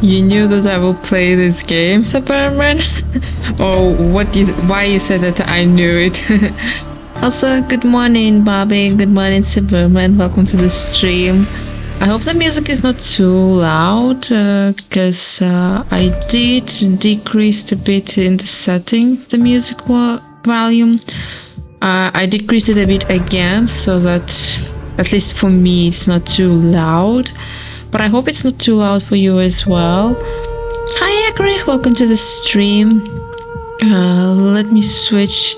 You knew that I will play this game, Superman? Or why you said that I knew it? Also, good morning, Bobby. Good morning, Superman. Welcome to the stream. I hope the music is not too loud, because I did decrease a bit in the setting, the music volume. I decreased it a bit again, so that at least for me it's not too loud. But I hope it's not too loud for you as well. Hi, Agri. Welcome to the stream. Let me switch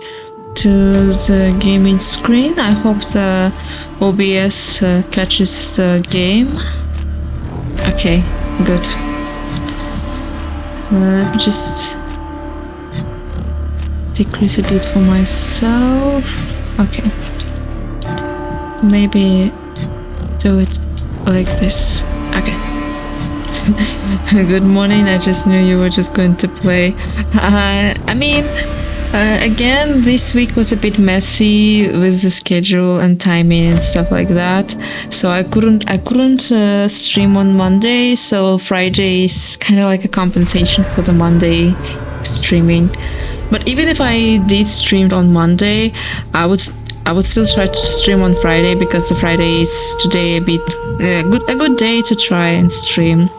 to the gaming screen. I hope the OBS catches the game. Okay, good. Let me just decrease a bit for myself. Okay. Maybe do it like this. Okay. Good morning. I just knew you were just going to play. Again, this week was a bit messy with the schedule and timing and stuff like that. So I couldn't stream on Monday. So Friday is kind of like a compensation for the Monday streaming. But even if I did stream on Monday, I would still try to stream on Friday, because the Friday is today a good day to try and stream.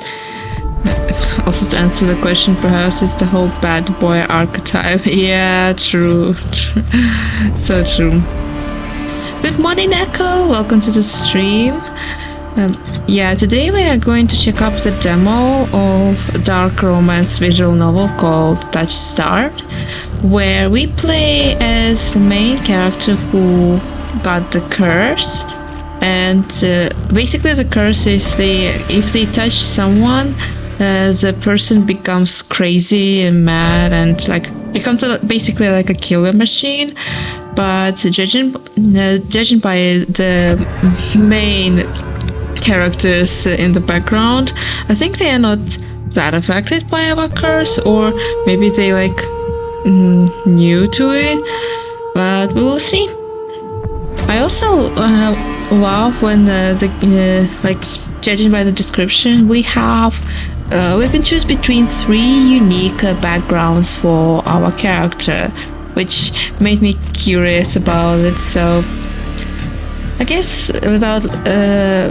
Also, to answer the question, perhaps it's the whole bad boy archetype. Yeah, true. So true. Good morning, Echo. Welcome to the stream. Today we are going to check out the demo of a dark romance visual novel called Touchstarved, where we play as the main character who got the curse. And basically the curse is if they touch someone, the person becomes crazy and mad and becomes basically like a killer machine. But judging by the main characters in the background, I think they are not that affected by our curse, or maybe they new to it, but we will see. I also love when judging by the description, we can choose between 3 unique backgrounds for our character, which made me curious about it. So I guess without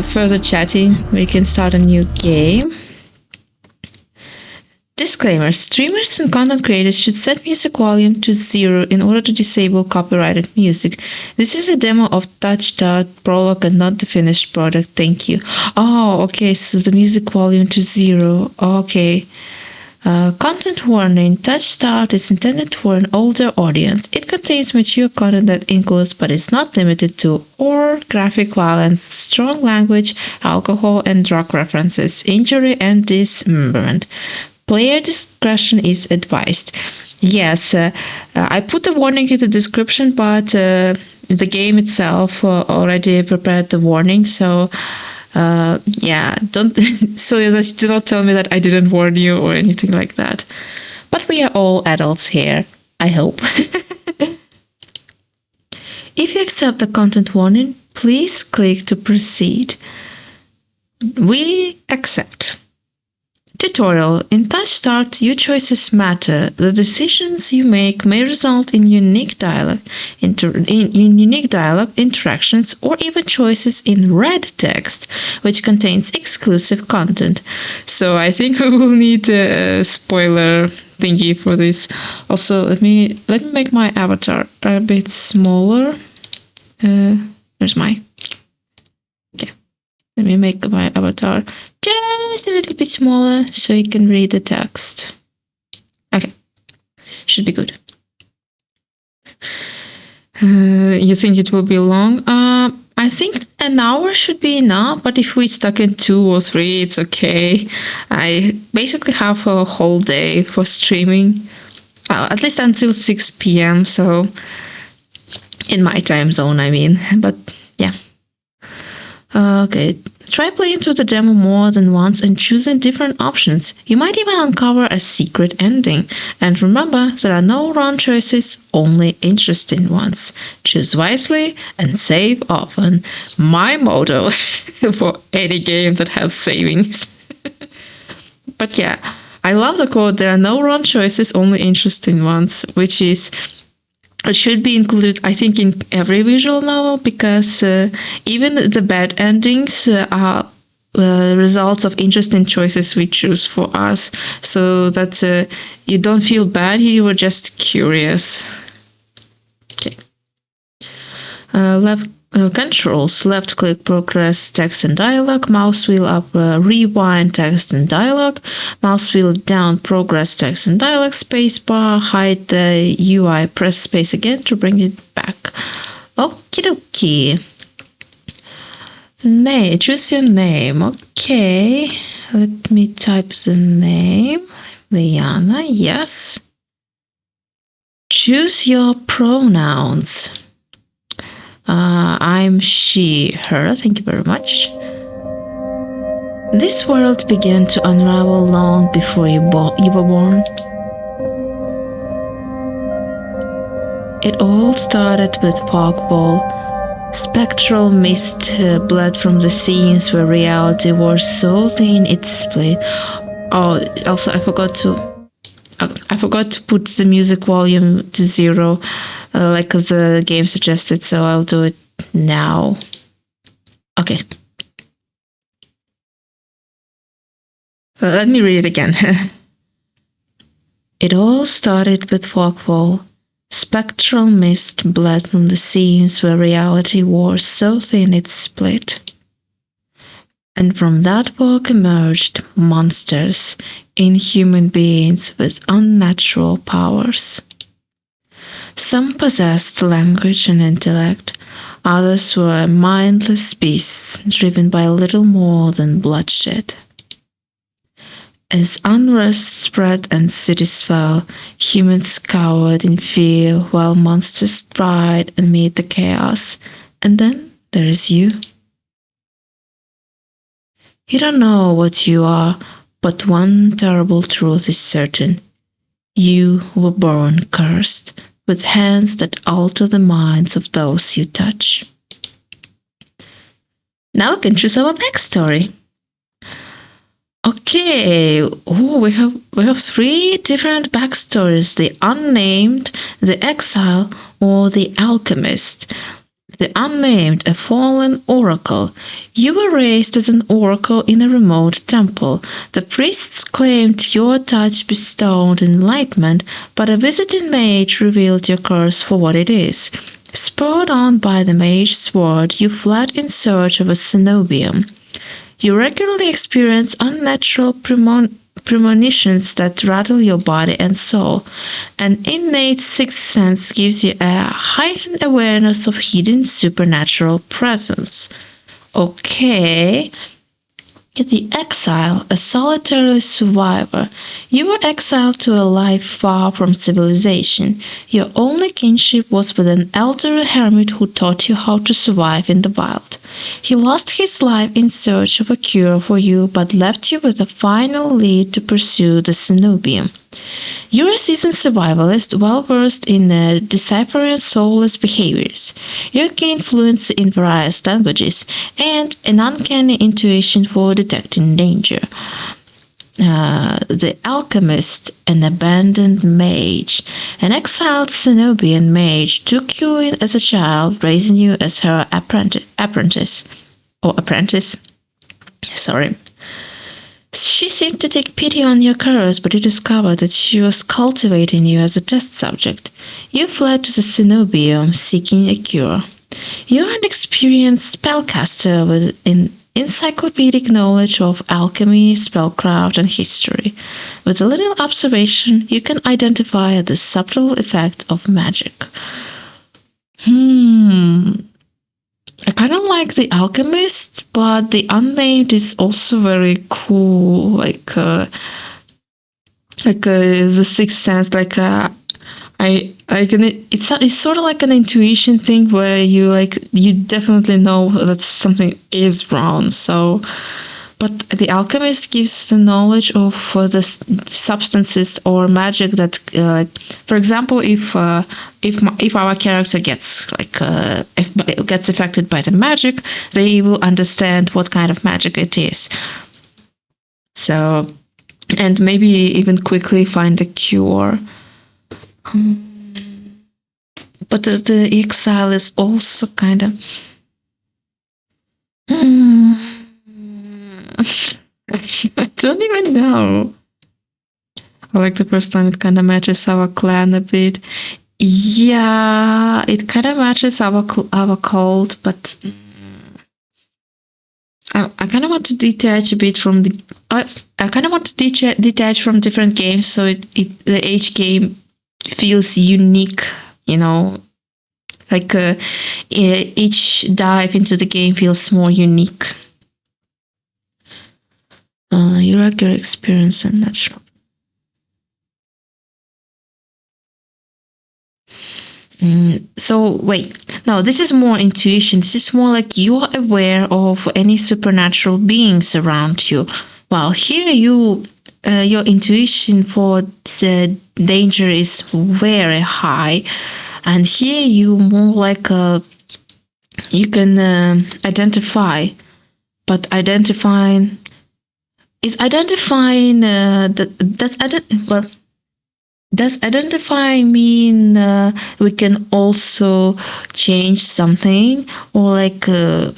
further chatting, we can start a new game. Disclaimer: streamers and content creators should set music volume to 0 in order to disable copyrighted music. This is a demo of Touchstarved prologue and not the finished product. Thank you. Oh, okay, so the music volume to 0. Okay. Content warning: Touchstarved is intended for an older audience. It contains mature content that includes, but is not limited to, or graphic violence, strong language, alcohol and drug references, injury and dismemberment. Player discretion is advised. Yes, I put a warning in the description, but the game itself already prepared the warning, so don't do not tell me that I didn't warn you or anything like that. But we are all adults here, I hope. If you accept the content warning, please click to proceed. We accept. Tutorial: in Touchstarved, your choices matter. The decisions you make may result in unique dialogue, interactions, or even choices in red text, which contains exclusive content. So I think we will need a spoiler thingy for this. Also, let me make my avatar a bit smaller. There's my. Yeah, let me make my avatar just a little bit smaller so you can read the text. Okay, should be good. You think it will be long? I think an hour should be enough, but if we stuck in 2 or 3, it's okay. I basically have a whole day for streaming, at least until 6 p.m. So in my time zone, I mean, but yeah. Okay, try playing through the demo more than once and choosing different options. You might even uncover a secret ending. And remember, there are no wrong choices, only interesting ones. Choose wisely and save often. My motto for any game that has savings. But yeah, I love the quote, there are no wrong choices, only interesting ones, which is, it should be included, I think, in every visual novel, because even the bad endings are results of interesting choices we choose for us, so that you don't feel bad, you were just curious. Okay. Left controls, left click progress text and dialogue, mouse wheel up rewind text and dialogue, mouse wheel down progress text and dialogue, space bar hide the UI, press space again to bring it back. Okie dokie. Name, choose your name. Okay, let me type the name. Liana, yes. Choose your pronouns. I'm she, her, thank you very much. This world began to unravel long before you were born. It all started with fogball. Spectral mist bled from the seams where reality was so thin it split. Oh, also I forgot to put the music volume to 0, like the game suggested, so I'll do it now. Okay. Let me read it again. It all started with fogball. Spectral mist bled from the seams where reality was so thin it split. And from that fog emerged monsters, inhuman beings with unnatural powers. Some possessed language and intellect, others were mindless beasts driven by little more than bloodshed. As unrest spread and cities fell, humans cowered in fear while monsters tried and meet the chaos. And then there is you. You don't know what you are, but one terrible truth is certain. You were born cursed, with hands that alter the minds of those you touch. Now we can choose our backstory. Okay, we have 3 different backstories: the unnamed, the exile, or the alchemist. The unnamed, a fallen oracle. You were raised as an oracle in a remote temple. The priests claimed your touch bestowed enlightenment, but a visiting mage revealed your curse for what it is. Spurred on by the mage's word, you fled in search of a cenobium. You regularly experience unnatural premonitions that rattle your body and soul. An innate sixth sense gives you a heightened awareness of hidden supernatural presence. Okay. The exile, a solitary survivor. You were exiled to a life far from civilization. Your only kinship was with an elderly hermit who taught you how to survive in the wild. He lost his life in search of a cure for you, but left you with a final lead to pursue the cenobium. You're a seasoned survivalist, well-versed in deciphering soulless behaviors. You gain fluency in various languages and an uncanny intuition for detecting danger. The alchemist, an abandoned mage. An exiled cenobian mage took you in as a child, raising you as her apprentice. Sorry. She seemed to take pity on your curse, but you discovered that she was cultivating you as a test subject. You fled to the cenobium, seeking a cure. You're an experienced spellcaster with an encyclopedic knowledge of alchemy, spellcraft, and history. With a little observation, you can identify the subtle effect of magic. I kind of like the alchemist, but the unnamed is also very cool. Like the sixth sense. It's sort of like an intuition thing where you definitely know that something is wrong. So, but the alchemist gives the knowledge of the substances or magic that, for example, if our character gets gets affected by the magic, they will understand what kind of magic it is. So and maybe even quickly find a cure. But the exile is also kind of... I don't even know. I like the first time it kind of matches our clan a bit. Yeah, it kind of matches our cult, but I kind of want to detach a bit from the... I kind of want to detach from different games, so the H game feels unique, you know? Like each dive into the game feels more unique. You like your experience and natural. So wait, no, this is more intuition. This is more like you are aware of any supernatural beings around you. While here your intuition for the danger is very high, and here you more like you can identify, but identifying is identifying does identify mean we can also change something, or like I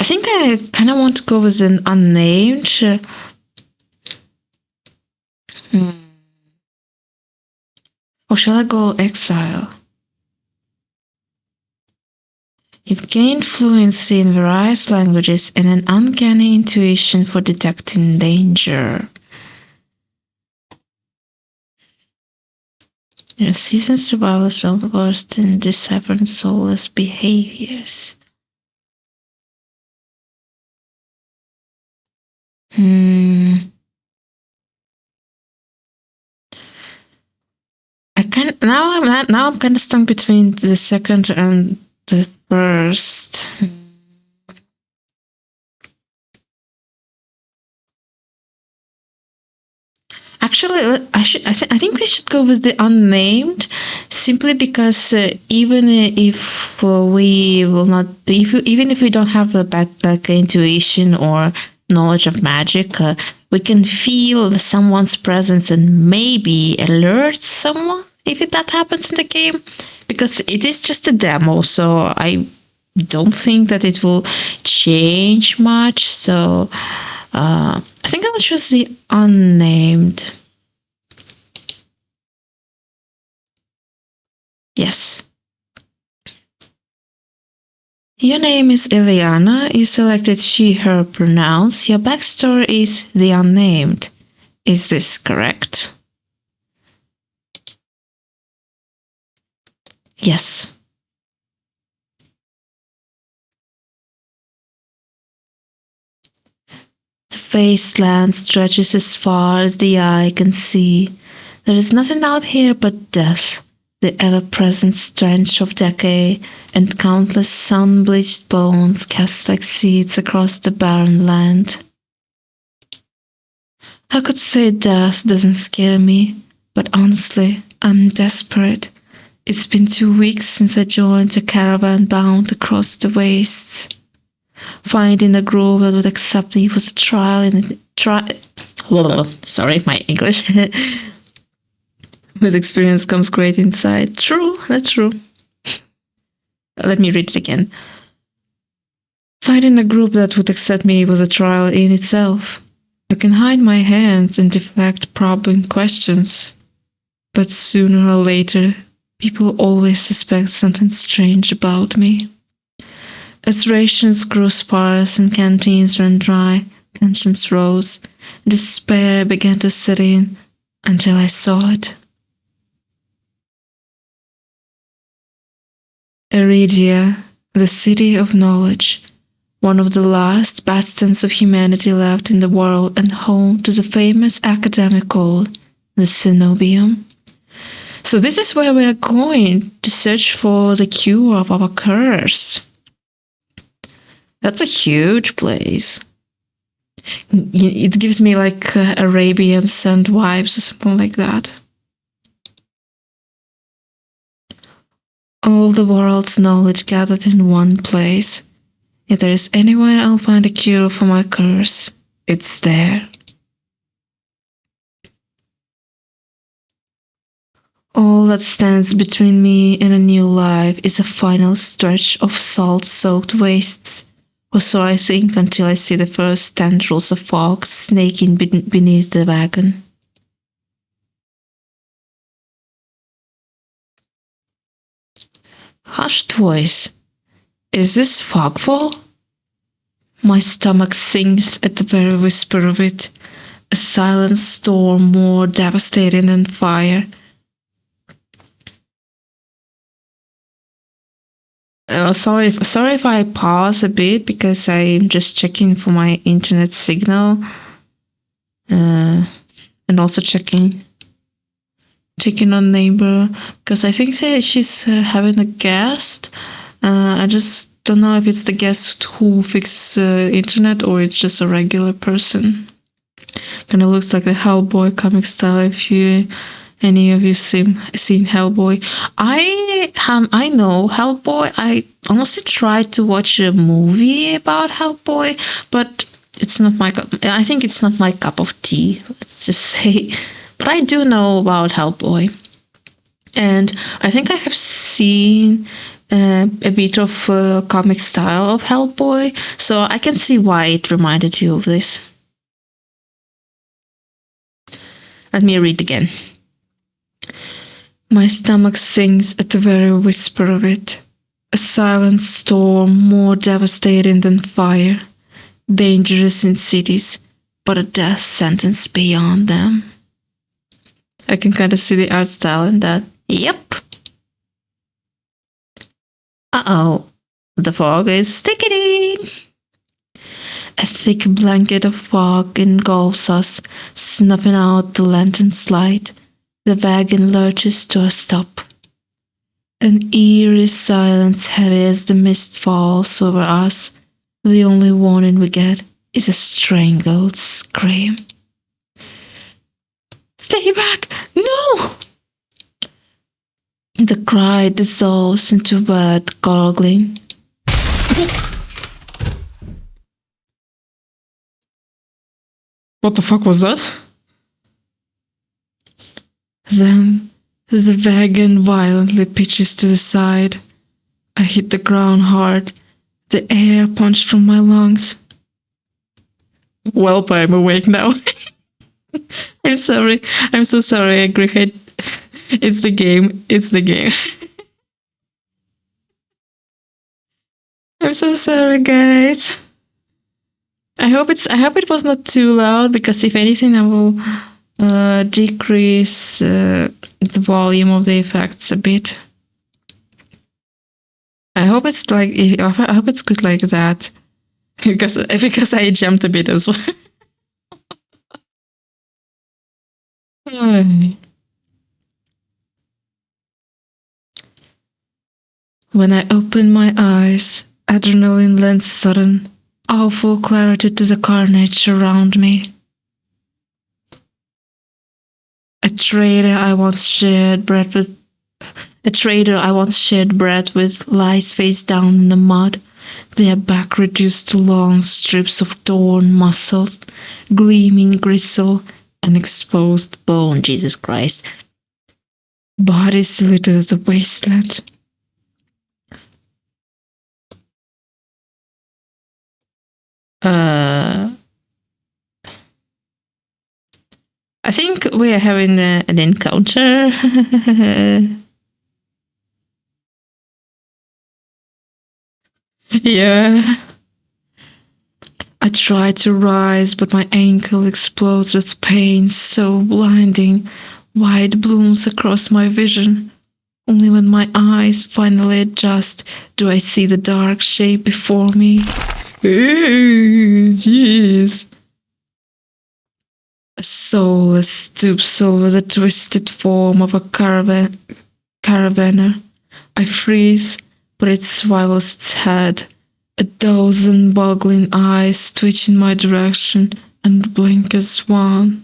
think I kind of want to go with an unnamed. Or shall I go exile? You've gained fluency in various languages and an uncanny intuition for detecting danger. Your seasoned survival is well versed in deciphering soulless behaviors. Now I'm kind of stuck between the second and the first. Actually, I think we should go with the unnamed, simply because even if we will not, even if we don't have a bad like intuition or knowledge of magic, we can feel someone's presence and maybe alert someone if that happens in the game, because it is just a demo, so I don't think that it will change much. So I think I'll choose the unnamed. Yes. Your name is Eliana. You selected she, her pronouns. Your backstory is the unnamed. Is this correct? Yes. The wasteland stretches as far as the eye can see. There is nothing out here but death, the ever-present stench of decay, and countless sun-bleached bones cast like seeds across the barren land. I could say death doesn't scare me, but honestly, I'm desperate. It's been 2 weeks since I joined a caravan bound across the wastes. Finding a grove that would accept me was a trial sorry, my English. With experience comes great insight. True, that's true. Let me read it again. Finding a group that would accept me was a trial in itself. I can hide my hands and deflect probing questions, but sooner or later, people always suspect something strange about me. As rations grew sparse and canteens ran dry, tensions rose, despair began to set in until I saw it. Iridia, the city of knowledge, one of the last bastions of humanity left in the world and home to the famous academic goal, the Cenobium. So this is where we are going to search for the cure of our curse. That's a huge place. It gives me like Arabian Sun vibes or something like that. All the world's knowledge gathered in one place. If there is anywhere I'll find a cure for my curse, it's there. All that stands between me and a new life is a final stretch of salt-soaked wastes, or so I think until I see the first tendrils of fog snaking beneath the wagon. Hushed voice. Is this fogfall? My stomach sinks at the very whisper of it, a silent storm more devastating than fire. Sorry if I pause a bit because I'm just checking for my internet signal, and also checking on neighbor because I think she's having a guest. I just don't know if it's the guest who fixes internet or it's just a regular person. Kind of looks like the Hellboy comic style. If any of you seen Hellboy, I know Hellboy. I honestly tried to watch a movie about Hellboy, but it's not my cup. I think it's not my cup of tea. Let's just say. But I do know about Hellboy, and I think I have seen a bit of comic style of Hellboy, so I can see why it reminded you of this. Let me read again. My stomach sinks at the very whisper of it, a silent storm more devastating than fire, dangerous in cities, but a death sentence beyond them. I can kind of see the art style in that. Yep. Uh-oh, the fog is thickening. A thick blanket of fog engulfs us, snuffing out the lantern's light. The wagon lurches to a stop. An eerie silence heavy as the mist falls over us. The only warning we get is a strangled scream. Stay back! No! The cry dissolves into word gargling. What the fuck was that? Then the wagon violently pitches to the side. I hit the ground hard. The air punched from my lungs. Welp, I'm awake now. I'm sorry. I'm so sorry, Griffith. It's the game. It's the game. I'm so sorry, guys. I hope it was not too loud, because if anything, I will decrease the volume of the effects a bit. I hope it's good like that, because I jumped a bit as well. When I open my eyes, adrenaline lends sudden, awful clarity to the carnage around me. A trader I once shared bread with lies face down in the mud, their back reduced to long strips of torn muscles, gleaming gristle, and exposed bone. Jesus Christ. Bodies litter the wasteland. I think we are having an encounter. Yeah. I tried to rise, but my ankle explodes with pain so blinding. White blooms across my vision. Only when my eyes finally adjust do I see the dark shape before me. Jeez. A soulless stoops over the twisted form of a caravaner. I freeze, but it swivels its head. A dozen boggling eyes twitch in my direction and blink as one.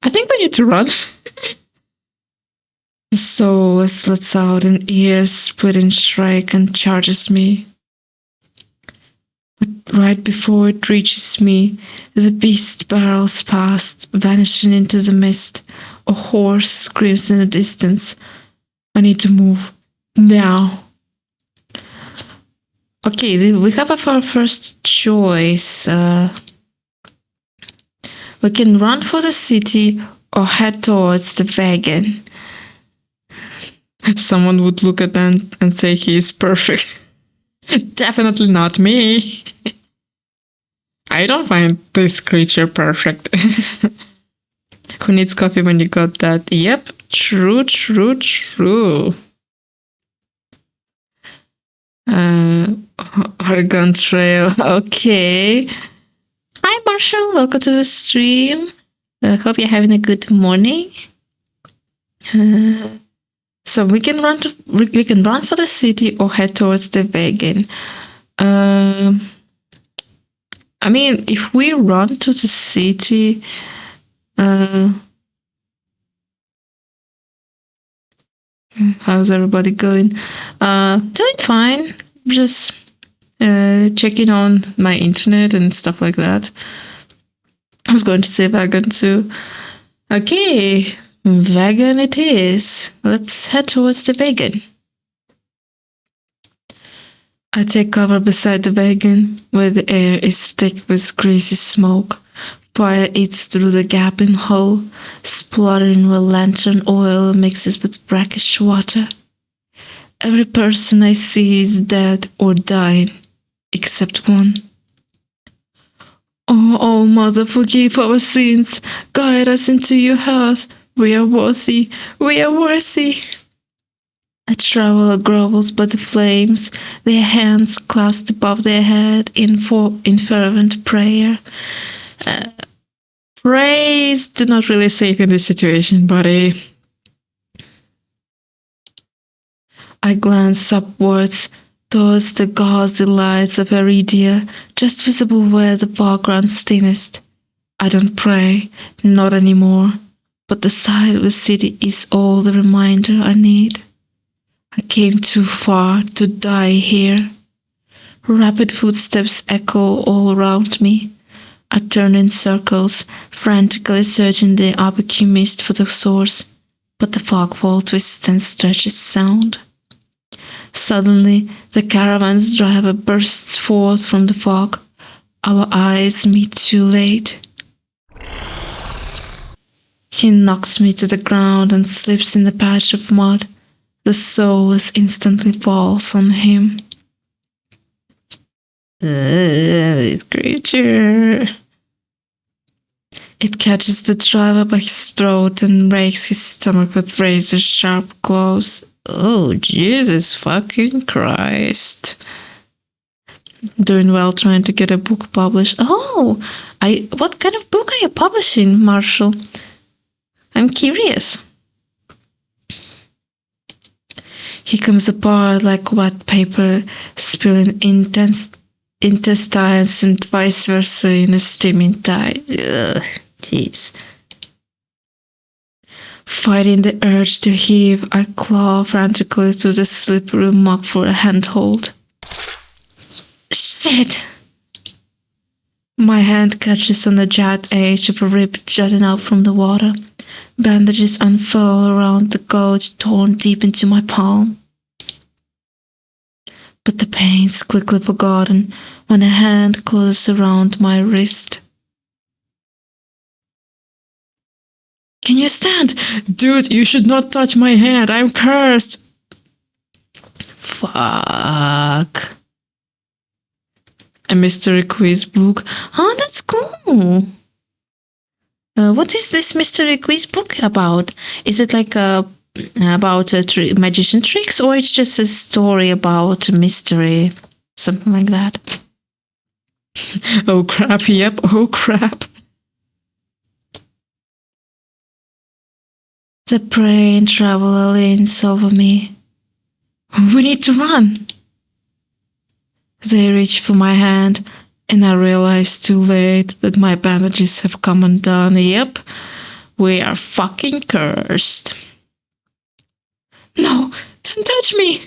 I think we need to run. The soul lets out an ear-splitting shriek and charges me. But right before it reaches me, the beast barrels past, vanishing into the mist. A horse screams in the distance. I need to move. Now. Okay, we have our first choice. We can run for the city or head towards the wagon. Someone would look at them and say he is perfect. Definitely not me. I don't find this creature perfect. Who needs coffee when you got that? Yep, true. Oregon Trail, okay. Hi Marshall, welcome to the stream. Hope you're having a good morning. So we can run for the city or head towards the wagon. I mean, if we run to the city, how's everybody going? Doing fine. Just checking on my internet and stuff like that. I was going to say wagon too. Okay. Wagon it is. Let's head towards the wagon. I take cover beside the wagon, where the air is thick with greasy smoke. Fire eats through the gaping hull, spluttering where lantern oil mixes with brackish water. Every person I see is dead or dying, except one. Oh, All-Mother, forgive our sins. Guide us into your house. We are worthy. We are worthy. A traveler grovels by the flames, their hands clasped above their head in fervent prayer. Praise do not really save in this situation, buddy. I glance upwards towards the gauzy lights of Aridia, just visible where the fog runs thinnest. I don't pray, not anymore, but the sight of the city is all the reminder I need. I came too far to die here. Rapid footsteps echo all around me. I turn in circles, frantically searching the opaque mist for the source, but the fog wall twists and stretches sound. Suddenly, the caravan's driver bursts forth from the fog. Our eyes meet too late. He knocks me to the ground and slips in the patch of mud. The soulless instantly falls on him. This creature. It catches the driver by his throat and rakes his stomach with razor-sharp claws. Oh, Jesus fucking Christ. Doing well trying to get a book published. Oh, what kind of book are you publishing, Marshall? I'm curious. He comes apart like wet paper, spilling intestines and vice versa in a steaming tide. Ugh, jeez. Fighting the urge to heave, I claw frantically through the slippery muck for a handhold. Shit! My hand catches on the jagged edge of a rib jutting out from the water. Bandages unfurl around the gouge torn deep into my palm. But the pain's quickly forgotten when a hand closes around my wrist. Can you stand? Dude, you should not touch my hand. I'm cursed. Fuck. A mystery quiz book. Oh, that's cool. What is this mystery quiz book about? Is it like about magician tricks, or it's just a story about a mystery, something like that? Oh crap! Yep. Oh crap! The praying traveler leans over me. We need to run. They reach for my hand, and I realize too late that my bandages have come undone. Yep, We are fucking cursed. No, don't touch me!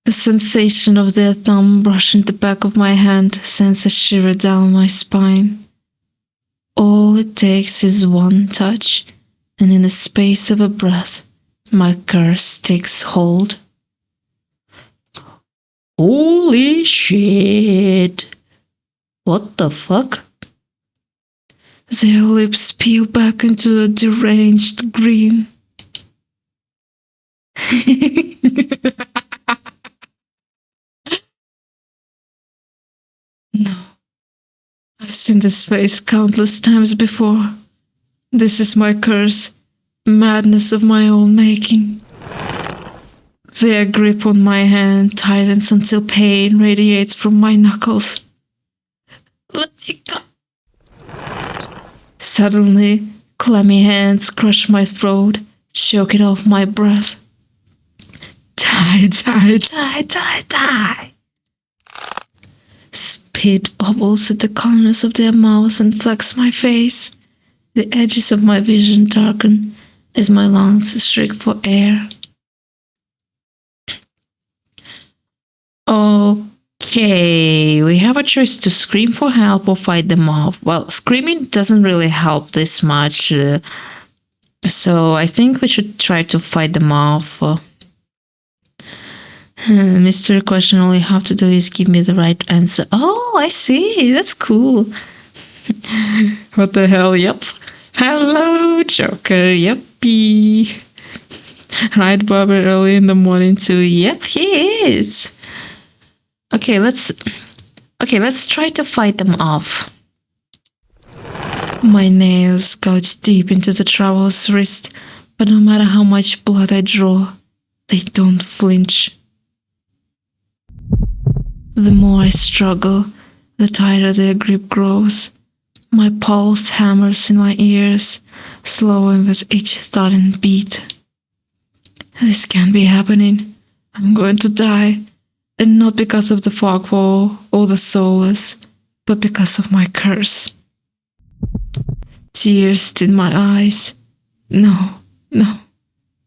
The sensation of their thumb brushing the back of my hand sends a shiver down my spine. All it takes is one touch, and in the space of a breath, my curse takes hold. Holy shit! What the fuck? Their lips peel back into a deranged green. No. I've seen this face countless times before. This is my curse, madness of my own making. Their grip on my hand tightens until pain radiates from my knuckles. Let me go. Suddenly, clammy hands crush my throat, choking off my breath. Die, die, die, die, die. Spit bubbles at the corners of their mouths and flecks my face. The edges of my vision darken as my lungs shriek for air. Okay, we have a choice to scream for help or fight them off. Well, screaming doesn't really help this much, so I think we should try to fight them off. Mystery question, all you have to do is give me the right answer. Oh, I see, that's cool. What the hell, yep. Hello, Joker, yuppie. Right, Bobby, early in the morning too. Yep, he is. Okay, let's try to fight them off. My nails gouge deep into the traveler's wrist, but no matter how much blood I draw, they don't flinch. The more I struggle, the tighter their grip grows. My pulse hammers in my ears, slowing with each thudding beat. This can't be happening. I'm going to die. And not because of the fog wall or the soulless, but because of my curse. Tears sting my eyes. No, no,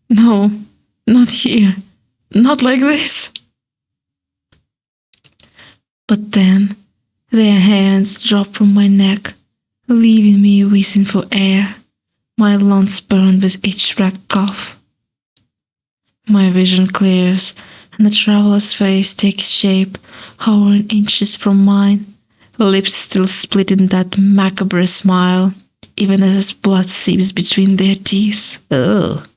no, not here. Not like this. But then, their hands drop from my neck, leaving me wheezing for air. My lungs burn with each racked cough. My vision clears, and the traveler's face takes shape, hovering inches from mine, lips still split in that macabre smile, even as blood seeps between their teeth. Ugh.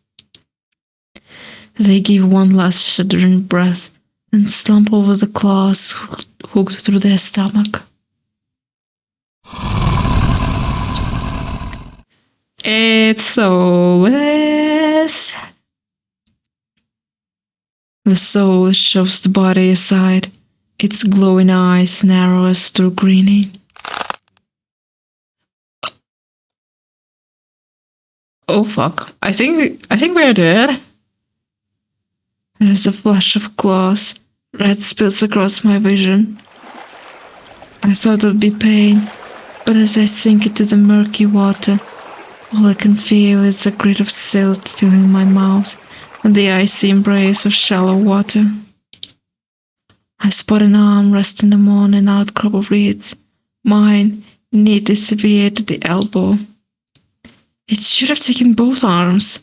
They give one last shuddering breath, and slump over the claws hooked through their stomach. It's soulless. The soul shoves the body aside, its glowing eyes narrow as through greening. Oh fuck, I think we're dead. There's a flash of claws, red spills across my vision. I thought it'd be pain, but as I sink into the murky water, all I can feel is a grit of silt filling my mouth and the icy embrace of shallow water. I spot an arm resting among an outcrop of reeds, mine neatly severed at the elbow. It should have taken both arms.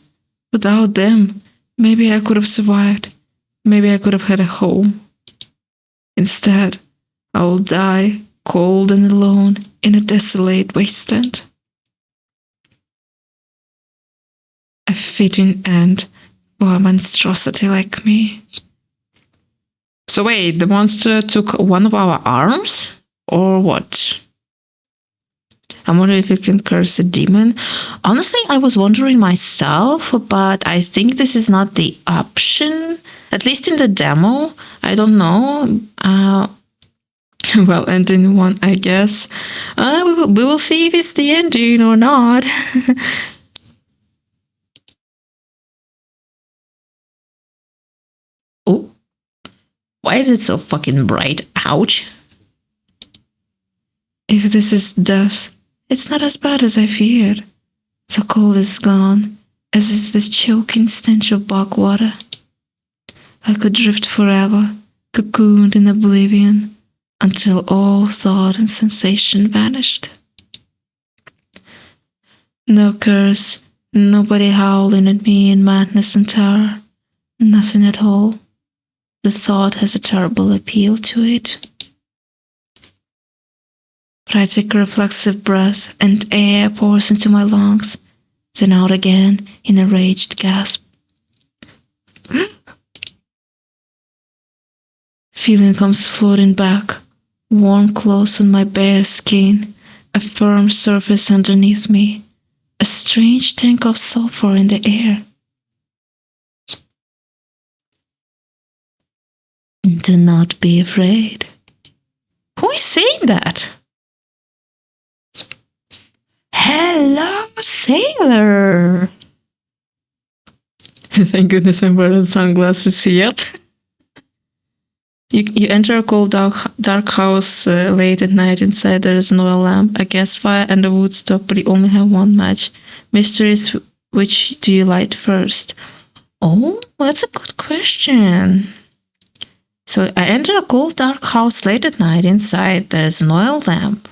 Without them, maybe I could have survived. Maybe I could have had a home. Instead, I'll die cold and alone in a desolate wasteland. A fitting end for a monstrosity like me. So wait, the monster took one of our arms? Or what? I'm wondering if you can curse a demon. Honestly, I was wondering myself, but I think this is not the option. At least in the demo. I don't know. Well, ending one, I guess. We will see if it's the ending or not. Oh. Why is it so fucking bright? Ouch. If this is death, it's not as bad as I feared. The cold is gone, as is the choking stench of bog water. I could drift forever, cocooned in oblivion, until all thought and sensation vanished. No curse, nobody howling at me in madness and terror. Nothing at all. The thought has a terrible appeal to it. But I take a reflexive breath, and air pours into my lungs, then out again in a raged gasp. Feeling comes floating back, warm close on my bare skin, a firm surface underneath me, a strange tank of sulfur in the air. Do not be afraid. Who is saying that? Hello, sailor! Thank goodness I'm wearing sunglasses. Yep. You enter a cold dark house late at night. Inside there is an oil lamp, a gas fire, and a wood stove, but you only have one match. Mystery is, which do you light first? Oh, that's a good question. So I enter a cold dark house late at night. Inside there is an oil lamp,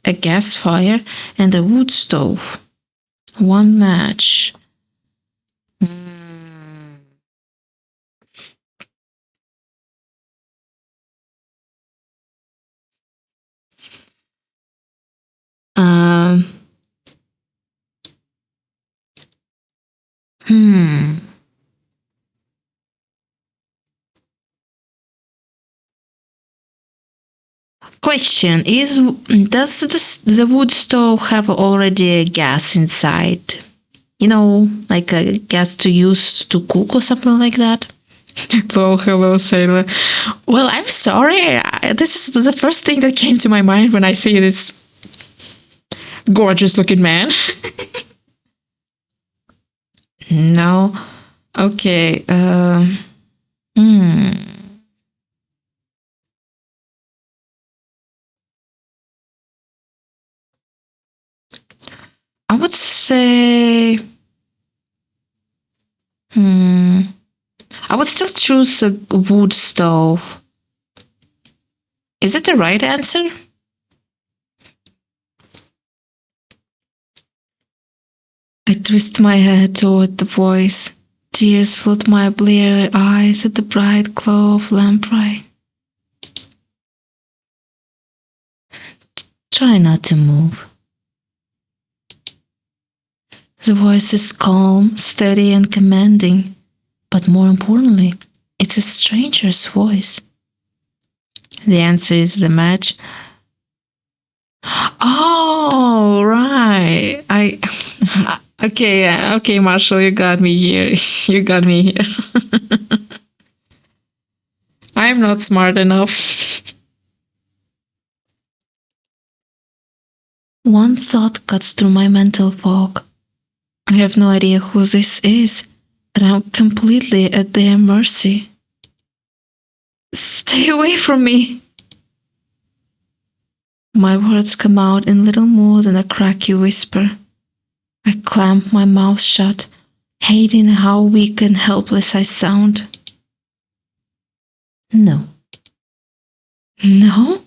a gas fire, and a wood stove. One match. Question is, does the wood stove have already a gas inside? You know, like a gas to use to cook or something like that? Well, hello, sailor. Well, I'm sorry. This is the first thing that came to my mind when I see this gorgeous-looking man. No. Okay. I would say... I would still choose a wood stove. Is it the right answer? I twist my head toward the voice. Tears flood my bleary eyes at the bright glow of lamplight. Try not to move. The voice is calm, steady, and commanding, but more importantly, it's a stranger's voice. The answer is the match. Oh, right. Okay, Marshall, you got me here. You got me here. I'm not smart enough. One thought cuts through my mental fog. I have no idea who this is, and I'm completely at their mercy. Stay away from me! My words come out in little more than a cracky whisper. I clamp my mouth shut, hating how weak and helpless I sound. No. No?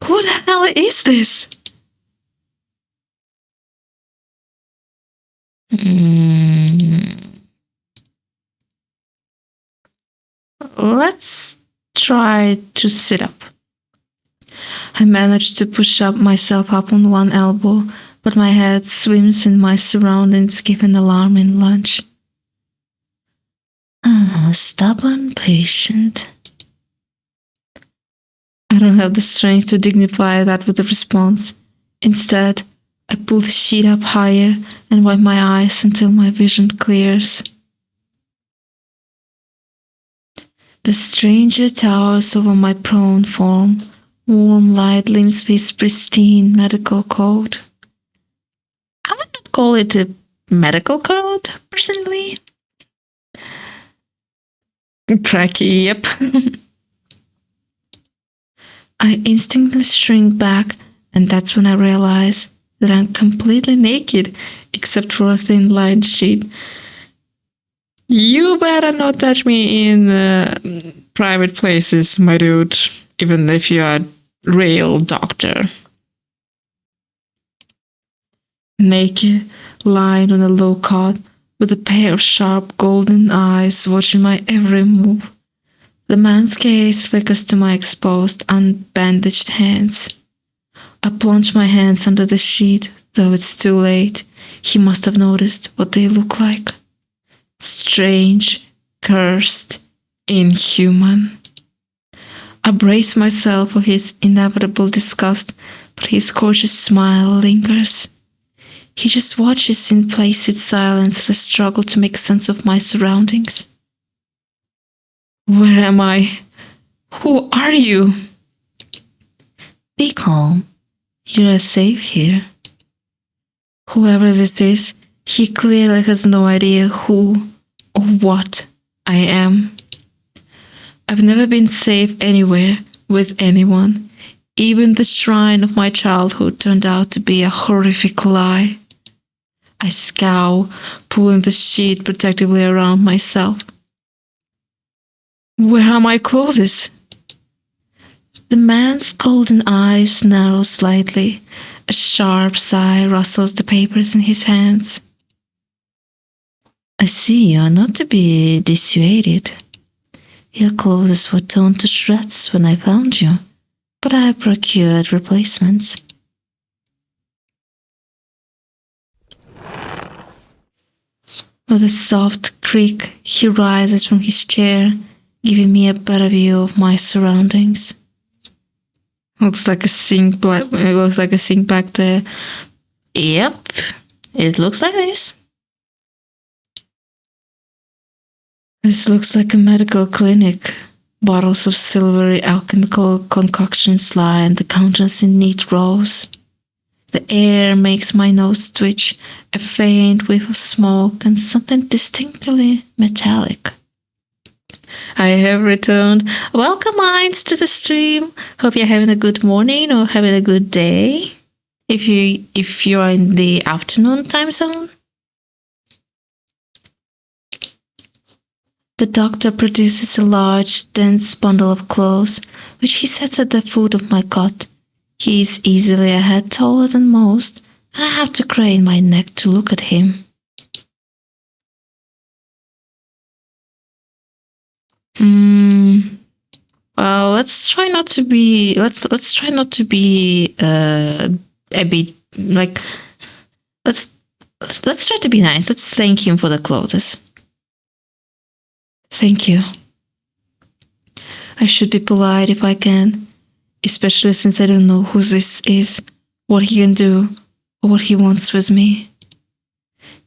Who the hell is this? Let's try to sit up. I manage to push myself up on one elbow, but my head swims in my surroundings, giving alarming lunge. Stubborn patient. I don't have the strength to dignify that with a response. Instead, I pull the sheet up higher and wipe my eyes until my vision clears. The stranger towers over my prone form. Warm light limns his pristine medical coat. I would not call it a medical coat, personally. Cracky, yep. I instinctively shrink back, and that's when I realize that I'm completely naked, except for a thin lined sheet. You better not touch me in private places, my dude, even if you're a real doctor. Naked, lying on a low cot, with a pair of sharp golden eyes watching my every move. The man's gaze flickers to my exposed, unbandaged hands. I plunge my hands under the sheet, though it's too late. He must have noticed what they look like. Strange, cursed, inhuman. I brace myself for his inevitable disgust, but his cautious smile lingers. He just watches in placid silence as I struggle to make sense of my surroundings. Where am I? Who are you? Be calm. You're safe here. Whoever this is, he clearly has no idea who or what I am. I've never been safe anywhere with anyone. Even the shrine of my childhood turned out to be a horrific lie. I scowl, pulling the sheet protectively around myself. Where are my clothes? The man's golden eyes narrow slightly. A sharp sigh rustles the papers in his hands. I see you are not to be dissuaded. Your clothes were torn to shreds when I found you, but I procured replacements. With a soft creak, he rises from his chair, giving me a better view of my surroundings. Looks like a sink. It looks like a sink back there. Yep, it looks like this. This looks like a medical clinic. Bottles of silvery alchemical concoctions lie on the counters in neat rows. The air makes my nose twitch, a faint whiff of smoke and something distinctly metallic. I have returned. Welcome, minds, to the stream. Hope you're having a good morning or having a good day. If you're in the afternoon time zone. The doctor produces a large, dense bundle of clothes, which he sets at the foot of my cot. He is easily a head taller than most, and I have to crane my neck to look at him. Well, let's try not to be. Let's try not to be a bit like. Let's try to be nice. Let's thank him for the clothes. Thank you. I should be polite if I can, especially since I don't know who this is, what he can do, or what he wants with me.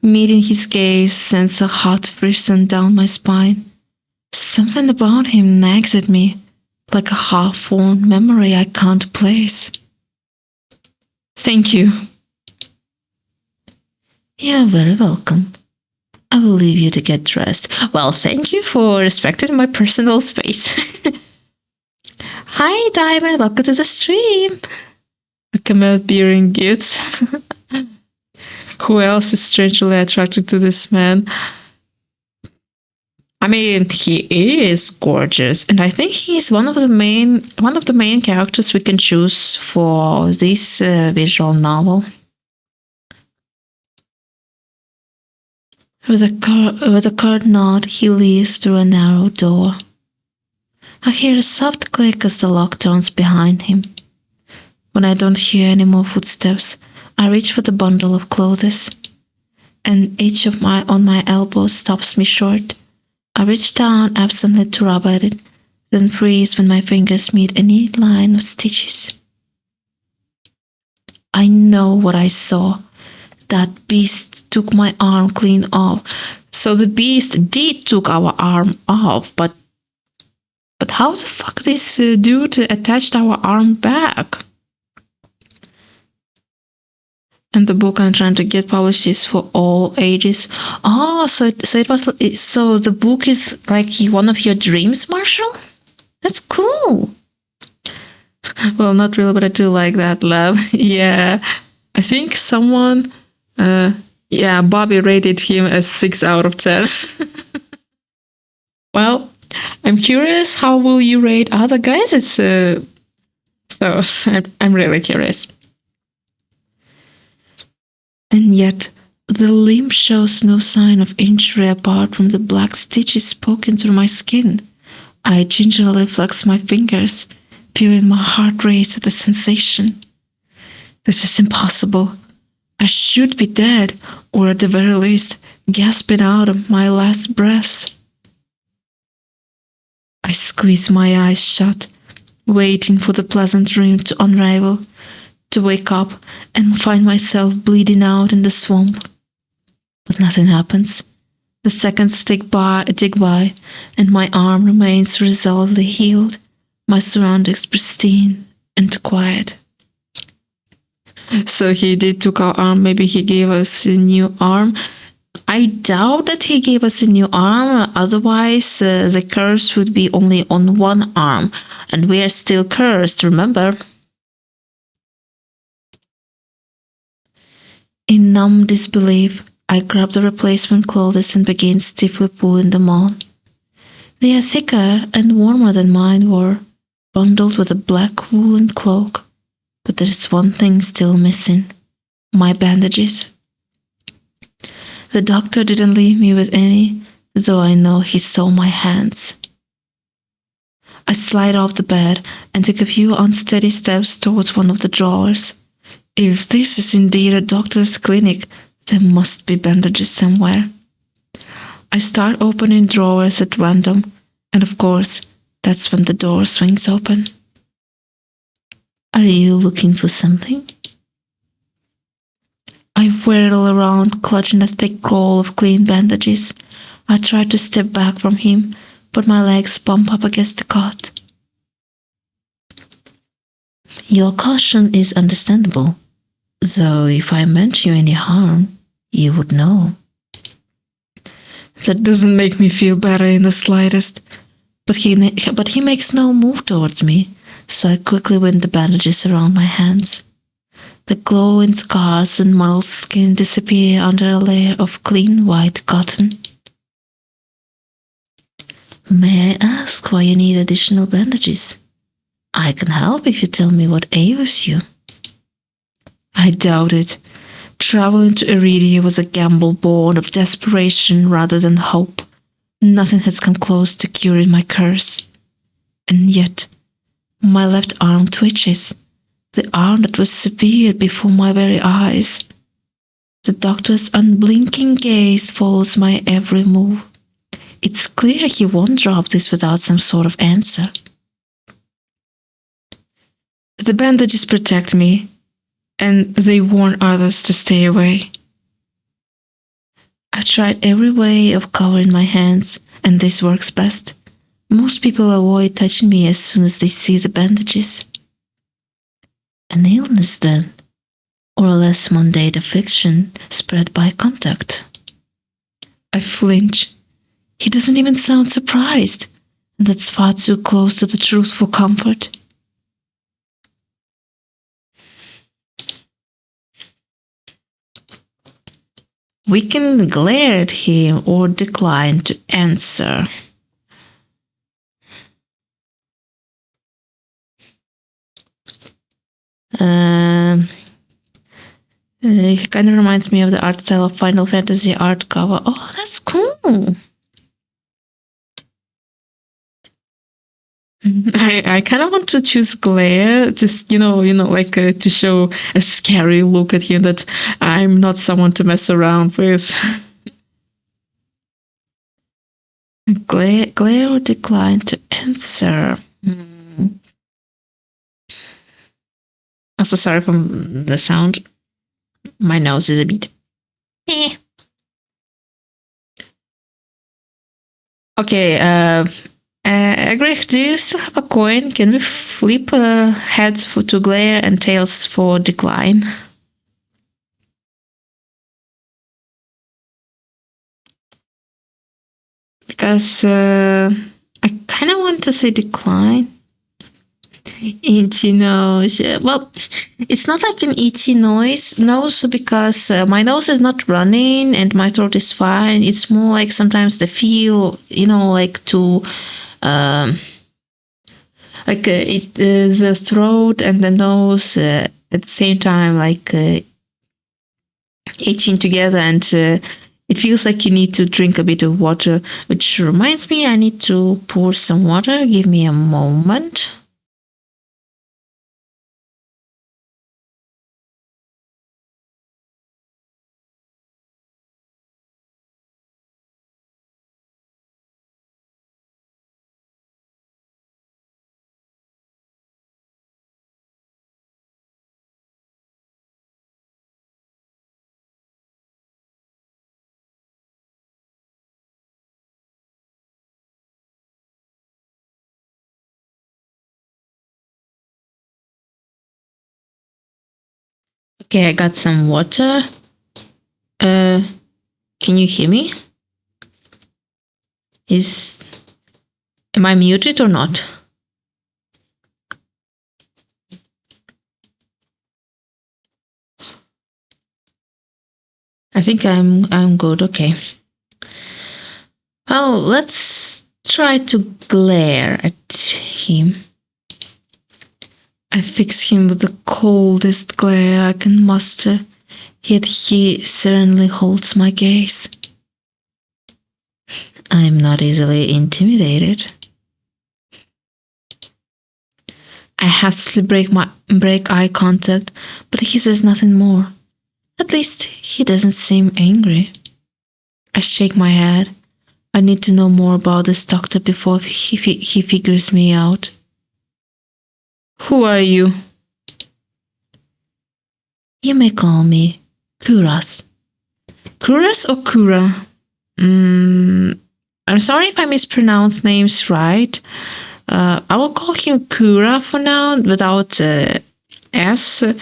Meeting his gaze sends a hot frisson down my spine. Something about him nags at me, like a half-formed memory I can't place. Thank you. You're very welcome. I will leave you to get dressed. Well, thank you for respecting my personal space. Hi, Diamond. Welcome to the stream. A camel bearing gifts. Who else is strangely attracted to this man? I mean, he is gorgeous, and I think he's one of the main characters we can choose for this visual novel. With a curt nod, he leads through a narrow door. I hear a soft click as the lock turns behind him. When I don't hear any more footsteps, I reach for the bundle of clothes, and each of on my elbows stops me short. I reach down absently to rub at it, then freeze when my fingers meet a neat line of stitches. I know what I saw. That beast took my arm clean off. So the beast did took our arm off, but how the fuck this dude attached our arm back? And the book I'm trying to get published is for all ages. Oh, so the book is like one of your dreams, Marshall? That's cool. Well, not really, but I do like that, love. Yeah, I think someone. Yeah, Yeah, Bobby rated him a 6 out of 10. Well, I'm curious, how will you rate other guys? So I'm really curious. And yet, the limb shows no sign of injury apart from the black stitches poking through my skin. I gingerly flex my fingers, feeling my heart race at the sensation. This is impossible. I should be dead, or at the very least, gasping out of my last breath. I squeeze my eyes shut, waiting for the pleasant dream to unravel, to wake up and find myself bleeding out in the swamp. But nothing happens. The seconds tick by, and my arm remains resolutely healed, my surroundings pristine and quiet. So he did took our arm. Maybe he gave us a new arm. I doubt that he gave us a new arm. Otherwise, the curse would be only on one arm, and we are still cursed, remember? In numb disbelief, I grabbed the replacement clothes and began stiffly pulling them on. They are thicker and warmer than mine were, bundled with a black woolen cloak. But there is one thing still missing: my bandages. The doctor didn't leave me with any, though I know he saw my hands. I slide off the bed and take a few unsteady steps towards one of the drawers. If this is indeed a doctor's clinic, there must be bandages somewhere. I start opening drawers at random, and of course, that's when the door swings open. Are you looking for something? I whirl around, clutching a thick roll of clean bandages. I try to step back from him, but my legs bump up against the cot. Your caution is understandable, though if I meant you any harm, you would know. That doesn't make me feel better in the slightest, but he makes no move towards me, so I quickly wind the bandages around my hands. The glowing scars and mottled skin disappear under a layer of clean white cotton. May I ask why you need additional bandages? I can help if you tell me what ails you. I doubt it. Traveling to Iridia was a gamble born of desperation rather than hope. Nothing has come close to curing my curse. And yet, my left arm twitches, the arm that was severed before my very eyes. The doctor's unblinking gaze follows my every move. It's clear he won't drop this without some sort of answer. The bandages protect me, and they warn others to stay away. I tried every way of covering my hands, and this works best. Most people avoid touching me as soon as they see the bandages. An illness, then, or a less mundane affliction spread by contact. I flinch. He doesn't even sound surprised, and that's far too close to the truth for comfort. We can glare at him or decline to answer. It kind of reminds me of the art style of Final Fantasy art cover. Oh, that's cool. I kind of want to choose glare, just like to show a scary look at him that I'm not someone to mess around with. Glare or decline to answer. I'm so sorry for the sound. My nose is a bit. Okay. Greg, do you still have a coin? Can we flip heads to glare and tails for decline? Because I kind of want to say decline. Itchy nose. Well, it's not like an itchy nose because my nose is not running and my throat is fine. It's more like sometimes the feel, like to, the throat and the nose at the same time, like itching together, and it feels like you need to drink a bit of water, which reminds me I need to pour some water. Give me a moment. Okay, I got some water. Can you hear me? Am I muted or not? I think I'm good. Okay. Oh, let's try to glare at him. I fix him with the coldest glare I can muster, yet he serenely holds my gaze. I am not easily intimidated. I hastily break eye contact, but he says nothing more. At least he doesn't seem angry. I shake my head. I need to know more about this doctor before he figures me out. Who are you? You may call me Kuras. Kuras or Kura? I'm sorry if I mispronounce names right. I will call him Kura for now, without S. So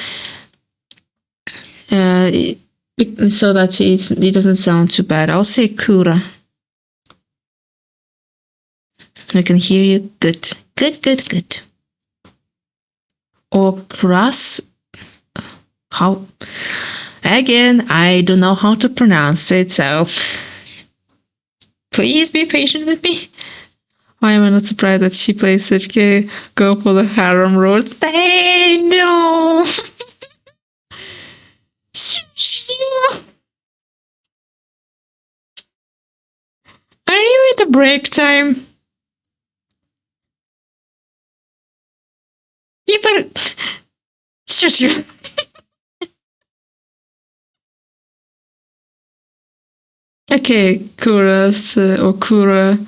that it doesn't sound too bad. I'll say Kura. I can hear you. Good. Good. Or Kuras. How? Again, I don't know how to pronounce it, so please be patient with me. Why am I not surprised that she plays such a go for the harem road? Hey, no! Are you in the break time? You better... Shush you. Okay, Kuras or Kura.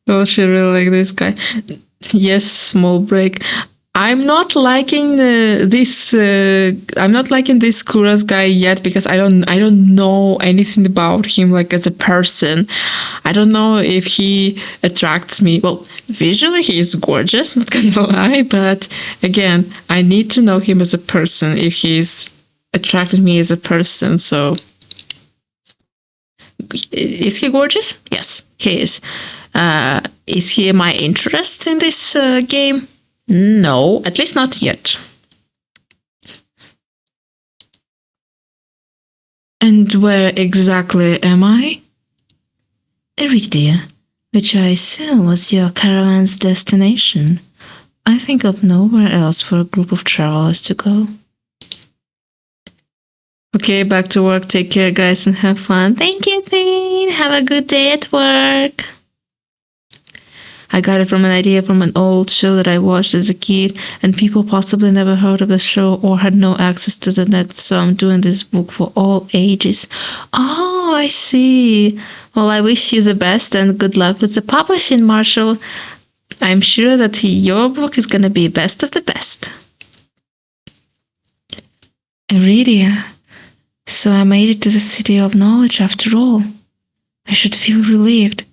Oh, she really like this guy. Yes, small break. I'm not liking this. I'm not liking this Kuras guy yet because I don't know anything about him, like as a person. I don't know if he attracts me. Well, visually he is gorgeous, not gonna lie, but again, I need to know him as a person if he's attracted me as a person. So, is he gorgeous? Yes, he is. Is he my interest in this game? No, at least not yet. And where exactly am I? Iridia, which I assume was your caravan's destination. I think of nowhere else for a group of travelers to go. Okay, back to work. Take care, guys, and have fun. Thank you, Thane. Have a good day at work. I got it from an idea from an old show that I watched as a kid, and people possibly never heard of the show or had no access to the net, so I'm doing this book for all ages. Oh, I see. Well, I wish you the best and good luck with the publishing, Marshall. I'm sure that your book is going to be best of the best. Iridia. So I made it to the City of Knowledge after all. I should feel relieved,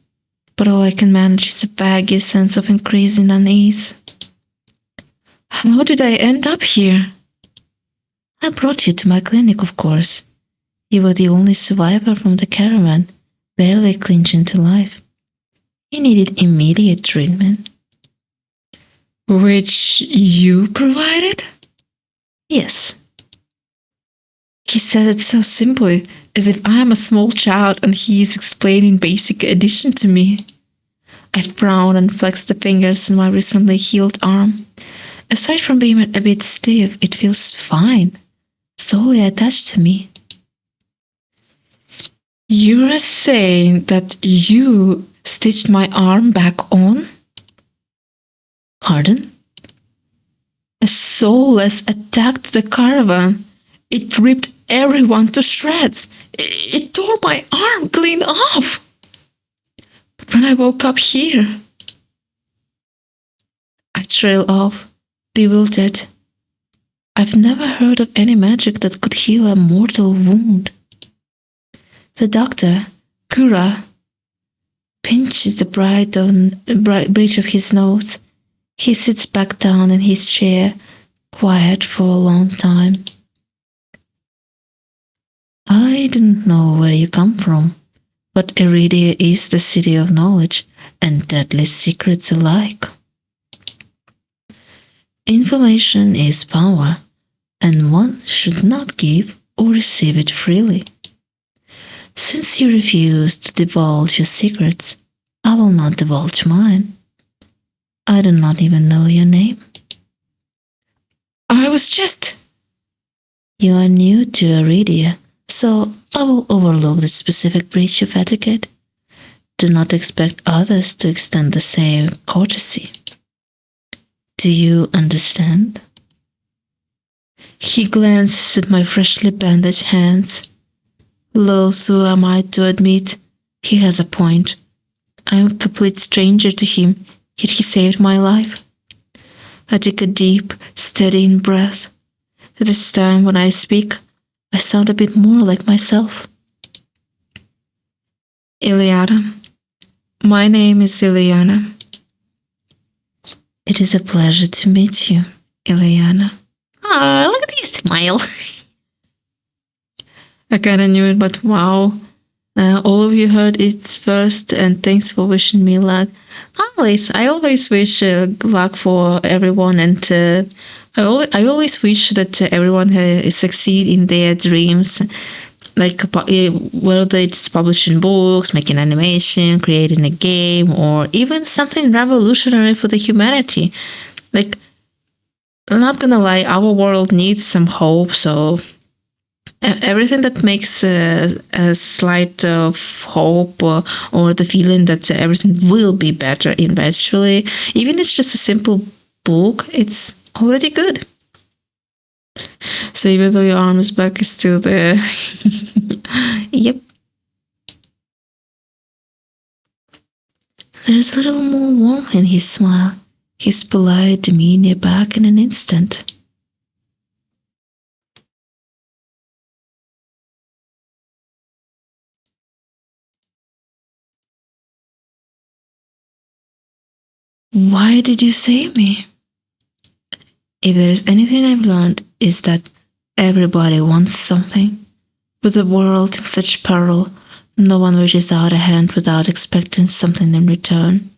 but all I can manage is a vague sense of increasing unease. How did I end up here? I brought you to my clinic, of course. You were the only survivor from the caravan, barely clinging to life. You needed immediate treatment. Which you provided? Yes. He said it so simply, as if I am a small child and he is explaining basic addition to me. I frowned and flexed the fingers on my recently healed arm. Aside from being a bit stiff, it feels fine, solely attached to me. You're saying that you stitched my arm back on? Pardon? A soulless attacked the caravan. It ripped everyone to shreds. It tore my arm clean off. But when I woke up here, I trailed off, bewildered. I've never heard of any magic that could heal a mortal wound. The doctor, Kura, pinches the bridge of his nose. He sits back down in his chair, quiet for a long time. I don't know where you come from, but Iridia is the city of knowledge and deadly secrets alike. Information is power, and one should not give or receive it freely. Since you refuse to divulge your secrets, I will not divulge mine. I do not even know your name. I was just... You are new to Iridia, so I will overlook the specific breach of etiquette. Do not expect others to extend the same courtesy. Do you understand? He glances at my freshly bandaged hands. Loath am I to admit, he has a point. I am a complete stranger to him, yet he saved my life. I take a deep, steadying breath. This time when I speak, I sound a bit more like myself. Ileana. My name is Ileana. It is a pleasure to meet you, Ileana. Ah, look at this smile. I kinda knew it, but wow. All of you heard it first, and thanks for wishing me luck. I always wish luck for everyone, and I always wish that everyone succeed in their dreams, like whether it's publishing books, making animation, creating a game, or even something revolutionary for the humanity. Like, I'm not gonna lie, our world needs some hope, so everything that makes a slight of hope or the feeling that everything will be better eventually, even if it's just a simple book, it's already good. So even though your arm is back, it's still there. Yep. There's a little more warmth in his smile, his polite demeanor back in an instant. Why did you save me? If there is anything I've learned, is that everybody wants something. With the world in such peril, no one reaches out a hand without expecting something in return.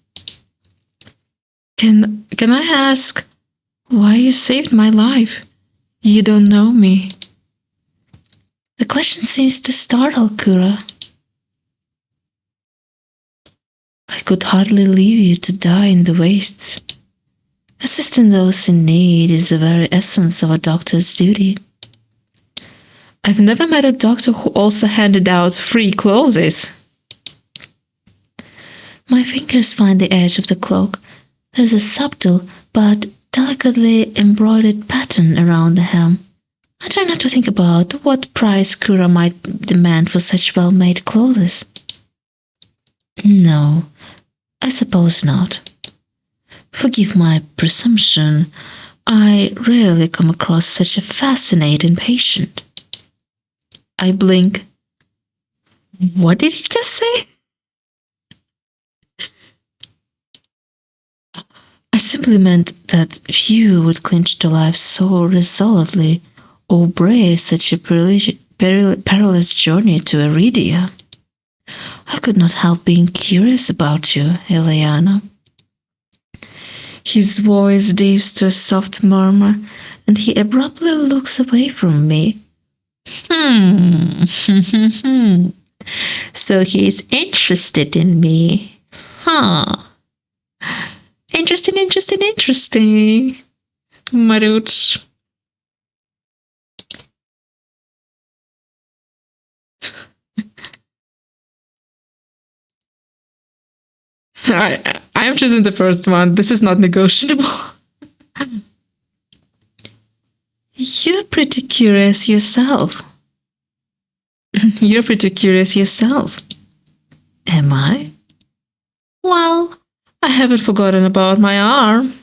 Can I ask why you saved my life? You don't know me. The question seems to startle Kura. I could hardly leave you to die in the wastes. Assisting those in need is the very essence of a doctor's duty. I've never met a doctor who also handed out free clothes. My fingers find the edge of the cloak. There's a subtle but delicately embroidered pattern around the hem. I try not to think about what price Kura might demand for such well-made clothes. No, I suppose not. Forgive my presumption. I rarely come across such a fascinating patient. I blink. What did he just say? I simply meant that few would clinch to life so resolutely or brave such a perilous journey to Iridia. I could not help being curious about you, Ileana. His voice dips to a soft murmur, and he abruptly looks away from me. So he is interested in me. Huh. Interesting. Maruch. I am choosing the first one. This is not negotiable. You're pretty curious yourself. You're pretty curious yourself. Am I? Well, I haven't forgotten about my arm.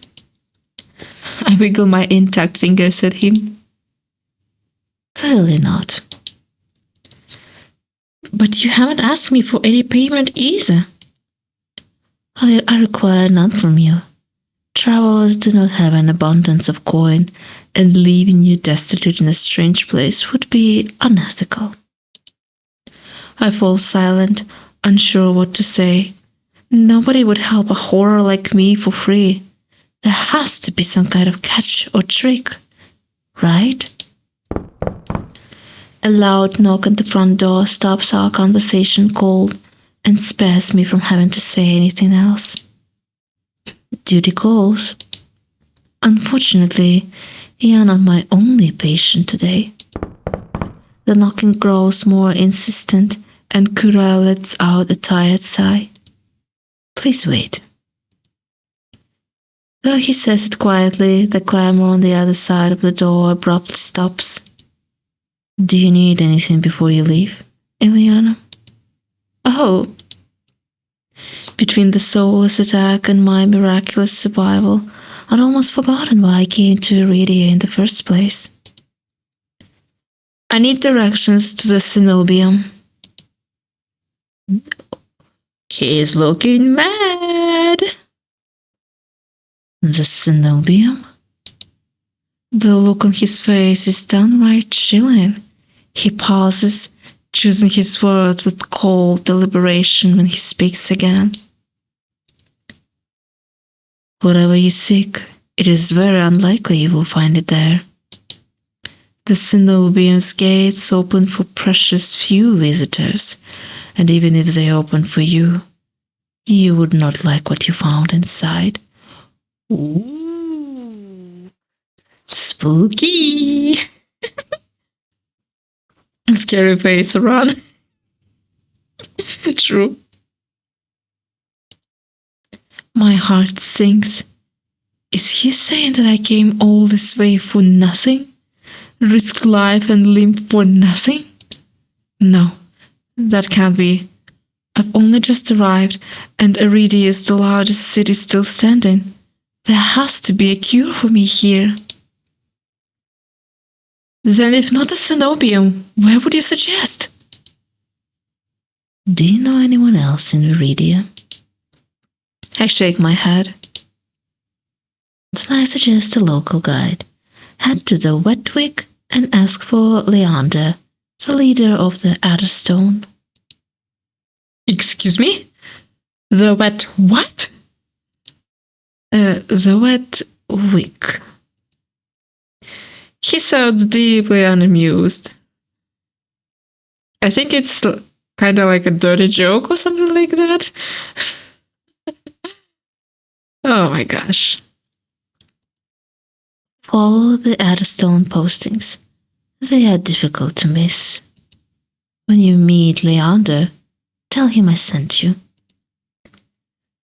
I wiggle my intact fingers at him. Clearly not. But you haven't asked me for any payment either. I require none from you. Travelers do not have an abundance of coin, and leaving you destitute in a strange place would be unethical. I fall silent, unsure what to say. Nobody would help a horror like me for free. There has to be some kind of catch or trick, right? A loud knock at the front door stops our conversation cold and spares me from having to say anything else. Duty calls. Unfortunately, you are not my only patient today. The knocking grows more insistent, and Kura lets out a tired sigh. Please wait. Though he says it quietly, the clamor on the other side of the door abruptly stops. Do you need anything before you leave, Eliana? Oh! Between the soulless attack and my miraculous survival, I'd almost forgotten why I came to Iridia in the first place. I need directions to the Cenobium. He's looking mad. The Cenobium? The look on his face is downright chilling. He pauses, choosing his words with cold deliberation when he speaks again. Whatever you seek, it is very unlikely you will find it there. The Cenobium's gates open for precious few visitors, and even if they open for you, you would not like what you found inside. Ooh, spooky! Scary face around. True. My heart sinks. Is he saying that I came all this way for nothing? Risk life and limb for nothing? No, that can't be. I've only just arrived, and Iridia is the largest city still standing. There has to be a cure for me here. Then if not the Cenobium, where would you suggest? Do you know anyone else in Iridia? I shake my head. Then I suggest a local guide. Head to the Wetwick and ask for Leander, the leader of the Adderstone. Excuse me? The wet what? The Wetwick. He sounds deeply unamused. I think it's kind of like a dirty joke or something like that. Oh my gosh. Follow the Adderstone postings. They are difficult to miss. When you meet Leander, tell him I sent you.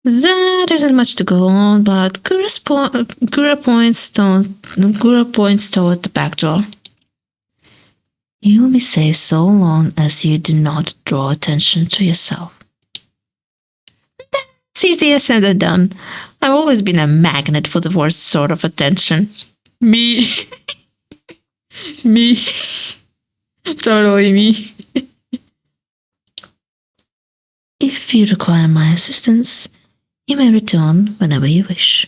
That isn't much to go on, but Gura points toward the back door. You'll be safe so long as you do not draw attention to yourself. It's easier said than done. I've always been a magnet for the worst sort of attention. Me. Me. Totally me. If you require my assistance, you may return whenever you wish.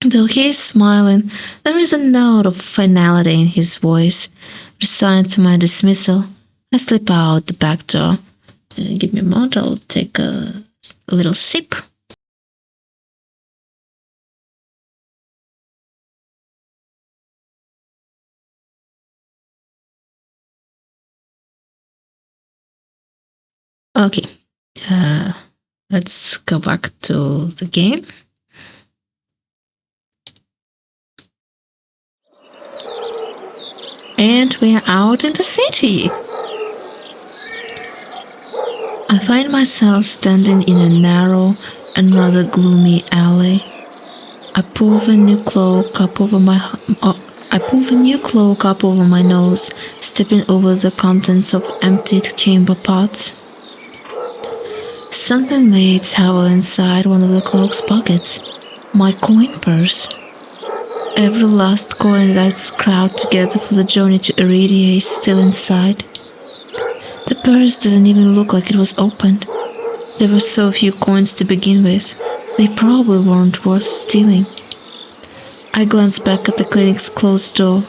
Though he is smiling, there is a note of finality in his voice. Resigned to my dismissal, I slip out the back door. Give me a moment, I'll take a little sip. Okay, let's go back to the game. And we are out in the city. I find myself standing in a narrow and rather gloomy alley. I pull the new cloak up over my nose, stepping over the contents of emptied chamber pots. Something made howl inside one of the cloak's pockets. My coin purse. Every last coin that I'd scrounged together for the journey to Iridia is still inside. The purse doesn't even look like it was opened. There were so few coins to begin with. They probably weren't worth stealing. I glanced back at the clinic's closed door.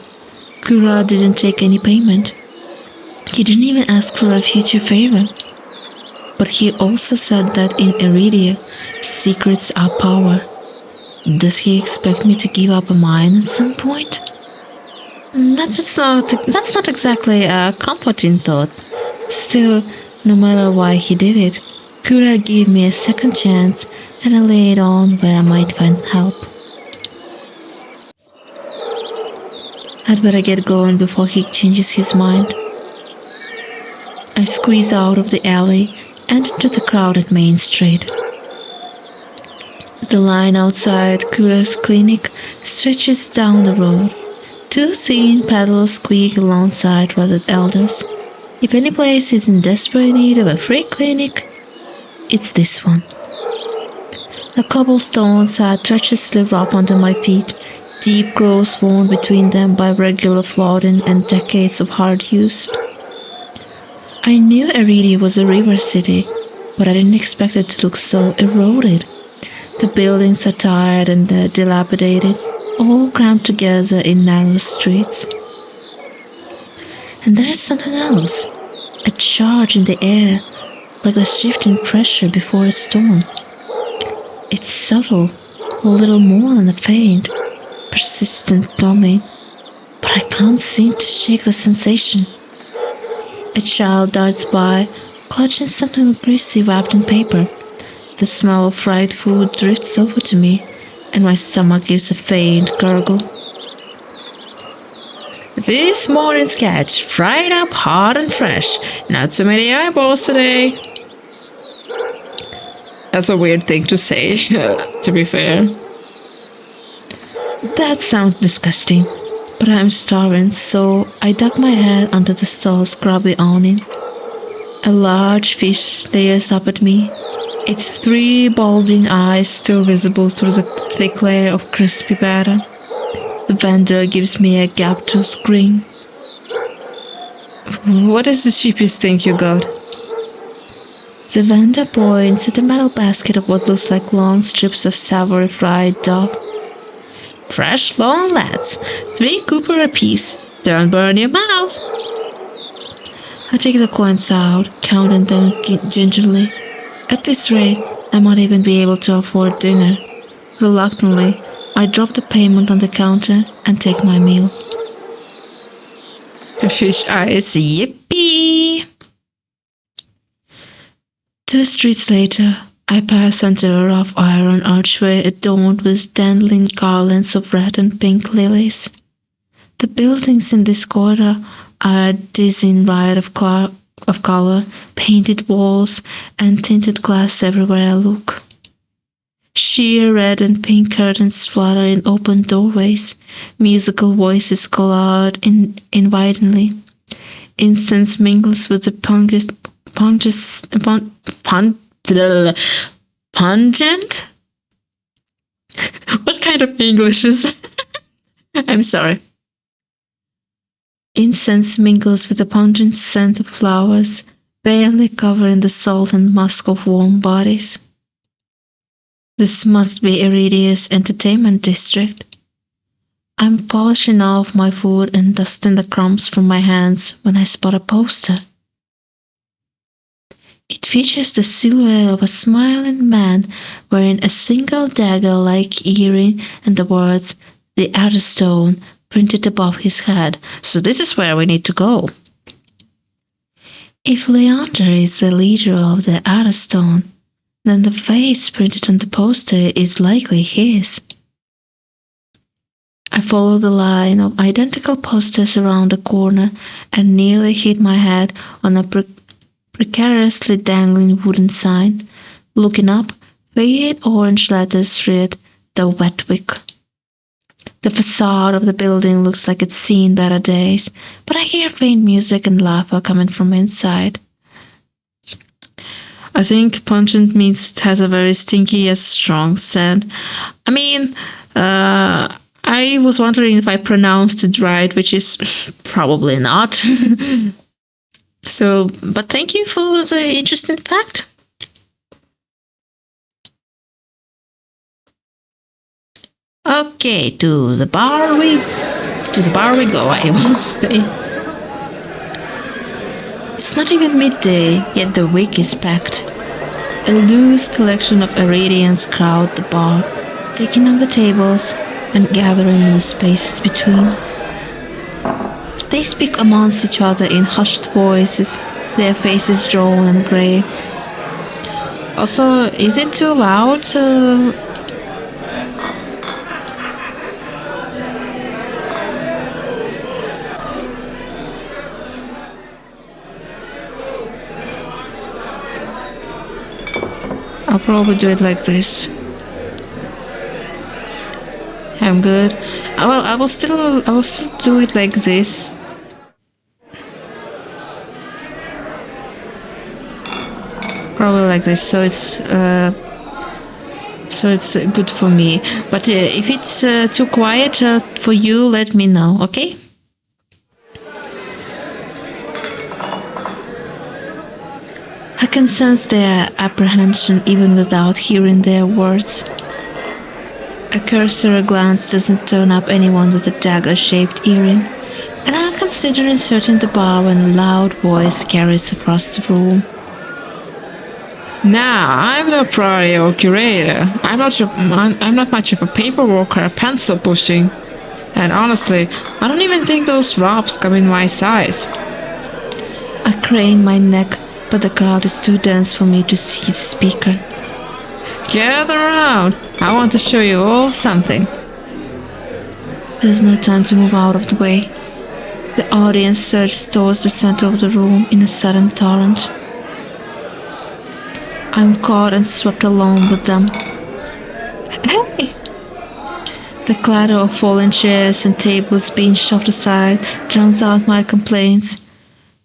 Kura didn't take any payment. He didn't even ask for a future favor. But he also said that in Iridia, secrets are power. Does he expect me to give up mine at some point? That's not exactly a comforting thought. Still, no matter why he did it, Kura gave me a second chance, and I laid on where I might find help. I'd better get going before he changes his mind. I squeeze out of the alley and into the crowded main street. The line outside Kura's clinic stretches down the road. Two thin pedals squeak alongside rugged elders. If any place is in desperate need of a free clinic, it's this one. The cobblestones are treacherously rough under my feet, deep grooves worn between them by regular flooding and decades of hard use. I knew Iridia was a river city, but I didn't expect it to look so eroded. The buildings are tired and dilapidated, all crammed together in narrow streets. And there is something else, a charge in the air, like the shifting pressure before a storm. It's subtle, a little more than a faint, persistent numbing, but I can't seem to shake the sensation. A child darts by, clutching something greasy wrapped in paper. The smell of fried food drifts over to me, and my stomach gives a faint gurgle. This morning's catch, fried up hot and fresh. Not so many eyeballs today. That's a weird thing to say, to be fair. That sounds disgusting, but I'm starving, so I duck my head under the stall's grubby awning. A large fish stares up at me, its three bulging eyes still visible through the thick layer of crispy batter. The vendor gives me a gap-toothed grin. What is the cheapest thing you got? The vendor points at a metal basket of what looks like long strips of savory fried dough. Fresh long lads, 3 copper apiece. Don't burn your mouth. I take the coins out, counting them gingerly. At this rate, I might even be able to afford dinner. Reluctantly, I drop the payment on the counter and take my meal. Fish eyes, yippee! 2 streets later, I pass under a rough iron archway adorned with dangling garlands of red and pink lilies. The buildings in this corridor are a dizzying riot of color, painted walls, and tinted glass everywhere I look. Sheer red and pink curtains flutter in open doorways. Musical voices call out invitingly. Incense mingles with the pungent? What kind of English is I'm sorry. Incense mingles with the pungent scent of flowers, barely covering the salt and musk of warm bodies. This must be Iridia's entertainment district. I'm polishing off my food and dusting the crumbs from my hands when I spot a poster. It features the silhouette of a smiling man wearing a single dagger-like earring and the words, "The Outer Stone," printed above his head. So this is where we need to go. If Leander is the leader of the Aristone, then the face printed on the poster is likely his. I followed the line of identical posters around the corner and nearly hit my head on a precariously dangling wooden sign. Looking up, faded orange letters read, "The Wetwick." The facade of the building looks like it's seen better days, but I hear faint music and laughter coming from inside. I think pungent means it has a very stinky yet strong scent. I mean, I was wondering if I pronounced it right, which is probably not. So, but thank you for the interesting fact. Okay, to the bar we go, I want to say. It's not even midday, yet the wick is packed. A loose collection of Irradians crowd the bar, taking up the tables and gathering in the spaces between. They speak amongst each other in hushed voices, their faces drawn and grey. Also, is it too loud to... I'll probably do it like this. I'm good. I will still do it like this. Probably like this, so it's good for me. But if it's too quiet for you, let me know, okay? I can sense their apprehension even without hearing their words. A cursory glance doesn't turn up anyone with a dagger-shaped earring, and I'll consider inserting the bar when a loud voice carries across the room. Nah, I'm no prior or curator. I'm not much of a paperwork or a pencil pushing. And honestly, I don't even think those robes come in my size. I crane my neck, but the crowd is too dense for me to see the speaker. Gather around! I want to show you all something. There's no time to move out of the way. The audience surges towards the center of the room in a sudden torrent. I'm caught and swept along with them. Hey! The clatter of falling chairs and tables being shoved aside drowns out my complaints.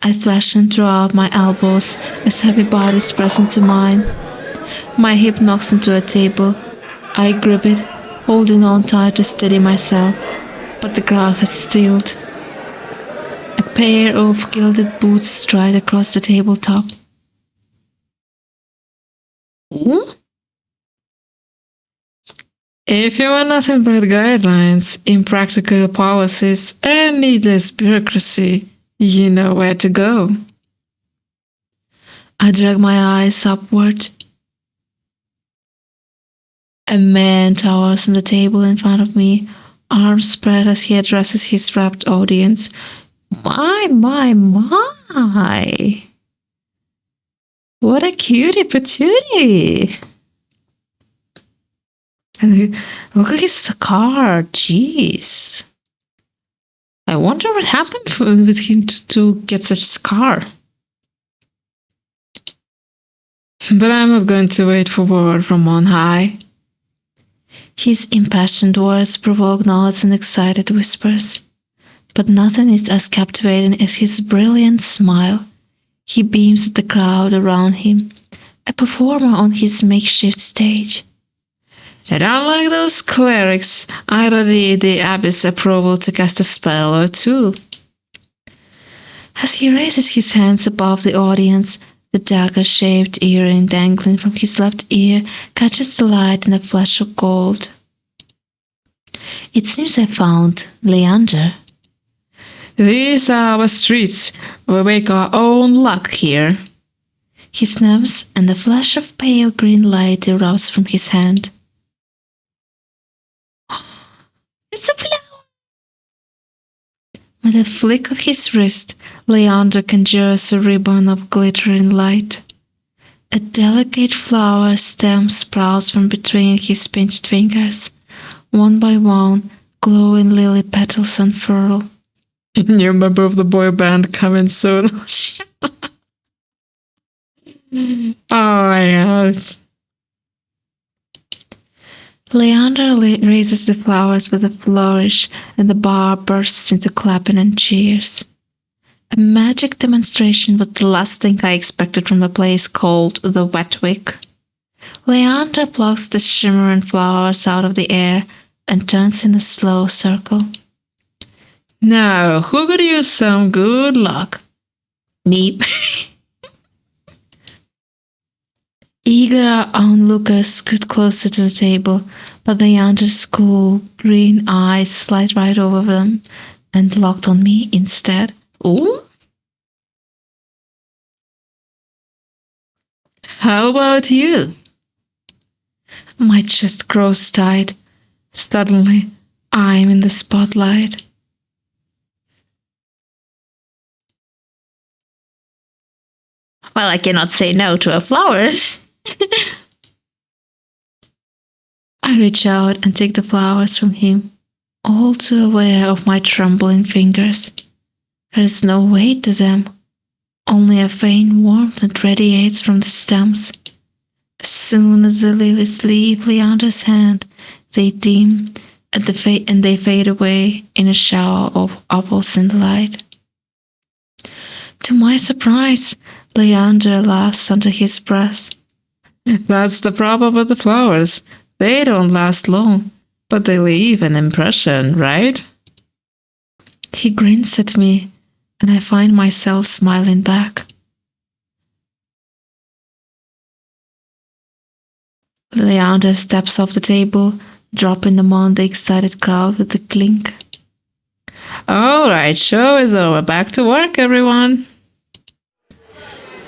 I thrash and throw out my elbows as heavy bodies press into mine. My hip knocks into a table. I grip it, holding on tight to steady myself, but the crowd has stilled. A pair of gilded boots stride across the tabletop. If you want nothing but guidelines, impractical policies, and needless bureaucracy, you know where to go. I drag my eyes upward. A man towers on the table in front of me, arms spread as he addresses his rapt audience. My. What a cutie patootie. And look at his scar, jeez. I wonder what happened with him to get such a scar. But I'm not going to wait for word from on high. His impassioned words provoke nods and excited whispers. But nothing is as captivating as his brilliant smile. He beams at the crowd around him, a performer on his makeshift stage. And unlike those clerics, I don't need the abbess' approval to cast a spell or two. As he raises his hands above the audience, the dagger-shaped earring dangling from his left ear catches the light in a flash of gold. It seems I found Leander. These are our streets. We make our own luck here. He snaps, and a flash of pale green light erupts from his hand. It's a flower! With a flick of his wrist, Leander conjures a ribbon of glittering light. A delicate flower stem sprouts from between his pinched fingers. One by one, glowing lily petals unfurl. New member of the boy band coming soon. Oh my gosh. Leander raises the flowers with a flourish, and the bar bursts into clapping and cheers. A magic demonstration was the last thing I expected from a place called the Wet Wick. Leander plucks the shimmering flowers out of the air and turns in a slow circle. Now, who could use some good luck? Me. Eager onlookers scoot closer to the table, but Leander's cool green eyes slide right over them and locked on me instead. Ooh? How about you? My chest grows tight. Suddenly, I'm in the spotlight. Well, I cannot say no to a flower. I reach out and take the flowers from him, all too aware of my trembling fingers. There is no weight to them, only a faint warmth that radiates from the stems. As soon as the lilies leave Leander's hand, they dim and they fade away in a shower of opalescent light. To my surprise, Leander laughs under his breath. That's the problem with the flowers. They don't last long, but they leave an impression, right? He grins at me, and I find myself smiling back. Leander steps off the table, dropping among the excited crowd with a clink. All right, show is over. Back to work, everyone.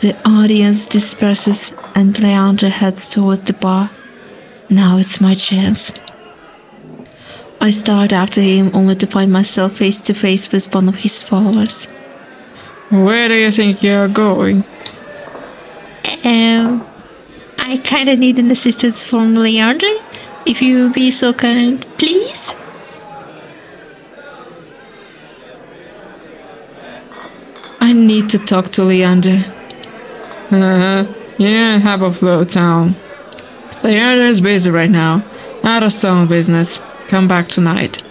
The audience disperses and Leander heads toward the bar. Now it's my chance. I start after him only to find myself face to face with one of his followers. Where do you think you're going? I kinda need an assistance from Leander. If you be so kind, please? I need to talk to Leander. Yeah, have a flow town. Leander is busy right now. Out of town business. Come back tonight.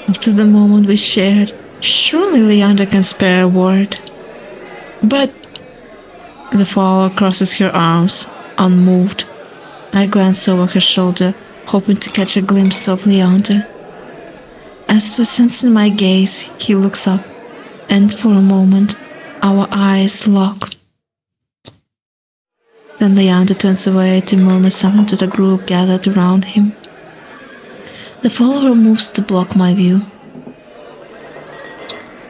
After the moment we shared, surely Leander can spare a word. But the follower crosses her arms, unmoved. I glance over her shoulder, hoping to catch a glimpse of Leander. As to sensing my gaze, he looks up, and for a moment, our eyes lock. Then Leander turns away to murmur something to the group gathered around him. The follower moves to block my view.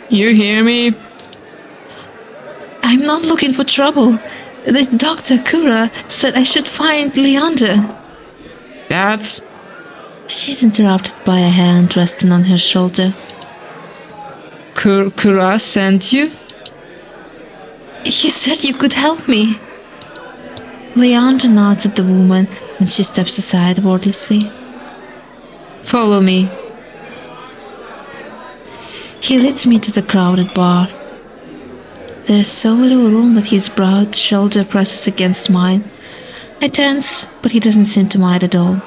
You hear me? I'm not looking for trouble. This Dr. Kura said I should find Leander. That's... She's interrupted by a hand resting on her shoulder. Kura sent you? He said you could help me. Leander nods at the woman and she steps aside wordlessly. Follow me. He leads me to the crowded bar. There's so little room that his broad shoulder presses against mine. I tense, but he doesn't seem to mind at all.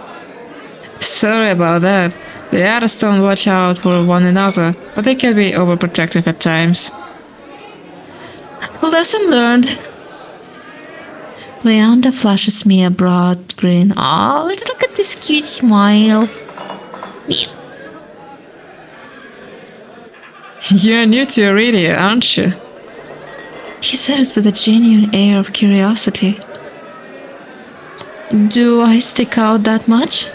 Sorry about that. The others don't watch out for one another, but they can be overprotective at times. Lesson learned. Leander flashes me a broad grin. Oh, look at this cute smile. You're new to your radio, aren't you? He said it with a genuine air of curiosity. Do I stick out that much?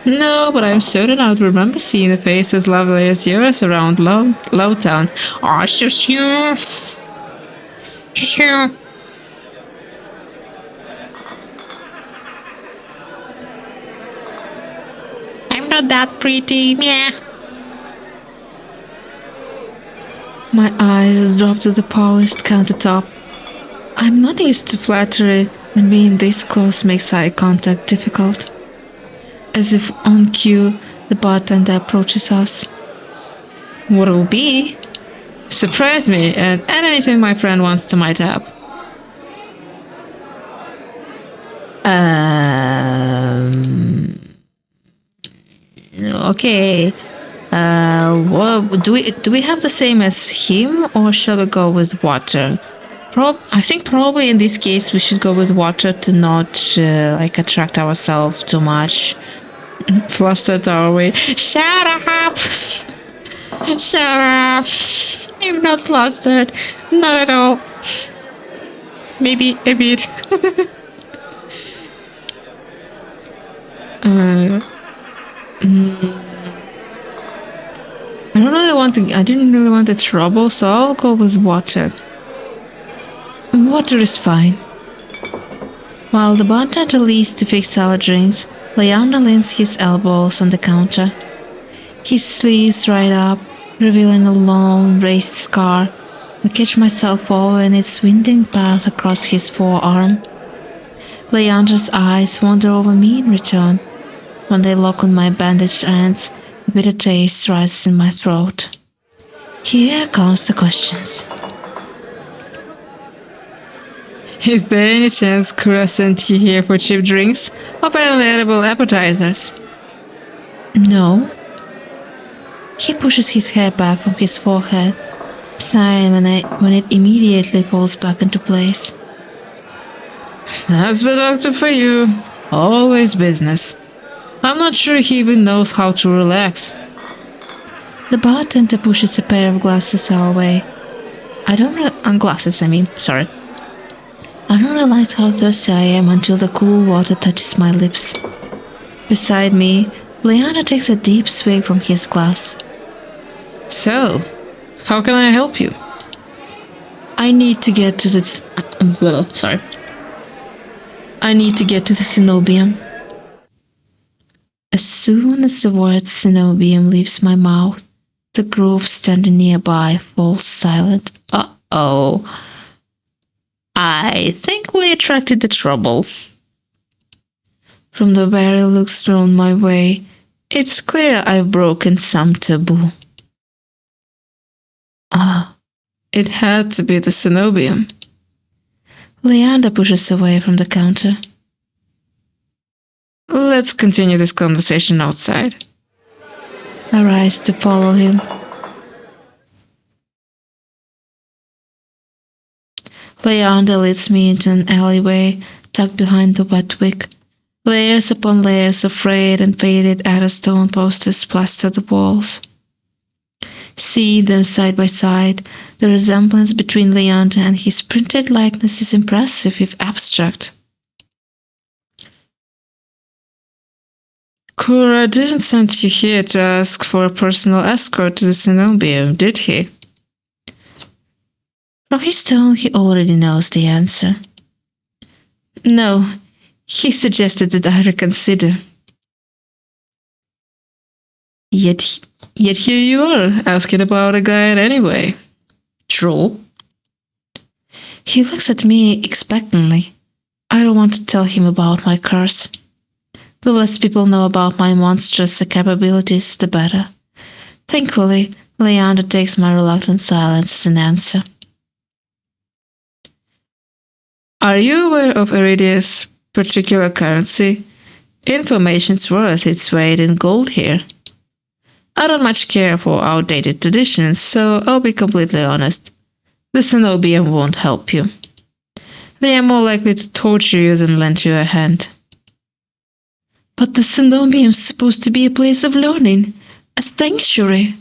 No, but I'm certain I'd remember seeing a face as lovely as yours around Lowtown. Oh, sure. I'm not that pretty, yeah. My eyes drop to the polished countertop. I'm not used to flattery, and being this close makes eye contact difficult. As if on cue, the bartender approaches us. What will be? Surprise me and add anything my friend wants to my tab. Okay. What, do we have the same as him, or shall we go with water? I think probably in this case we should go with water to not attract ourselves too much. Flustered are we? Shut up! Shut up! I'm not flustered. Not at all. Maybe a bit. I didn't really want the trouble, so I'll go with water. Water is fine. While the bartender leaves to fix our drinks, Leander leans his elbows on the counter. His sleeves right up, revealing a long, raised scar. I catch myself following its winding path across his forearm. Leander's eyes wander over me in return. When they lock on my bandaged hands, a bitter taste rises in my throat. Here comes the questions. Is there any chance Kura sent you here for cheap drinks or barely edible appetizers? No. He pushes his hair back from his forehead, sighing when it immediately falls back into place. That's the doctor for you. Always business. I'm not sure he even knows how to relax. The bartender pushes a pair of glasses our way. I don't realize how thirsty I am until the cool water touches my lips. Beside me, Leander takes a deep swig from his glass. So, how can I help you? I need to get to the Cenobium. As soon as the word Cenobium leaves my mouth, the group standing nearby falls silent. Uh-oh. I think we attracted the trouble. From the very looks thrown my way, it's clear I've broken some taboo. It had to be the Cenobium. Leander pushes away from the counter. Let's continue this conversation outside. I rise to follow him. Leander leads me into an alleyway tucked behind the wet wick. Layers upon layers of frayed and faded Adderstone posters plaster the walls. Seeing them side by side, the resemblance between Leander and his printed likeness is impressive if abstract. Kura didn't send you here to ask for a personal escort to the Cenobium, did he? From his tone, he already knows the answer. No, he suggested that I reconsider. Yet here you are, asking about a guide anyway. True. He looks at me expectantly. I don't want to tell him about my curse. The less people know about my monstrous capabilities, the better. Thankfully, Leander takes my reluctant silence as an answer. Are you aware of Iridia's particular currency? Information's worth its weight in gold here. I don't much care for outdated traditions, so I'll be completely honest. The Cenobium won't help you. They are more likely to torture you than lend you a hand. But the Cenobium's supposed to be a place of learning, a sanctuary.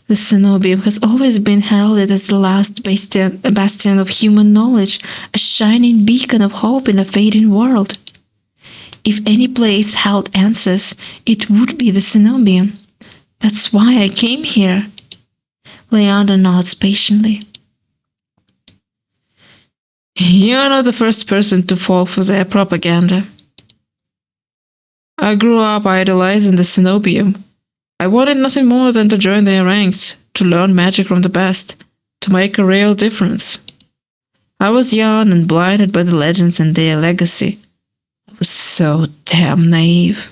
The Cenobium has always been heralded as the last bastion of human knowledge, a shining beacon of hope in a fading world. If any place held answers, it would be the Cenobium. That's why I came here. Leander nods patiently. You're not the first person to fall for their propaganda. I grew up idolizing the Cenobium. I wanted nothing more than to join their ranks, to learn magic from the best, to make a real difference. I was young and blinded by the legends and their legacy. I was so damn naive.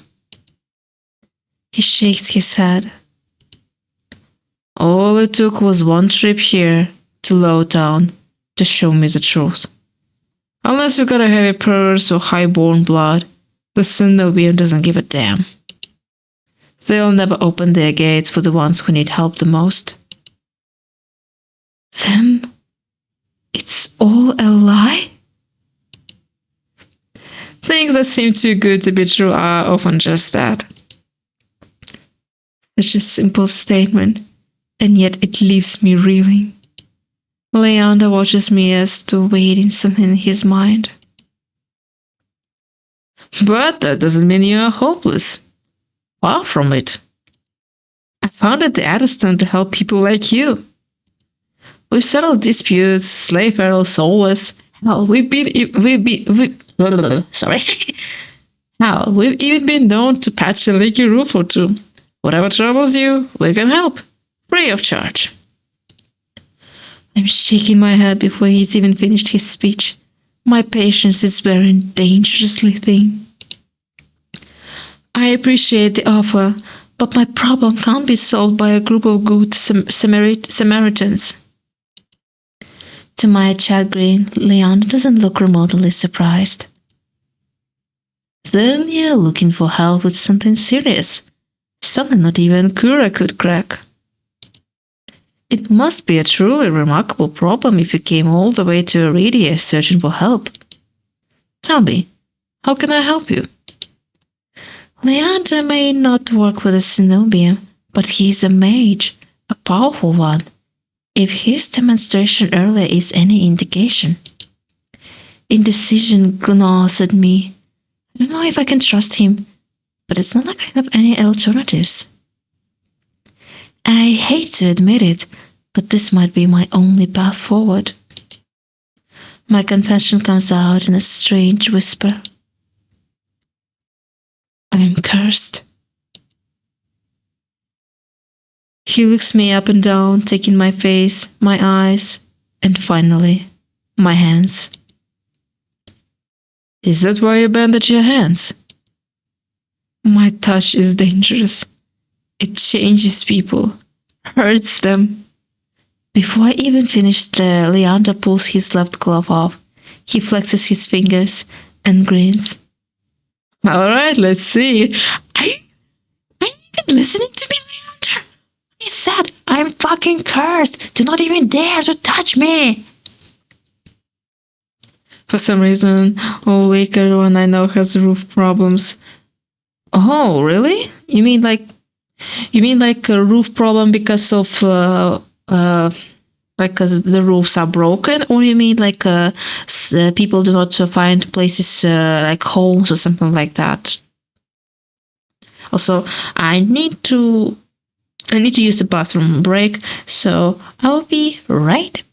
He shakes his head. All it took was one trip here to Lowtown to show me the truth. Unless you got a heavy purse or highborn blood, the Cenobian doesn't give a damn. They'll never open their gates for the ones who need help the most. Then it's all a lie? Things that seem too good to be true are often just that. Such a simple statement, and yet it leaves me reeling. Leander watches me as to waiting something in his mind. But that doesn't mean you are hopeless. Far from it. I founded the Addiston to help people like you. We've settled disputes, slave feral, soulless. Hell, we've even been known to patch a leaky roof or two. Whatever troubles you, we can help. Free of charge. I'm shaking my head before he's even finished his speech. My patience is wearing dangerously thin. I appreciate the offer, but my problem can't be solved by a group of good Samaritans. To my chagrin, Leander doesn't look remotely surprised. Then you're looking for help with something serious. Something not even Kura could crack. It must be a truly remarkable problem if you came all the way to Aridia searching for help. Tell me, how can I help you? Leander may not work with a Cenobian, but he's a mage, a powerful one. If his demonstration earlier is any indication. Indecision gnaws at me. I don't know if I can trust him, but it's not like I have any alternatives. I hate to admit it, but this might be my only path forward. My confession comes out in a strange whisper. I'm cursed. He looks me up and down, taking my face, my eyes, and finally, my hands. Is that why you bandage your hands? My touch is dangerous. It changes people, hurts them. Before I even finish, Leander pulls his left glove off. He flexes his fingers and grins. All right, let's see. Are you even listening to me, Leander? He said, I'm fucking cursed. Do not even dare to touch me. For some reason, all week everyone I know has roof problems. Oh, really? You mean like a roof problem because of the roofs are broken, or you mean like people do not find places like homes or something like that? Also, I need to use the bathroom break, so I will be right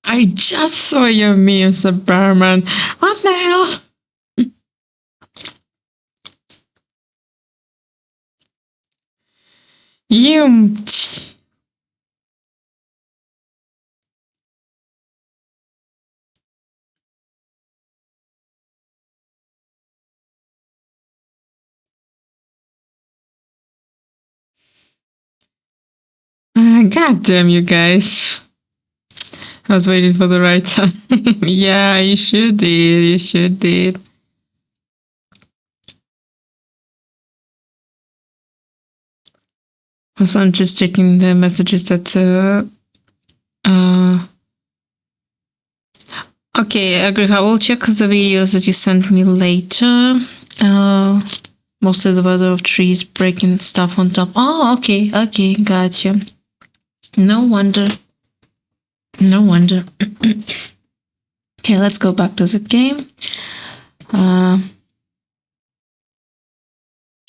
I just saw your meme, Superman. What the hell? You. God damn you guys. I was waiting for the right time. Yeah, you sure did. You sure did. Also, I'm just checking the messages that. Okay, Agriha, I will check the videos that you sent me later. Most of the weather of trees breaking stuff on top. Oh, okay, gotcha. No wonder. No wonder. Okay, let's go back to the game.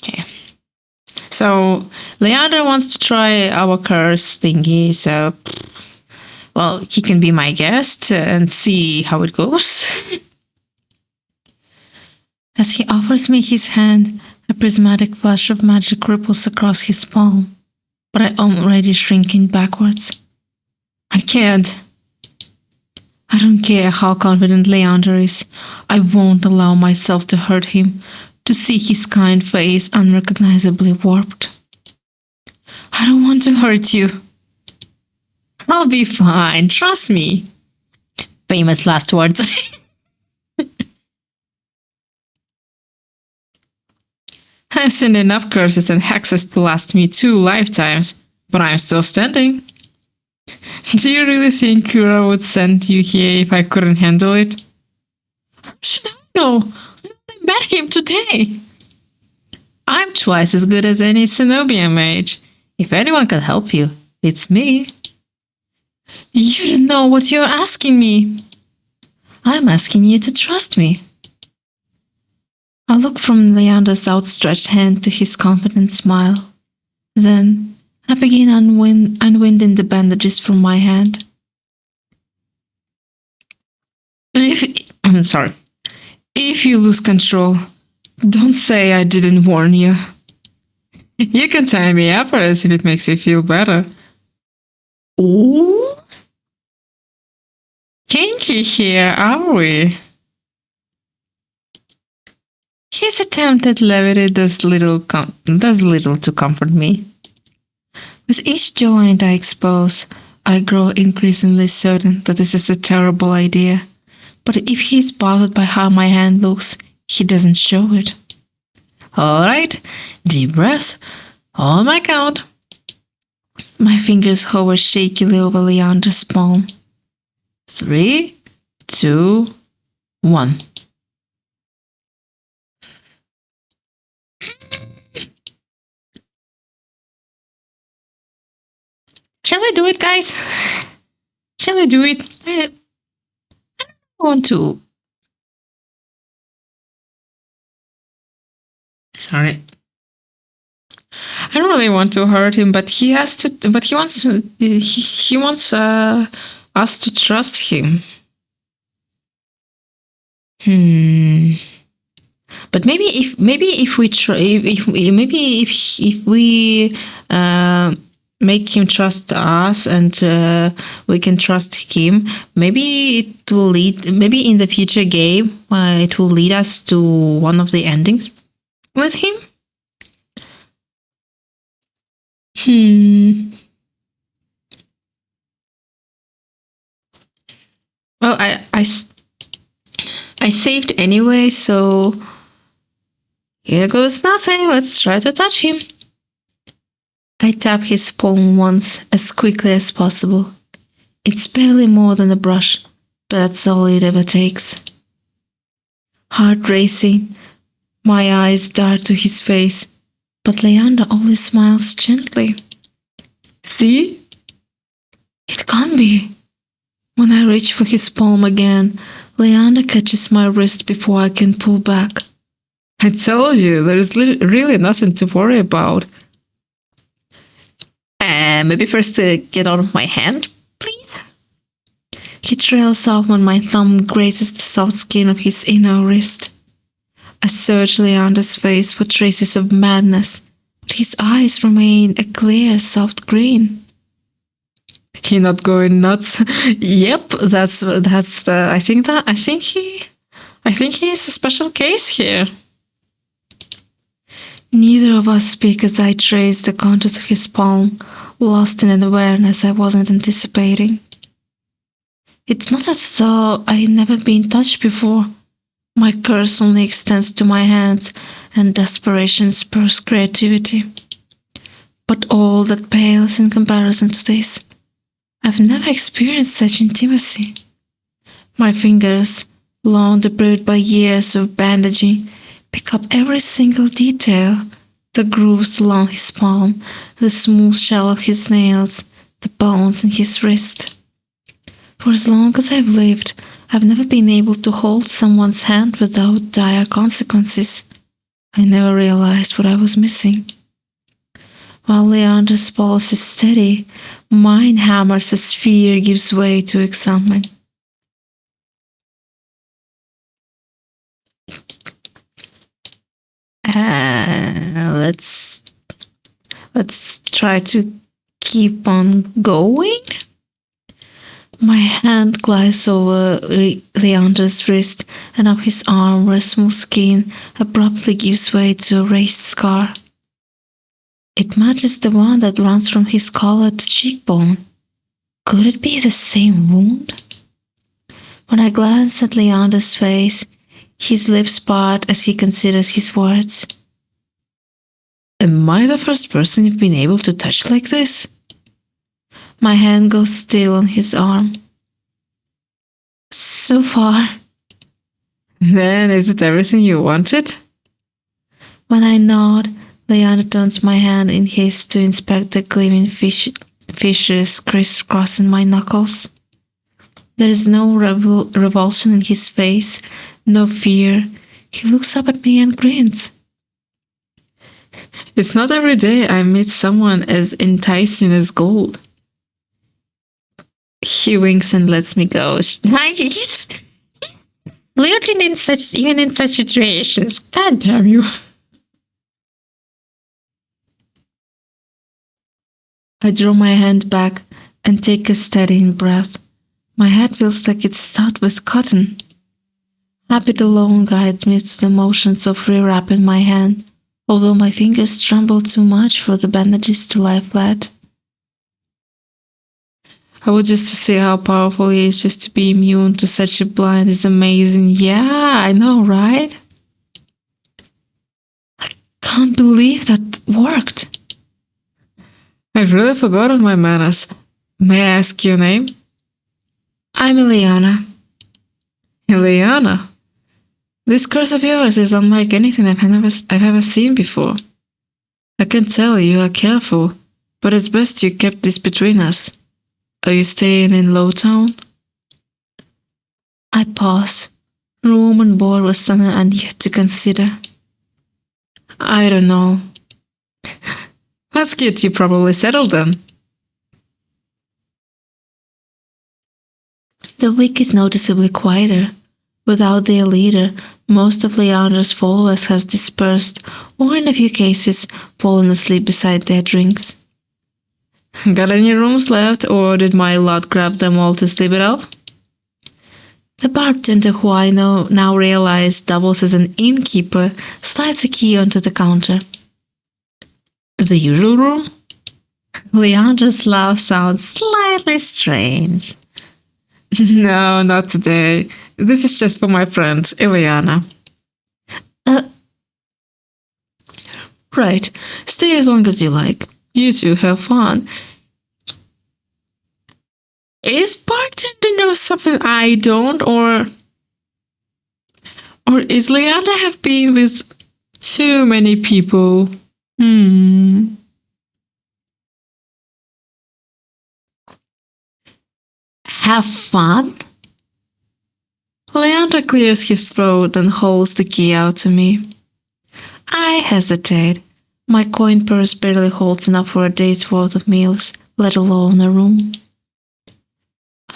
Okay. So, Leander wants to try our curse thingy, so... Well, he can be my guest and see how it goes. As he offers me his hand, a prismatic flash of magic ripples across his palm, but I am already shrinking backwards. I can't. I don't care how confident Leander is. I won't allow myself to hurt him, to see his kind face unrecognizably warped. I don't want to hurt you. I'll be fine, trust me. Famous last words. I've seen enough curses and hexes to last me 2 lifetimes, but I'm still standing. Do you really think Kura would send you here if I couldn't handle it? How should I know? I met him today. I'm twice as good as any Zenobia mage. If anyone can help you, it's me. You don't know what you're asking me. I'm asking you to trust me. I look from Leander's outstretched hand to his confident smile. Then I begin unwinding the bandages from my hand. I'm sorry. If you lose control, don't say I didn't warn you. You can tie me up if it makes you feel better. Ooh? Kinky here, are we? His attempt at levity does little to comfort me. With each joint I expose, I grow increasingly certain that this is a terrible idea. But if he's bothered by how my hand looks, he doesn't show it. Alright, deep breath, on my count. My fingers hover shakily over Leander's palm. 3, 2, 1. Shall I do it, guys? Shall I do it? I don't want to. Sorry. I don't really want to hurt him, but he has to. But he wants. He wants us to trust him. But maybe if we make him trust us and we can trust him, maybe it will lead. Maybe in the future game, it will lead us to one of the endings with him. Well, I saved anyway, so here goes nothing. Let's try to touch him. I tap his palm once, as quickly as possible. It's barely more than a brush, but that's all it ever takes. Heart racing, my eyes dart to his face, but Leander only smiles gently. See? It can't be. When I reach for his palm again, Leander catches my wrist before I can pull back. I told you, there is really nothing to worry about. Maybe first get out of my hand, please? He trails off when my thumb grazes the soft skin of his inner wrist. I search Leander's face for traces of madness, but his eyes remain a clear, soft green. He not going nuts? Yep, that's. I think he is a special case here. Neither of us speak as I trace the contours of his palm, lost in an awareness I wasn't anticipating. It's not as though I'd never been touched before. My curse only extends to my hands, and desperation spurs creativity. But all that pales in comparison to this. I've never experienced such intimacy. My fingers, long deprived by years of bandaging, pick up every single detail, the grooves along his palm, the smooth shell of his nails, the bones in his wrist. For as long as I've lived, I've never been able to hold someone's hand without dire consequences. I never realized what I was missing. While Leander's pulse is steady, mine hammers as fear gives way to excitement. Let's try to keep on going. My hand glides over Leander's wrist and up his arm where smooth skin abruptly gives way to a raised scar. It matches the one that runs from his collar to cheekbone. Could it be the same wound? When I glance at Leander's face, his lips part as he considers his words. Am I the first person you've been able to touch like this? My hand goes still on his arm. So far. Then is it everything you wanted? When I nod, Leander turns my hand in his to inspect the gleaming fissures crisscrossing my knuckles. There is no revulsion in his face, no fear. He looks up at me and grins. It's not every day I meet someone as enticing as gold. He winks and lets me go. He's flirting even in such situations. God damn you. I draw my hand back and take a steady breath. My head feels like it's stuffed with cotton. Habit alone guides me to the motions of rewrapping my hand, although my fingers tremble too much for the bandages to lie flat. I would just to see how powerful he is. Just to be immune to such a blind is amazing. Yeah, I know, right? I can't believe that worked. I've really forgotten my manners. May I ask your name? I'm Ileana. Ileana? This curse of yours is unlike anything I've ever seen before. I can tell you are careful, but it's best you kept this between us. Are you staying in Lowtown? I pause, room and board was something I'd yet to consider. I don't know. That's good, you probably settled then. The week is noticeably quieter. Without their leader, most of Leander's followers have dispersed, or in a few cases, fallen asleep beside their drinks. Got any rooms left, or did my lot grab them all to sleep it off? The bartender, who I now realize doubles as an innkeeper, slides a key onto the counter. The usual room? Leander's laugh sounds slightly strange. No, not today. This is just for my friend, Ileana. Right. Stay as long as you like. You two have fun. Is bartender know something I don't, or is Leander have been with too many people? Have fun? Leander clears his throat and holds the key out to me. I hesitate. My coin purse barely holds enough for a day's worth of meals, let alone a room.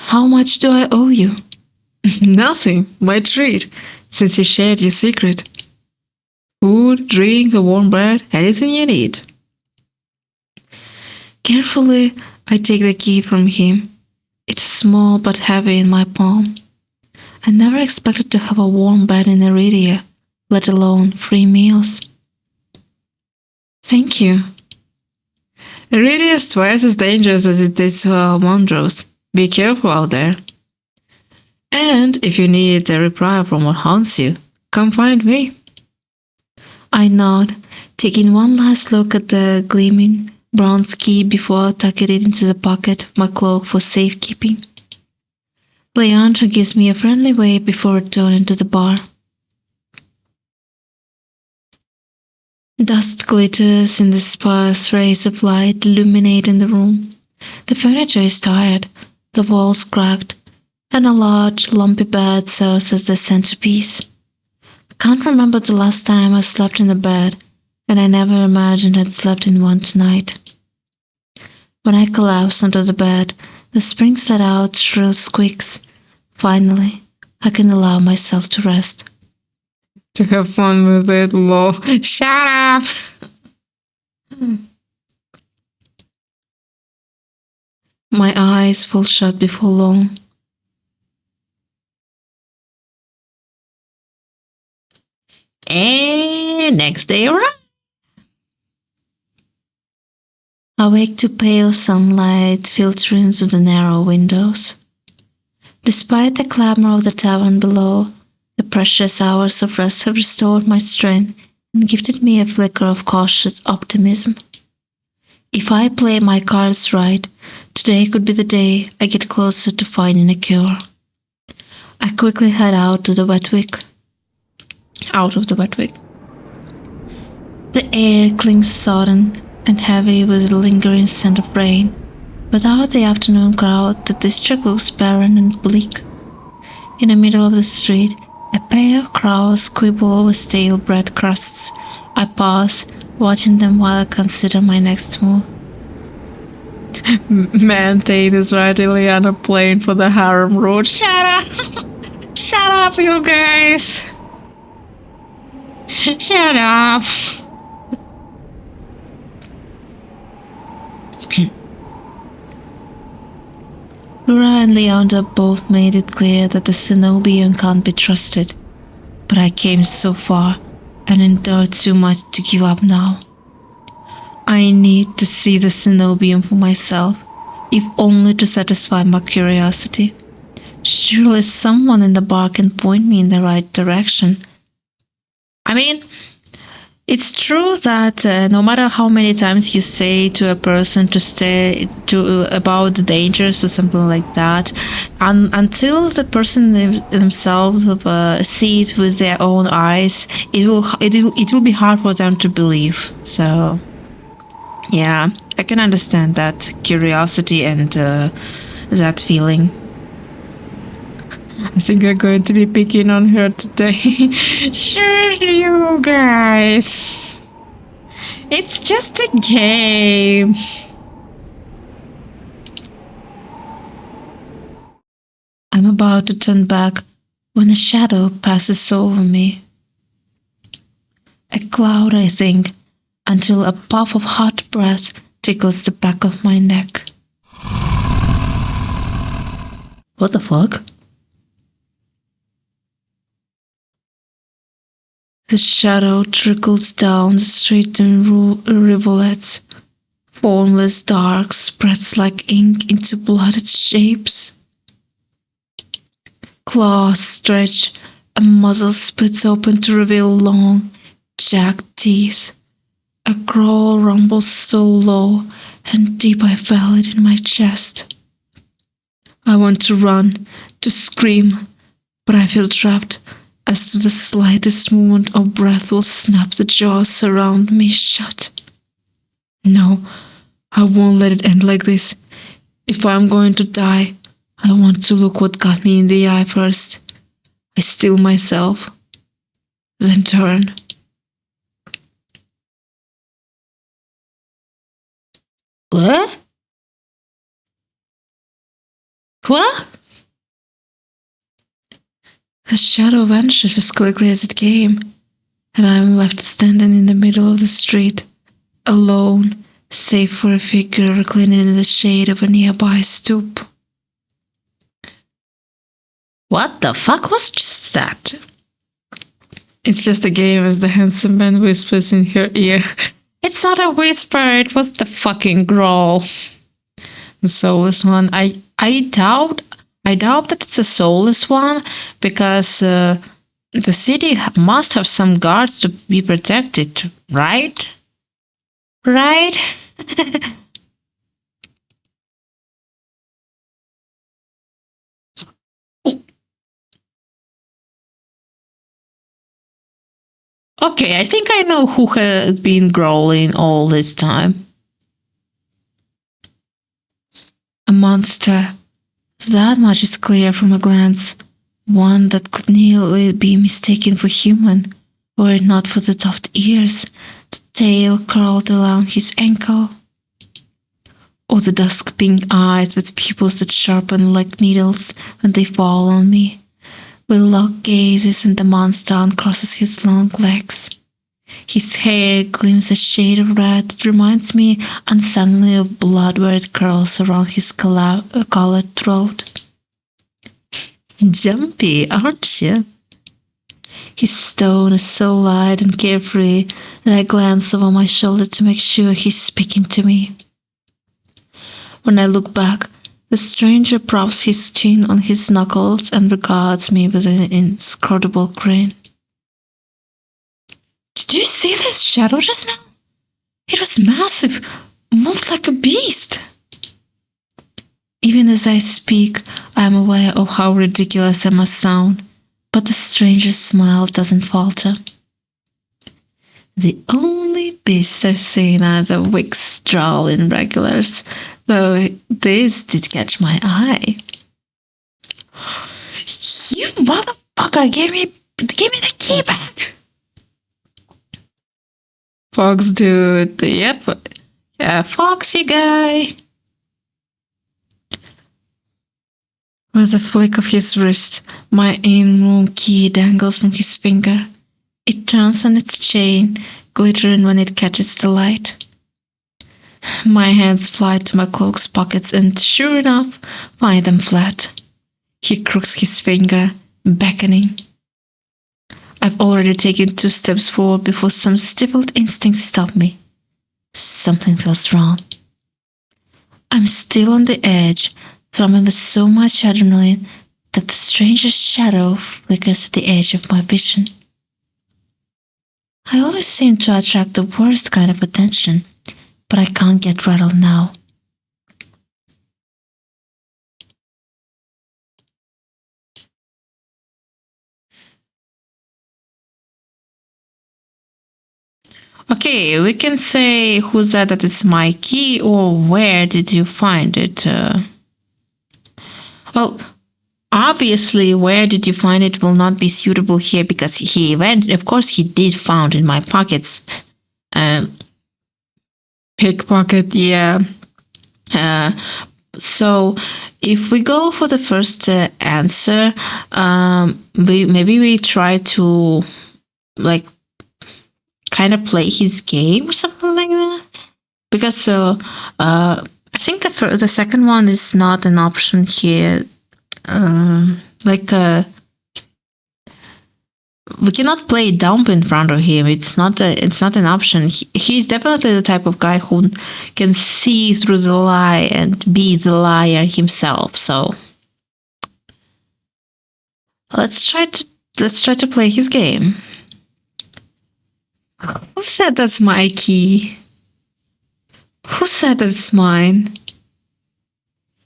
How much do I owe you? Nothing. My treat, since you shared your secret. Food, drink, a warm bread, anything you need. Carefully, I take the key from him. It's small but heavy in my palm. I never expected to have a warm bed in Iridia, let alone 3 meals. Thank you. It really is twice as dangerous as it is Montrose. Be careful out there. And if you need a reprieve from what haunts you, come find me. I nod, taking one last look at the gleaming bronze key before tucking it into the pocket of my cloak for safekeeping. Leandra gives me a friendly wave before returning to the bar. Dust glitters in the sparse rays of light illuminating the room. The furniture is tired, the walls cracked, and a large, lumpy bed serves as the centerpiece. I can't remember the last time I slept in a bed, and I never imagined I'd slept in one tonight. When I collapsed onto the bed, the springs let out shrill squeaks. Finally, I can allow myself to rest. To have fun with it, lol. Shut up! My eyes fall shut before long. And next day arrives. I wake to pale sunlight filtering through the narrow windows. Despite the clamor of the tavern below, the precious hours of rest have restored my strength and gifted me a flicker of cautious optimism. If I play my cards right, today could be the day I get closer to finding a cure. I quickly head out of the wet wick. The air clings sodden and heavy with the lingering scent of rain. Without the afternoon crowd, the district looks barren and bleak. In the middle of the street, a pair of crows quibble over stale bread crusts. I pause, watching them while I consider my next move. Maintain is rightly on a plane for the Harem Road. Shut up! Shut up, you guys! Shut up! Lura and Leander both made it clear that the Cenobian can't be trusted. But I came so far and endured too much to give up now. I need to see the Cenobian for myself, if only to satisfy my curiosity. Surely someone in the bar can point me in the right direction. I mean, it's true that no matter how many times you say to a person to stay about the dangers or something like that, until the person themselves see it with their own eyes, it will be hard for them to believe. So, yeah, I can understand that curiosity and that feeling. I think I'm going to be picking on her today. Sure, you guys. It's just a game. I'm about to turn back when a shadow passes over me. A cloud, I think, until a puff of hot breath tickles the back of my neck. What the fuck? The shadow trickles down the street in rivulets. Formless dark spreads like ink into blooded shapes. Claws stretch, a muzzle splits open to reveal long, jagged teeth. A growl rumbles so low and deep I feel it in my chest. I want to run, to scream, but I feel trapped. As to the slightest movement of breath will snap the jaws around me shut. No, I won't let it end like this. If I'm going to die, I want to look what got me in the eye first. I still myself, then turn. What? Quoi? The shadow vanishes as quickly as it came, and I am left standing in the middle of the street, alone, save for a figure reclining in the shade of a nearby stoop. What the fuck was just that? It's just a game as the handsome man whispers in her ear. It's not a whisper, it was the fucking growl. The soulless one. I doubt that it's a soulless one because the city must have some guards to be protected, right? Right? Okay, I think I know who has been growling all this time. A monster. That much is clear from a glance. One that could nearly be mistaken for human, were it not for the tufted ears, the tail curled around his ankle, or the dusk pink eyes with pupils that sharpen like needles when they fall on me. Will lock gazes and the monster uncrosses his long legs. His hair gleams a shade of red that reminds me unsunnily of blood where it curls around his collared throat. Jumpy, aren't you? His tone is so light and carefree that I glance over my shoulder to make sure he's speaking to me. When I look back, the stranger props his chin on his knuckles and regards me with an inscrutable grin. Did you see this shadow just now? It was massive, moved like a beast. Even as I speak, I am aware of how ridiculous I must sound, but the stranger's smile doesn't falter. The only beast I've seen are the Wicks drawling regulars, though this did catch my eye. You motherfucker, give me the key back. Fox dude, yep. Yeah, foxy guy. With a flick of his wrist, my in-room key dangles from his finger. It turns on its chain, glittering when it catches the light. My hands fly to my cloak's pockets and, sure enough, find them flat. He crooks his finger, beckoning. I've already taken 2 steps forward before some stifled instinct stopped me. Something feels wrong. I'm still on the edge, throbbing with so much adrenaline that the stranger's shadow flickers at the edge of my vision. I always seem to attract the worst kind of attention, but I can't get rattled now. Okay, we can say who said that it's my key or where did you find it? Well, obviously, where did you find it will not be suitable here because he went, of course, he did found in my pockets. Pickpocket, yeah. So if we go for the first answer, we try to like kind of play his game or something like that, because I think the second one is not an option here. We cannot play dumb in front of him. It's not an option. He's definitely the type of guy who can see through the lie and be the liar himself. So let's try to play his game. Who said that's my key? Who said that's mine?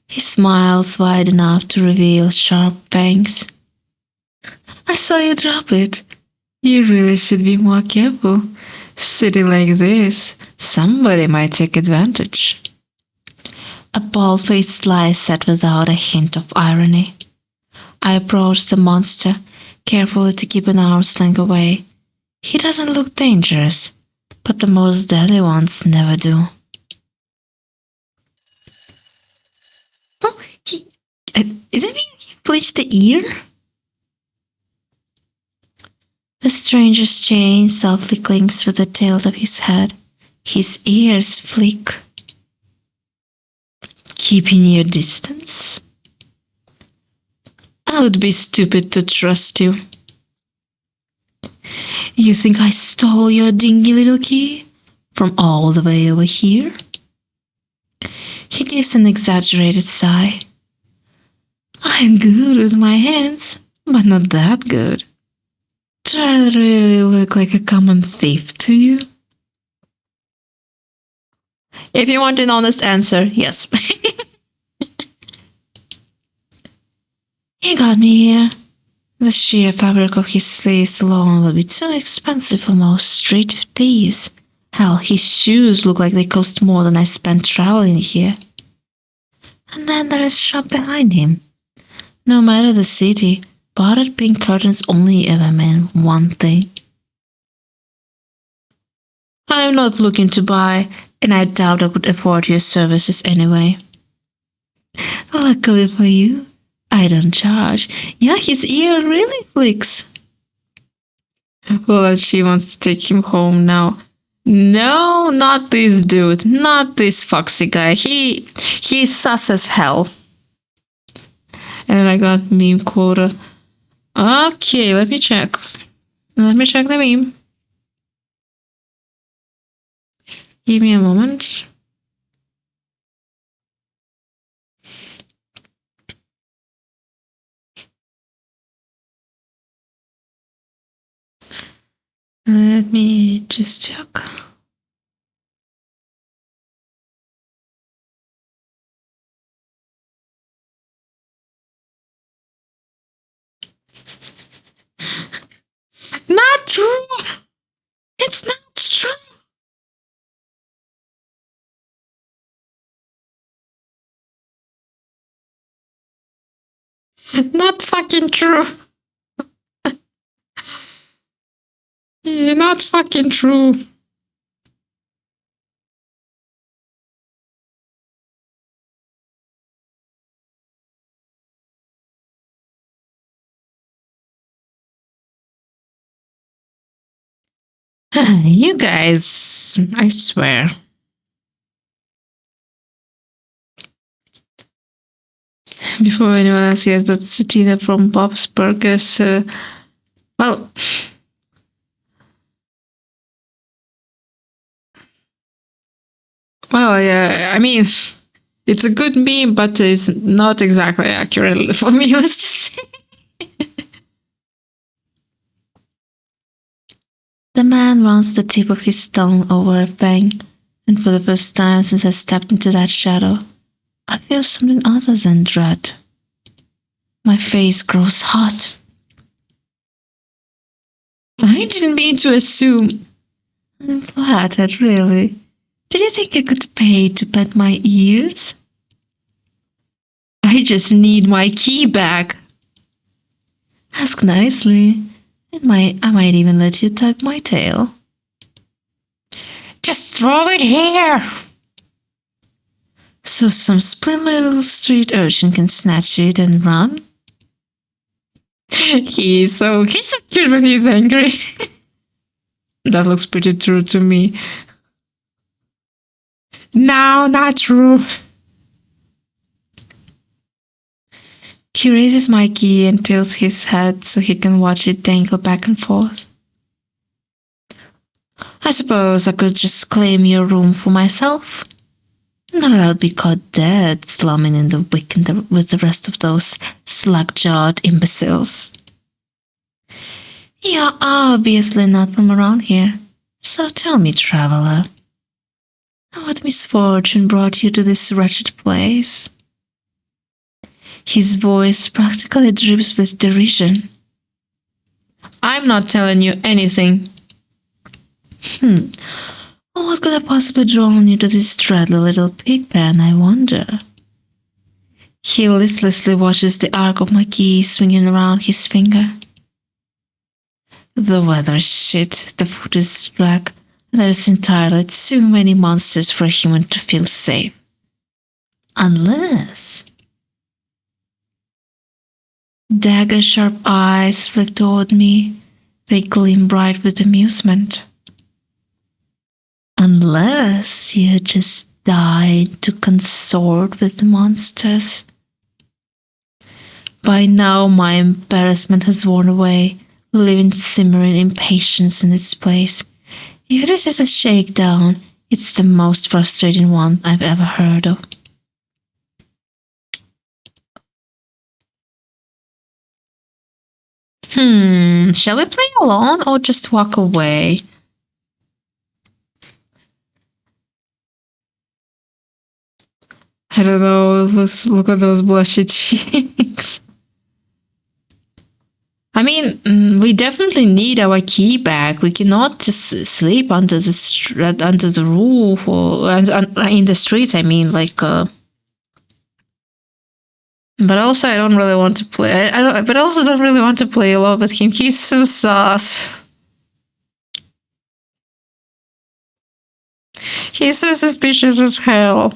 He smiles wide enough to reveal sharp fangs. I saw you drop it. You really should be more careful. City like this, somebody might take advantage. A bald-faced lie said without a hint of irony. I approach the monster, carefully to keep an arm's length away. He doesn't look dangerous, but the most deadly ones never do. Oh, isn't he bleached the ear? The stranger's chain softly clings to the tails of his head. His ears flick. Keeping your distance? I would be stupid to trust you. You think I stole your dingy little key from all the way over here? He gives an exaggerated sigh. I'm good with my hands, but not that good. Do I really look like a common thief to you? If you want an honest answer, yes. He got me here. The sheer fabric of his sleeves alone would be too expensive for most street thieves. Hell, his shoes look like they cost more than I spent traveling here. And then there is shop behind him. No matter the city, potted pink curtains only ever meant one thing. I'm not looking to buy, and I doubt I could afford your services anyway. Luckily for you, I don't charge. Yeah, his ear really flicks. Well, she wants to take him home now. No, not this dude. Not this foxy guy. He's sus as hell. And I got meme quota. Okay, let me check. Let me check the meme. Give me a moment. Let me just check. Not true! It's not true! Not fucking true! Not fucking true. You guys, I swear. Before anyone else, yes, that's Tina from Bob's Burgers. Well, yeah, I mean, it's a good meme, but it's not exactly accurate for me, let's just say. The man runs the tip of his tongue over a fang, and for the first time since I stepped into that shadow, I feel something other than dread. My face grows hot. I didn't mean to assume. I'm flattered, really. Did you think I could pay to pet my ears? I just need my key back. Ask nicely. I might even let you tug my tail. Just throw it here! So some splendid little street urchin can snatch it and run? He's so cute when he's angry. That looks pretty true to me. No, not true. He raises my key and tilts his head so he can watch it dangle back and forth. I suppose I could just claim your room for myself. Not that I'll be caught dead slumming in the wick with the rest of those slack-jawed imbeciles. You're obviously not from around here, so tell me, traveler, what misfortune brought you to this wretched place? His voice practically drips with derision. I'm not telling you anything. What could have possibly drawn you to this dreadly little pig pen, I wonder? He listlessly watches the arc of my key swinging around his finger. The weather's shit, the food is black, and there's entirely too many monsters for a human to feel safe. Unless... Dagger-sharp eyes flick toward me, They gleam bright with amusement. Unless you just died to consort with the monsters. By now my embarrassment has worn away, leaving simmering impatience in its place. If this is a shakedown, it's the most frustrating one I've ever heard of. Shall we play alone or just walk away? I don't know. Look at those blushy cheeks. I mean, we definitely need our key back. We cannot just sleep under the roof or in the streets. I mean, like. But also, I don't really want to play. But also, don't really want to play alone with him. He's so sus. He's so suspicious as hell.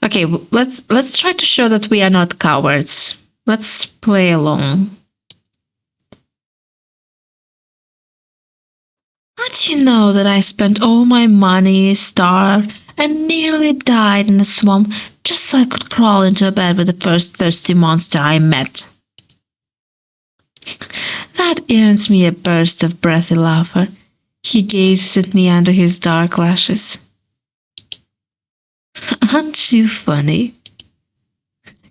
Okay, let's try to show that we are not cowards. Let's play along. Don't you know that I spent all my money, starved, and nearly died in a swamp just so I could crawl into a bed with the first thirsty monster I met? That earns me a burst of breathy laughter. He gazes at me under his dark lashes. Aren't you funny?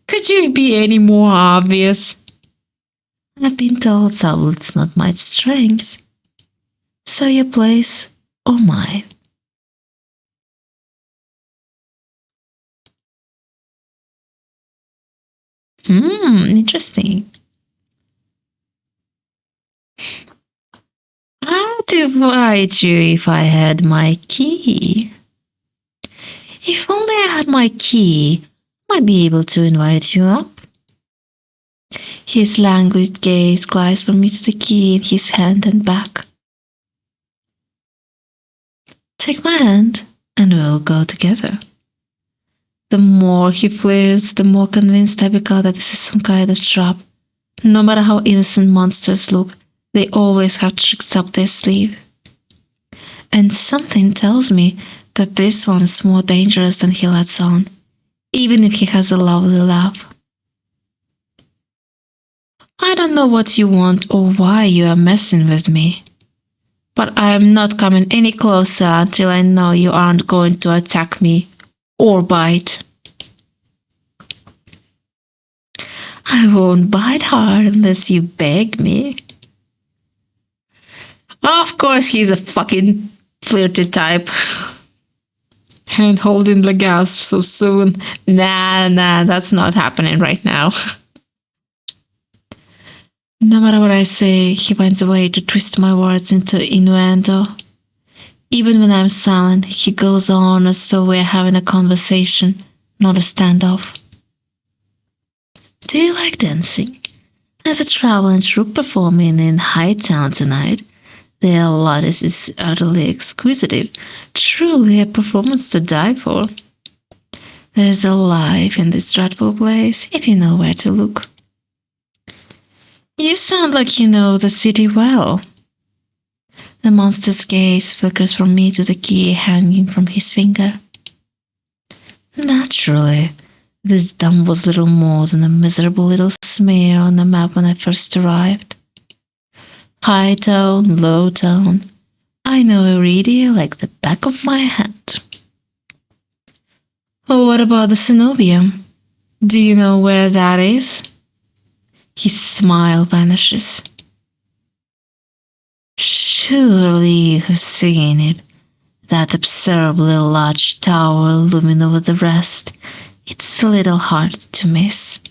Could you be any more obvious? I've been told it's not my strength. So your place or mine? Interesting. I'd invite you if I had my key. If only I had my key, I might be able to invite you up. His languid gaze glides from me to the key in his hand and back. Take my hand, and we'll go together. The more he flirts, the more convinced I become that this is some kind of trap. No matter how innocent monsters look, they always have tricks up their sleeve. And something tells me that this one is more dangerous than he lets on, even if he has a lovely laugh. I don't know what you want or why you are messing with me, but I am not coming any closer until I know you aren't going to attack me or bite. I won't bite hard unless you beg me. Of course he's a fucking flirty type. And holding the gasp so soon. Nah, that's not happening right now. No matter what I say, he finds a way to twist my words into innuendo. Even when I'm silent, he goes on as though we're having a conversation, not a standoff. Do you like dancing? There's a traveling troupe performing in Hightown tonight. Their lattice is utterly exquisite, truly a performance to die for. There is a life in this dreadful place, if you know where to look. You sound like you know the city well. The monster's gaze flickers from me to the key hanging from his finger. Naturally, this dump was little more than a miserable little smear on the map when I first arrived. High town, low town, I know Iridia like the back of my hand. Oh, what about the Cenobium? Do you know where that is? His smile vanishes. Surely you have seen it. That absurdly large tower looming over the rest. It's a little hard to miss.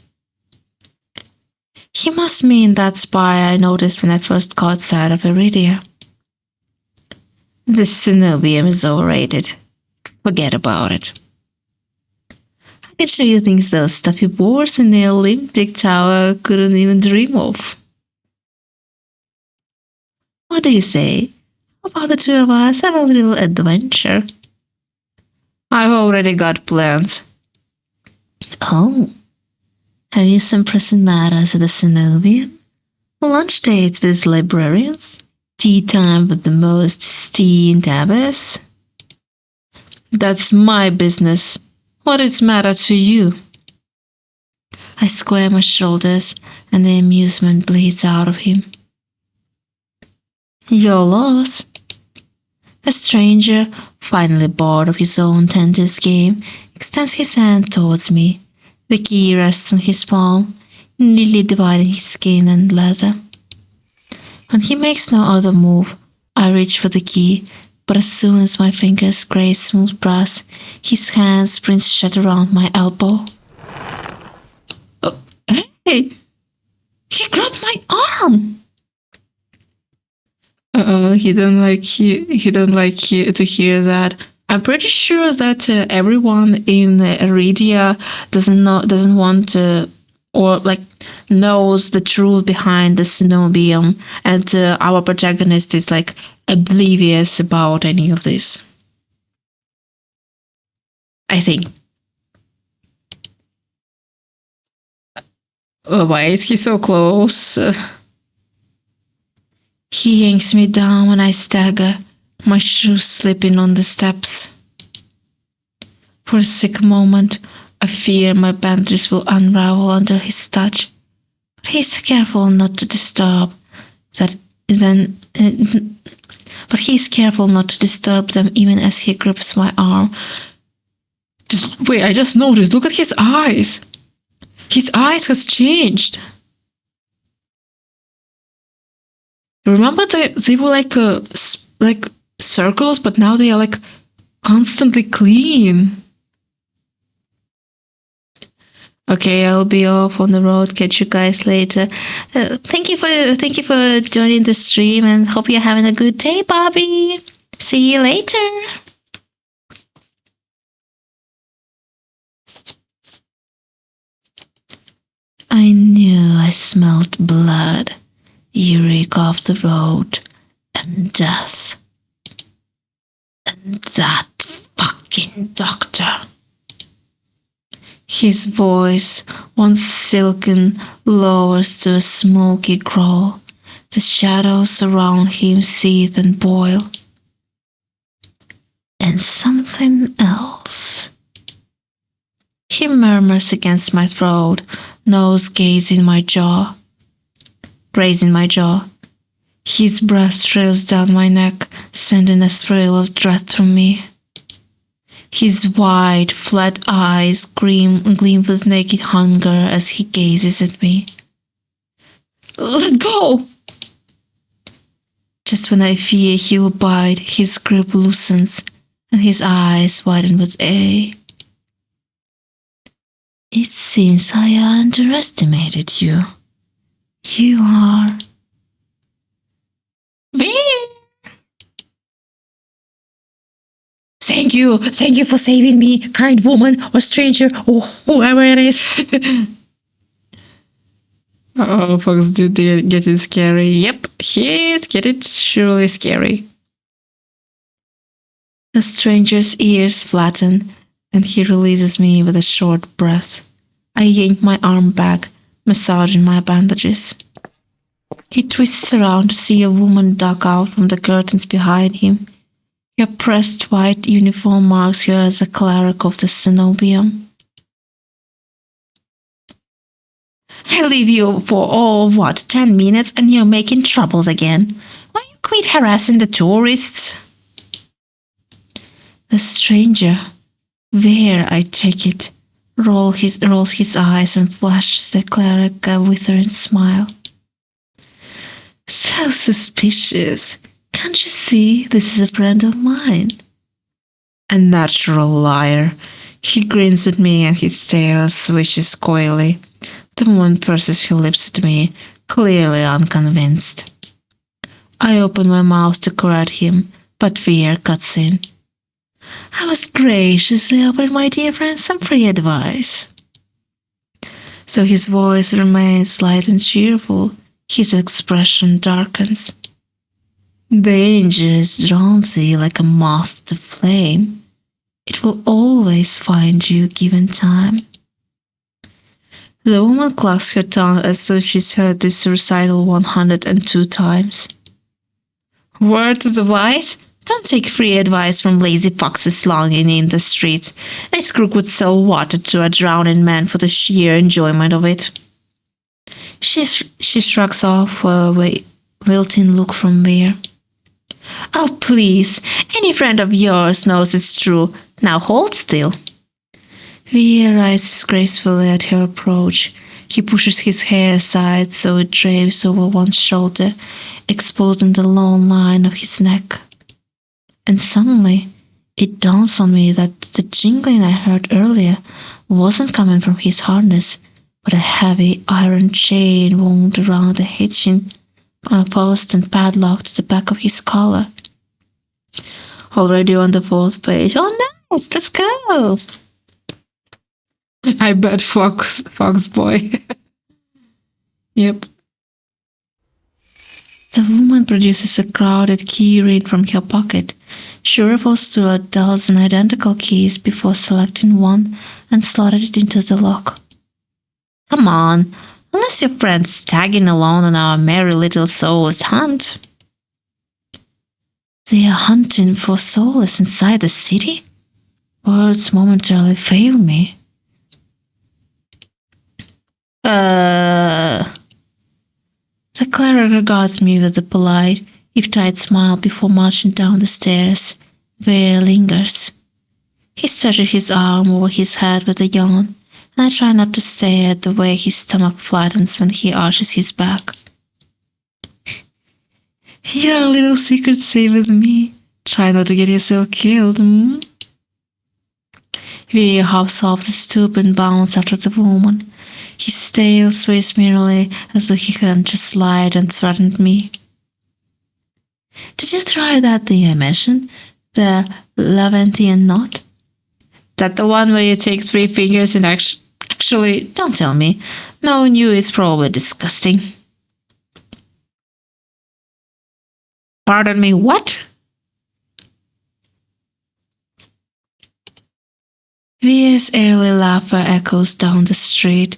He must mean that spire I noticed when I first caught sight of Iridia. The Cenobium is overrated. Forget about it. I can show you things those stuffy boards in the Olympic Tower couldn't even dream of. What do you say? How about the two of us have a little adventure? I've already got plans. Oh, Have you some pressing matters at the Cenobian? Lunch dates with librarians? Tea time with the most esteemed abbess? That's my business. What is matter to you? I square my shoulders, and the amusement bleeds out of him. Your loss. The stranger, finally bored of his own tennis game, extends his hand towards me. The key rests on his palm, neatly dividing his skin and leather. When he makes no other move, I reach for the key, but as soon as my fingers graze smooth brass, his hand sprints shut around my elbow. Oh, hey! He grabbed my arm! He don't like to hear that. I'm pretty sure that everyone in Aridia doesn't want to, or like knows the truth behind the Cenobium, and our protagonist is like oblivious about any of this. I think. Why is he so close? He yanks me down when I stagger, my shoes slipping on the steps. For a sick moment, I fear my bandages will unravel under his touch, but he's careful not to disturb them even as he grips my arm. Just wait, I just noticed. Look at his eyes. His eyes has changed. Remember they were like circles, but now they are like constantly clean. Okay, I'll be off on the road. Catch you guys later. Thank you for joining the stream, and hope you're having a good day, Bobby. See you later. I knew I smelled blood, reek off the road, and death. And that fucking doctor. His voice, once silken, lowers to a smoky growl. The shadows around him seethe and boil. And something else. He murmurs against my throat, nose grazing my jaw. His breath trails down my neck, sending a thrill of dread through me. His wide, flat eyes gleam with naked hunger as he gazes at me. Let go! Just when I fear he'll bite, his grip loosens, and his eyes widen with awe. It seems I underestimated you. You are... Thank you for saving me, kind woman or stranger or whoever it is. Oh, folks, dude, they're getting scary. Yep, he's getting surely scary. The stranger's ears flatten, and he releases me with a short breath. I yank my arm back, massaging my bandages. He twists around to see a woman duck out from the curtains behind him. Her pressed white uniform marks her as a cleric of the Cenobium. I leave you for all of 10 minutes, and you're making troubles again. Will you quit harassing the tourists? The stranger, where I take it, rolls his eyes and flashes the cleric a withering smile. So suspicious. Can't you see this is a friend of mine? A natural liar. He grins at me and his tail swishes coyly. The woman purses her lips at me, clearly unconvinced. I open my mouth to correct him, but fear cuts in. I was graciously offered my dear friend some free advice. Though his voice remains light and cheerful, his expression darkens. Danger is drawn to you like a moth to flame. It will always find you given time. The woman clucks her tongue as though she's heard this recital 102 times. Word to the wise, don't take free advice from lazy foxes longing in the streets. This crook would sell water to a drowning man for the sheer enjoyment of it. She shrugs off a wilting look from Veer. Oh, please, any friend of yours knows it's true. Now hold still. Veer rises gracefully at her approach. He pushes his hair aside so it drapes over one shoulder, exposing the long line of his neck. And suddenly, it dawns on me that the jingling I heard earlier wasn't coming from his harness, but a heavy iron chain wound around the hitching post and padlocked to the back of his collar. Already on the 4th page. Oh, nice! Let's go! I bet Fox Boy. Yep. The woman produces a crowded key ring from her pocket. She ripples through a dozen identical keys before selecting one and slotted it into the lock. Come on, unless your friend's tagging along on our merry little soulless hunt. They are hunting for soulless inside the city? Words momentarily fail me. The cleric regards me with a polite, if tight smile before marching down the stairs. Veer lingers. He stretches his arm over his head with a yawn, and I try not to stare at the way his stomach flattens when he arches his back. You got a little secret same as me. Try not to get yourself killed, hmm? Veer hops off the stoop and bounds after the woman. His tail sways merrily as though he can just lied and threatened me. Did you try that thing I mentioned? The Levantian knot? That the one where you take 3 fingers and actually, Don't tell me. Knowing you is probably disgusting. pardon me, what? Veer's early laughter echoes down the street.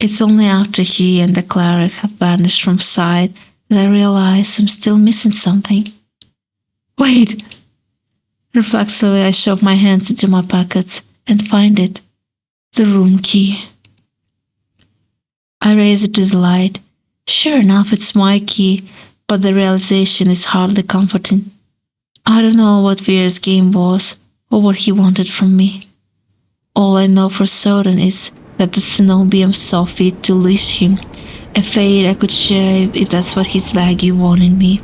It's only after he and the cleric have vanished from sight that I realize I'm still missing something. Wait! Reflexively, I shove my hands into my pockets and find it. The room key. I raise it to the light. Sure enough, it's my key, but the realization is hardly comforting. I don't know what Veer's game was or what he wanted from me. All I know for certain is that the Cenobium saw fit to leash him, a fate I could share if that's what his Wagyu wanted me.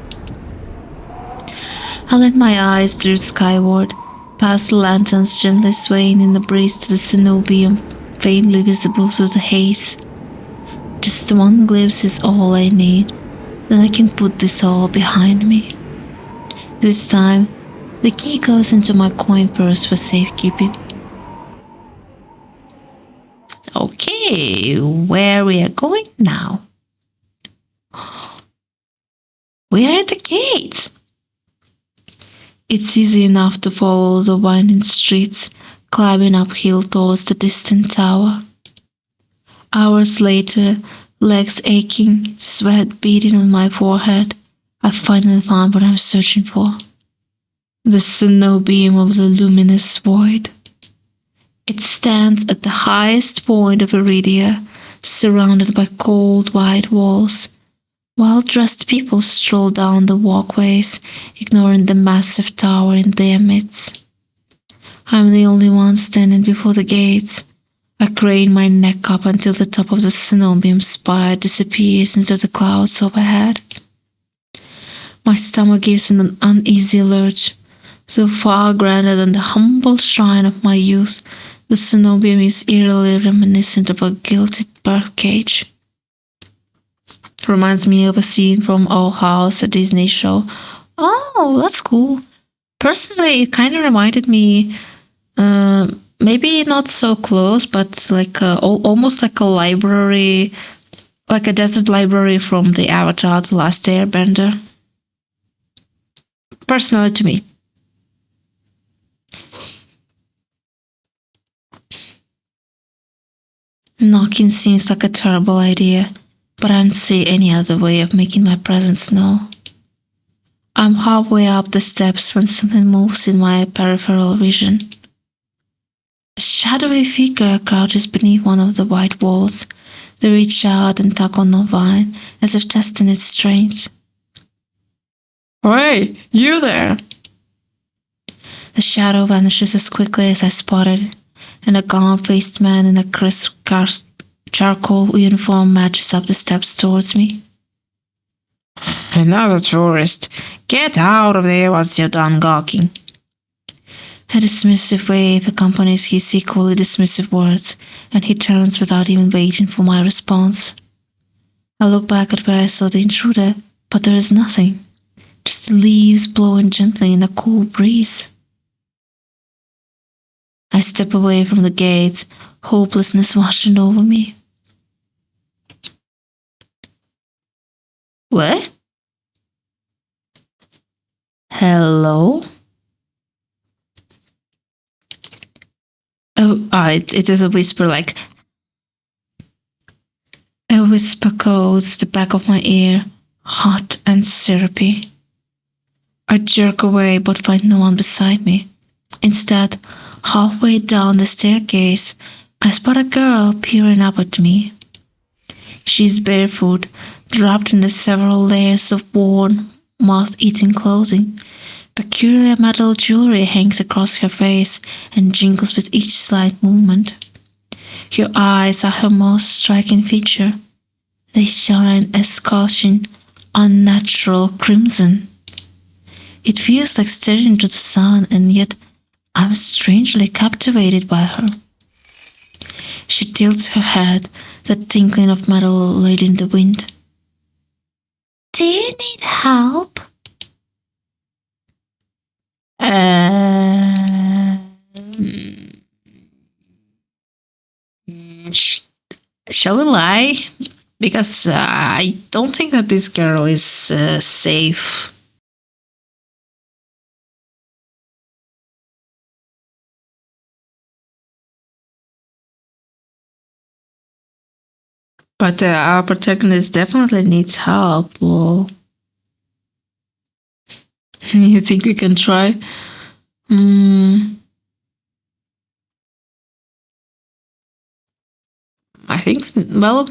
I let my eyes drift skyward, past the lanterns gently swaying in the breeze to the Cenobium, faintly visible through the haze. Just one glimpse is all I need, then I can put this all behind me. This time, the key goes into my coin purse for safekeeping. Okay, where we are going now? We are at the gates. It's easy enough to follow the winding streets, climbing uphill towards the distant tower. Hours later, legs aching, sweat beading on my forehead, I finally found what I'm searching for. The Cenobium of the luminous void. It stands at the highest point of Iridia, surrounded by cold white walls. Well-dressed people stroll down the walkways, ignoring the massive tower in their midst. I'm the only one standing before the gates. I crane my neck up until the top of the Cenobium spire disappears into the clouds overhead. My stomach gives an uneasy lurch. So far grander than the humble shrine of my youth, the Cenobium is eerily reminiscent of a gilded birdcage. Reminds me of a scene from Owl House, a Disney show. Oh, that's cool. Personally, it kind of reminded me, maybe not so close, but like almost like a library, like a desert library from the Avatar: The Last Airbender. Personally, to me. Knocking seems like a terrible idea, but I don't see any other way of making my presence known. I'm halfway up the steps when something moves in my peripheral vision. A shadowy figure crouches beneath one of the white walls. They reach out and tug on the vine as if testing its strength. Hey, you there! The shadow vanishes as quickly as I spot it, and a gaunt-faced man in a crisp charcoal uniform marches up the steps towards me. Another tourist. Get out of there once you're done gawking. A dismissive wave accompanies his equally dismissive words, and he turns without even waiting for my response. I look back at where I saw the intruder, but there is nothing, just the leaves blowing gently in a cool breeze. I step away from the gate, hopelessness washing over me. What? Hello? It is a whisper like... A whisper coats the back of my ear, hot and syrupy. I jerk away but find no one beside me. Instead, halfway down the staircase, I spot a girl peering up at me. She's barefoot, draped in the several layers of worn, moth-eaten clothing. Peculiar metal jewelry hangs across her face and jingles with each slight movement. Her eyes are her most striking feature. They shine a scorching, unnatural crimson. It feels like staring into the sun, and yet I'm strangely captivated by her. She tilts her head, the tinkling of metal laid in the wind. Do you need help? Shall we lie? Because I don't think that this girl is safe. But our protagonist definitely needs help. Or you think we can try? I think, well,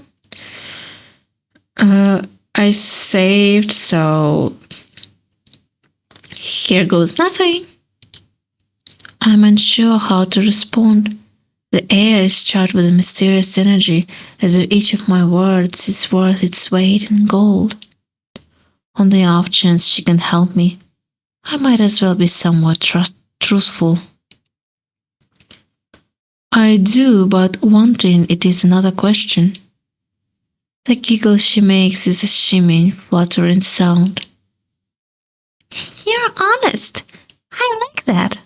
I saved, so here goes nothing. I'm unsure how to respond. The air is charged with a mysterious energy, as if each of my words is worth its weight in gold. On the off chance she can help me, I might as well be somewhat truthful. I do, but wanting it is another question. The giggle she makes is a shimmering, fluttering sound. You're honest. I like that.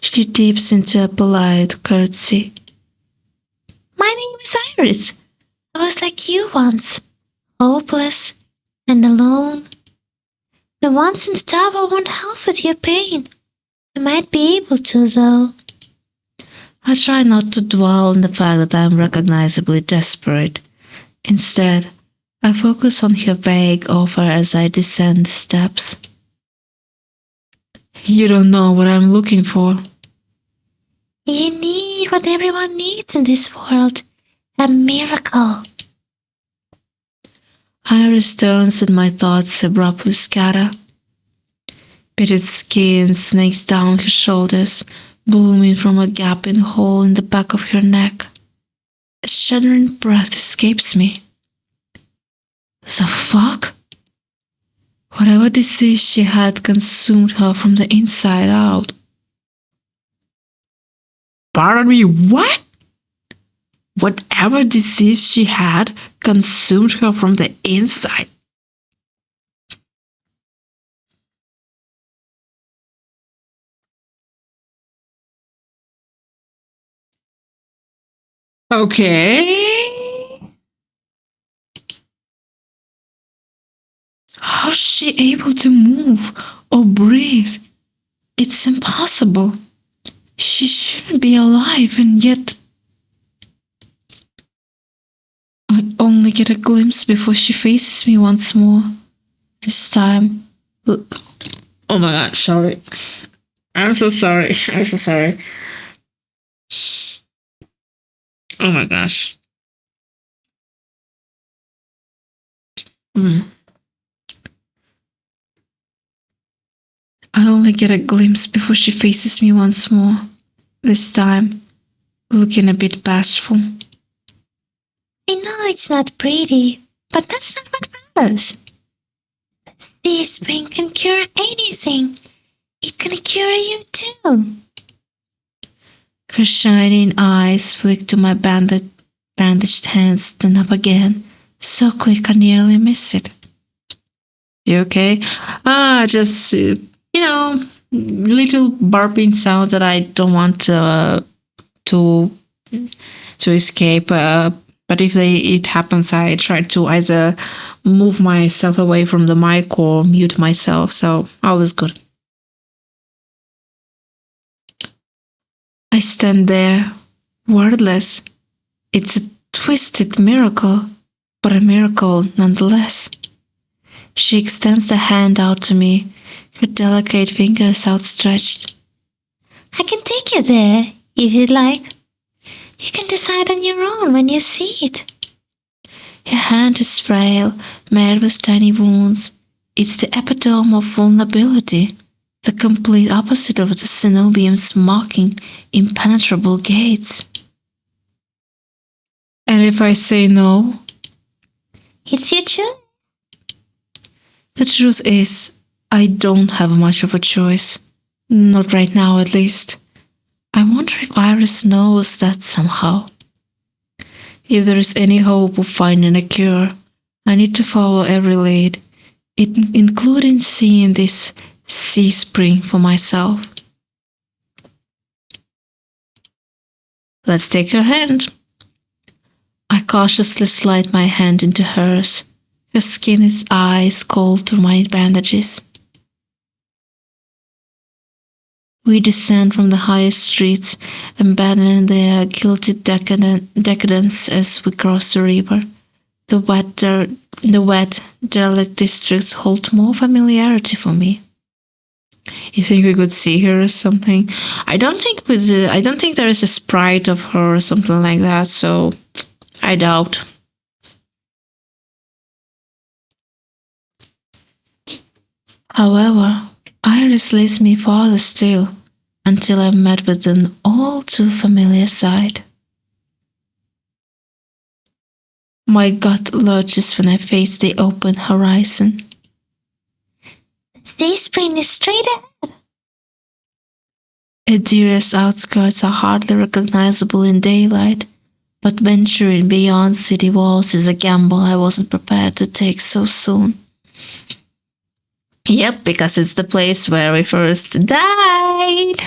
She dips into a polite curtsy. My name is Iris. I was like you once, hopeless and alone. The ones in the tower won't help with your pain. I might be able to, though. I try not to dwell on the fact that I am recognizably desperate. Instead, I focus on her vague offer as I descend the steps. You don't know what I'm looking for. You need what everyone needs in this world. A miracle. Iris turns and my thoughts abruptly scatter. Pitted skin snakes down her shoulders, blooming from a gaping hole in the back of her neck. A shuddering breath escapes me. The fuck? Whatever disease she had consumed her from the inside out. Pardon me, what? Whatever disease she had consumed her from the inside. Okay. How's she able to move or breathe? It's impossible. She shouldn't be alive, and yet only get a glimpse before she faces me once more. This time... Oh my god, sorry. I'm so sorry. I'm so sorry. Oh my gosh. I only get a glimpse before she faces me once more. This time, looking a bit bashful. I know it's not pretty, but that's not what matters. This spring can cure anything. It can cure you too. Her shining eyes flick to my bandaged hands, then up again. So quick I nearly miss it. You okay? Just, little burping sounds that I don't want to escape. But if it happens, I try to either move myself away from the mic or mute myself. So all is good. I stand there, wordless. It's a twisted miracle, but a miracle nonetheless. She extends a hand out to me, her delicate fingers outstretched. I can take you there, if you'd like. You can decide on your own when you see it. Her hand is frail, marred with tiny wounds. It's the epitome of vulnerability, the complete opposite of the Cenobium's mocking, impenetrable gates. And if I say no? It's your choice. The truth is, I don't have much of a choice. Not right now, at least. I wonder if Iris knows that somehow. If there is any hope of finding a cure, I need to follow every lead, including seeing this sea spring for myself. Let's take her hand. I cautiously slide my hand into hers. Her skin is ice cold through my bandages. We descend from the highest streets, abandoning their guilty decadence as we cross the river. The wet, derelict districts hold more familiarity for me. You think we could see her or something? I don't think there is a sprite of her or something like that, so I doubt. However, Iris leads me farther still, until I'm met with an all too familiar sight. My gut lurches when I face the open horizon. The sea spring is straight ahead. Adira's outskirts are hardly recognizable in daylight, but venturing beyond city walls is a gamble I wasn't prepared to take so soon. Yep, because it's the place where we first died.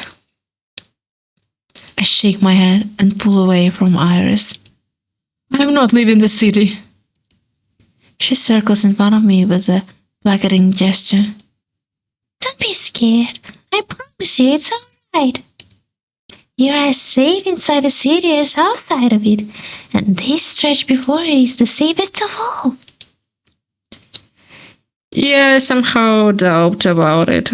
I shake my head and pull away from Iris. I'm not leaving the city. She circles in front of me with a placating gesture. Don't be scared. I promise you it's alright. You're as safe inside the city as outside of it, and this stretch before you is the safest of all. Yeah, I somehow doubt about it.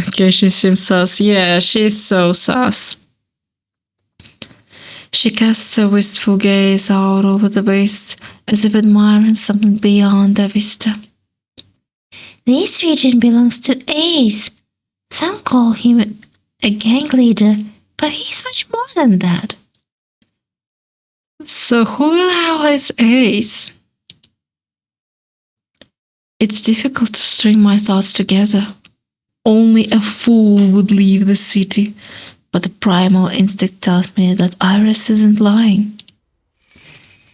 Okay, she seems sus. Yeah, she's so sus. She casts a wistful gaze out over the waste, as if admiring something beyond their vista. This region belongs to Ace. Some call him a gang leader, but he's much more than that. So who the hell is Ace? It's difficult to string my thoughts together. Only a fool would leave the city, but the primal instinct tells me that Iris isn't lying.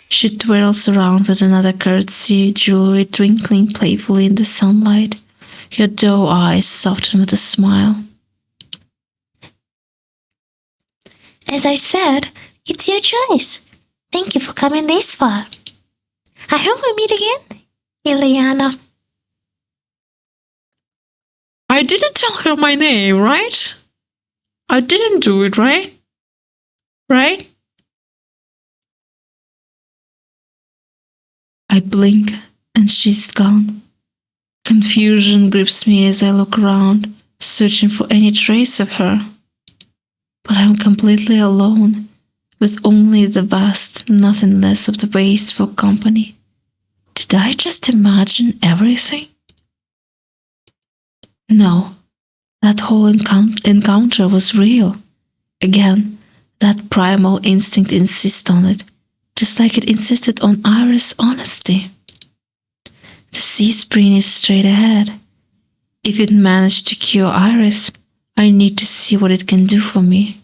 She twirls around with another curtsy, jewelry twinkling playfully in the sunlight. Her doe eyes soften with a smile. As I said, it's your choice. Thank you for coming this far. I hope we meet again, Ileana. I didn't tell her my name, right? I didn't do it, right? Right? I blink and she's gone. Confusion grips me as I look around, searching for any trace of her. But I'm completely alone, with only the vast nothingness of the wasteful company. Did I just imagine everything? No, that whole encounter was real. Again, that primal instinct insists on it, just like it insisted on Iris' honesty. The sea spring is straight ahead. If it managed to cure Iris, I need to see what it can do for me.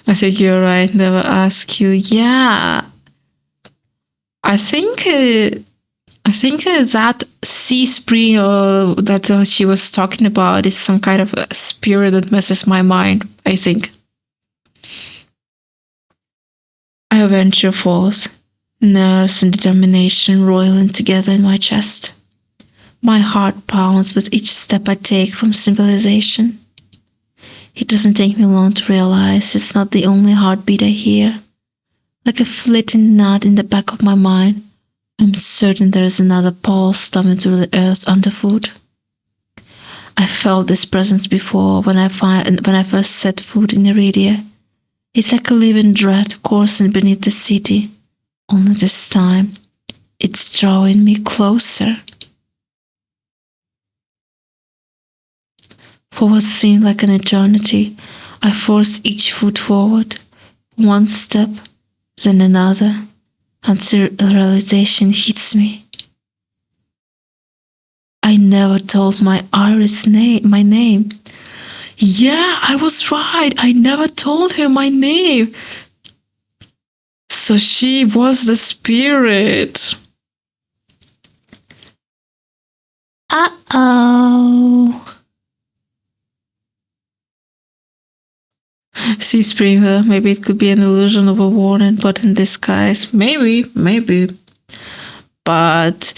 I think you're right. Never ask you. Yeah, I think that sea spring that she was talking about is some kind of a spirit that messes my mind. I think. I venture forth, nerves and determination roiling together in my chest. My heart pounds with each step I take from civilization. It doesn't take me long to realize it's not the only heartbeat I hear. Like a flitting gnat in the back of my mind, I'm certain there is another pulse stumbling through the earth underfoot. I felt this presence before when I first set foot in Iridia. It's like a living dread coursing beneath the city. Only this time, it's drawing me closer. For what seemed like an eternity, I forced each foot forward, one step, then another, until the realization hits me. I never told my Iris my name. Yeah, I was right. I never told her my name. So she was the spirit. Uh-oh. Sea Springer, maybe it could be an illusion of a warning, but in disguise. Maybe. But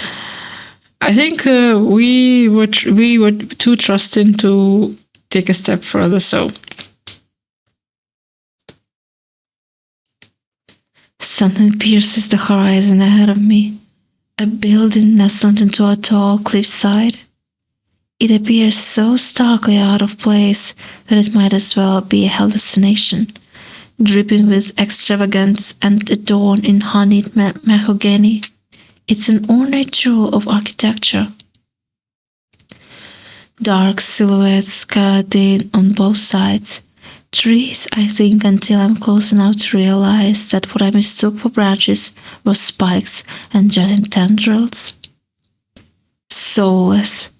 I think we were too trusting to take a step further, so. Something pierces the horizon ahead of me, a building nestled into a tall cliffside. It appears so starkly out of place that it might as well be a hallucination, dripping with extravagance and adorned in honeyed mahogany. It's an ornate jewel of architecture. Dark silhouettes scattered in on both sides. Trees, I think, until I'm close enough to realize that what I mistook for branches were spikes and jutting tendrils. Soulless.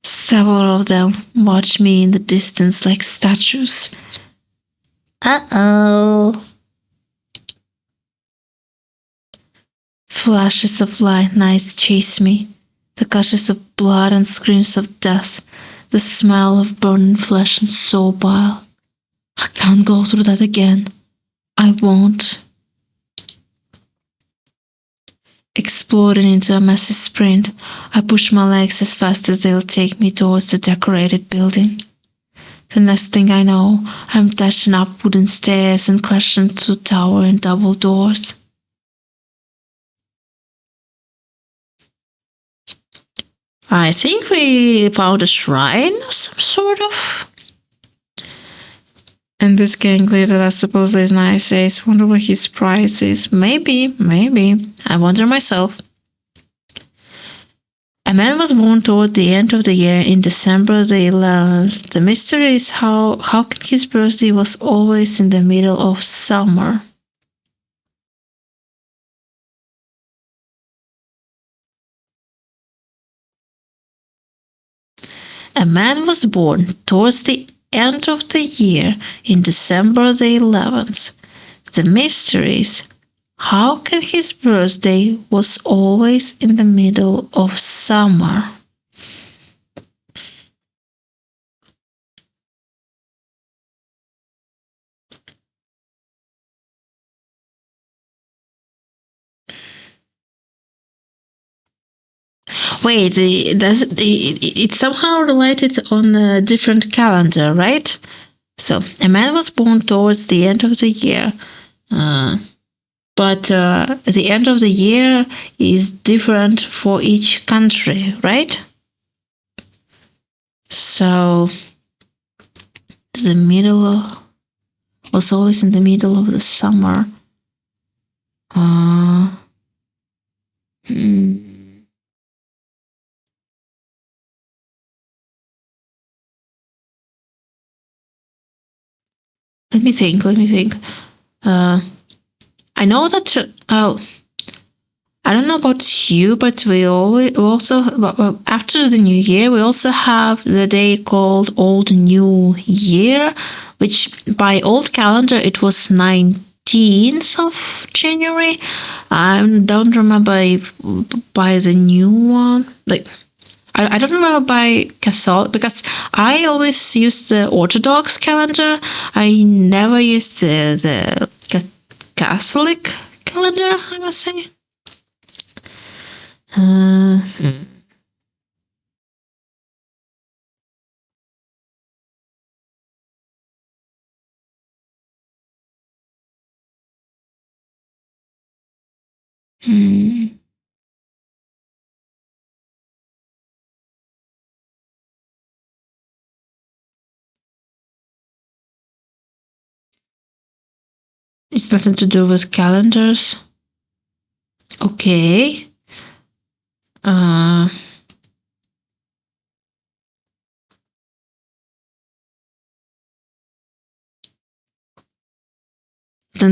Several of them watch me in the distance like statues. Uh-oh. Flashes of lightning chase me, the gushes of blood and screams of death, the smell of burning flesh and soul bile. I can't go through that again. I won't. Exploding into a massive sprint, I push my legs as fast as they'll take me towards the decorated building. The next thing I know, I'm dashing up wooden stairs and crashing into the tower and double doors. I think we found a shrine of some sort of. And this gang leader that supposedly is nice says, wonder what his price is. Maybe. I wonder myself. A man was born toward the end of the year in December the 11th. The mystery is how can his birthday was always in the middle of summer. A man was born towards the end of the year in December the 11th. The mystery is how can his birthday was always in the middle of summer. Wait, it's somehow related on a different calendar, right? So, a man was born towards the end of the year. but the end of the year is different for each country, right? So the middle was always in the middle of the summer. Let me think. I know that. I don't know about you, but we also after the New Year we also have the day called Old New Year, which by old calendar it was 19th of January. I don't remember by the new one. Like I don't remember by Catholic, because I always used the Orthodox calendar. I never used the Catholic calendar, I must say. It's nothing to do with calendars. Okay. Then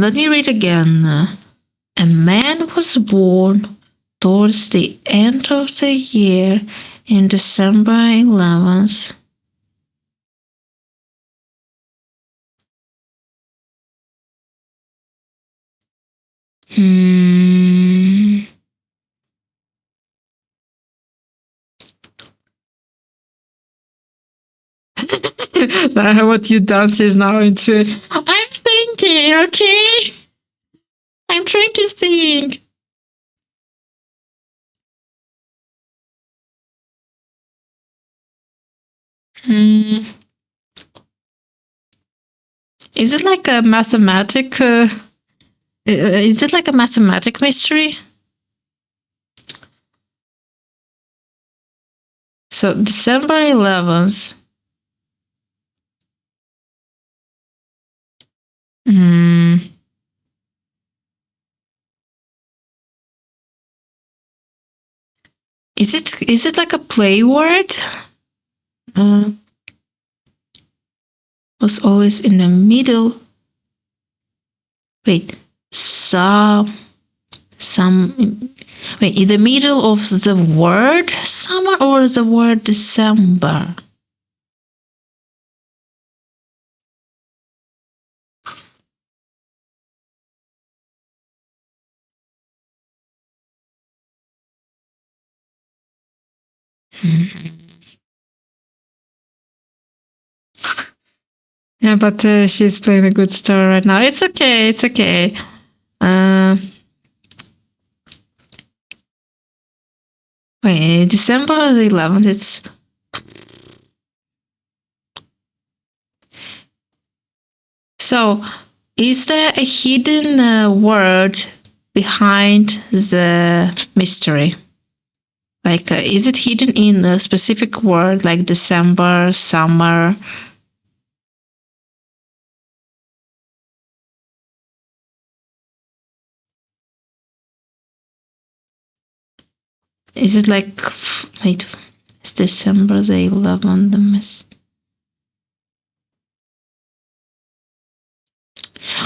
let me read again. A man was born towards the end of the year in December 11th. What you dance is now into. I'm thinking, okay? I'm trying to think. Is it like a mathematic? Is it like a mathematic mystery? So December 11th. Is it like a play word? Was always in the middle. Wait, wait, in the middle of the word summer or the word December? Yeah, but she's playing a good story right now. It's okay. It's okay. Wait, December the 11th. It's so. Is there a hidden word behind the mystery? Like, is it hidden in a specific word, like December, summer? Is it like, wait, it's December the 11th, the miss.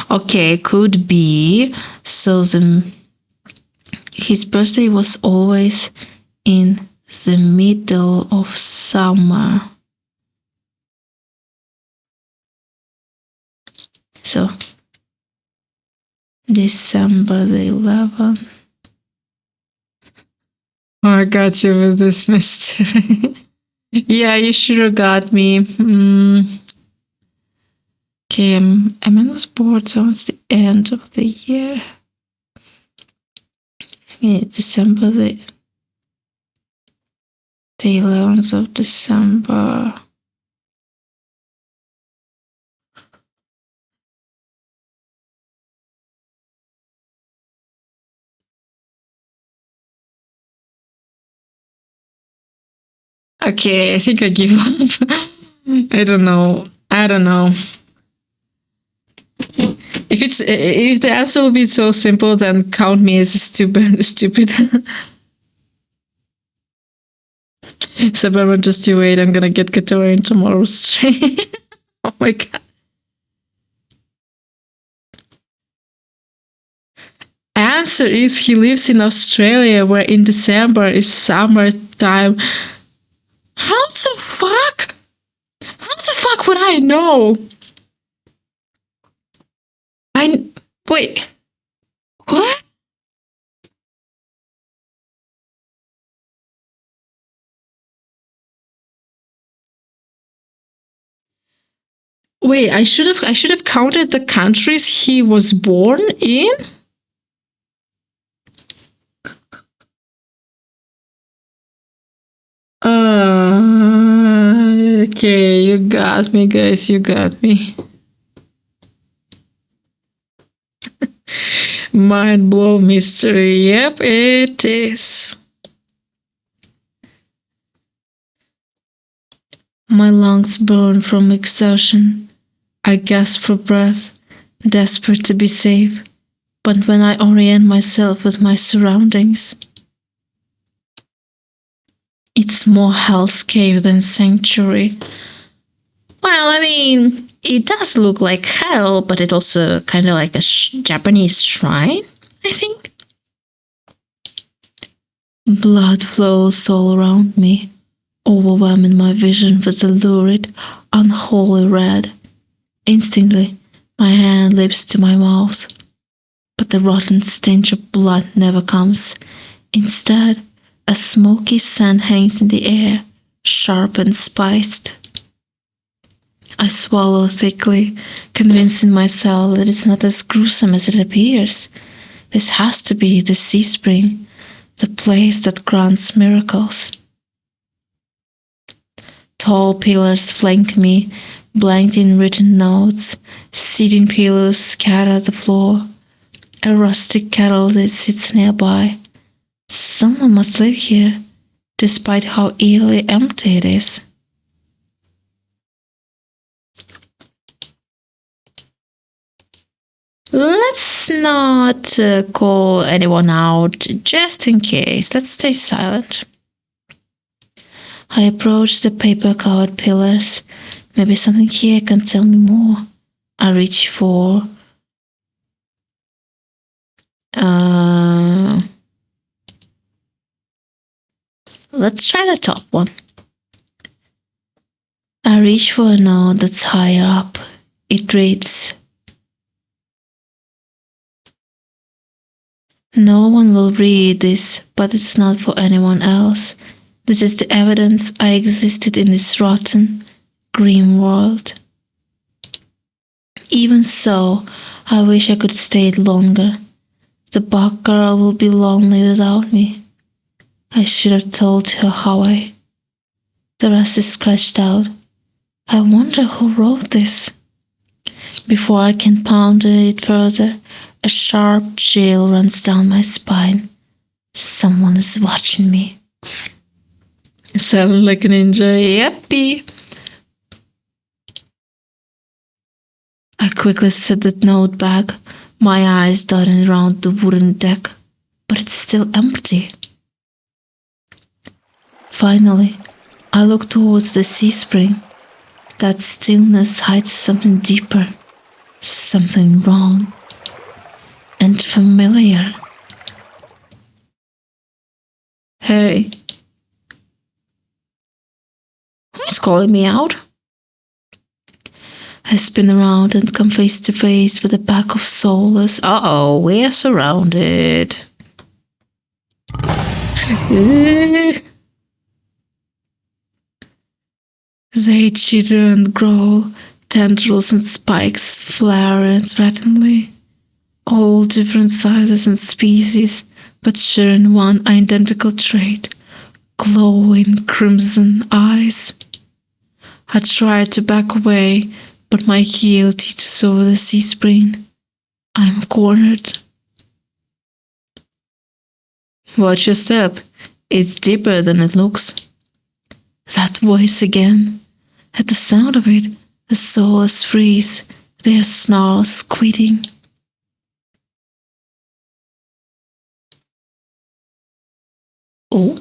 Okay, could be. So his birthday was always in the middle of summer. So December the 11th. Oh, I got you with this mystery. Yeah, you should have got me. Okay, a man was born towards the end of the year. Okay, December the 11th of December. Okay, I think I give up. I don't know. If the answer will be so simple, then count me as stupid. So, but just you wait. I'm gonna get guitar in tomorrow's stream. Oh my god. Answer is he lives in Australia, where in December is summertime. How the fuck? How the fuck would I know? Wait. What? Wait, I should have counted the countries he was born in? Okay, you got me, guys. You got me. Mind blow mystery. Yep, it is. My lungs burn from exhaustion. I gasp for breath, desperate to be safe. But when I orient myself with my surroundings, it's more Hell's Cave than Sanctuary. Well, I mean, it does look like hell, but it also kind of like a Japanese shrine, I think. Blood flows all around me, overwhelming my vision with a lurid, unholy red. Instantly, my hand leaps to my mouth, but the rotten stench of blood never comes. Instead, a smoky scent hangs in the air, sharp and spiced. I swallow thickly, convincing myself that it's not as gruesome as it appears. This has to be the sea spring, the place that grants miracles. Tall pillars flank me, blanked in written notes. Seating pillows scatter the floor. A rustic kettle that sits nearby. Someone must live here, despite how eerily empty it is. Let's not call anyone out, just in case. Let's stay silent. I approach the paper-covered pillars. Maybe something here can tell me more. I reach for... let's try the top one. I reach for a note that's higher up. It reads, "No one will read this, but it's not for anyone else. This is the evidence I existed in this rotten, grim world. Even so, I wish I could stay longer. The bug girl will be lonely without me. I should have told her how I..." The rest is scratched out. I wonder who wrote this. Before I can ponder it further, a sharp chill runs down my spine. Someone is watching me. You sound like a ninja. Yuppie. I quickly set the note back, my eyes darting around the wooden deck, but it's still empty. Finally, I look towards the sea spring. That stillness hides something deeper, something wrong and familiar. Hey. Who's calling me out? I spin around and come face to face with a pack of soulless. Uh-oh, we are surrounded. They chitter and growl, tendrils and spikes flare threateningly. All different sizes and species, but sharing one identical trait: glowing crimson eyes. I try to back away, but my heel teeters over the sea spring. I'm cornered. Watch your step. It's deeper than it looks. That voice again. At the sound of it, the souls freeze, their snarls quitting. Oh?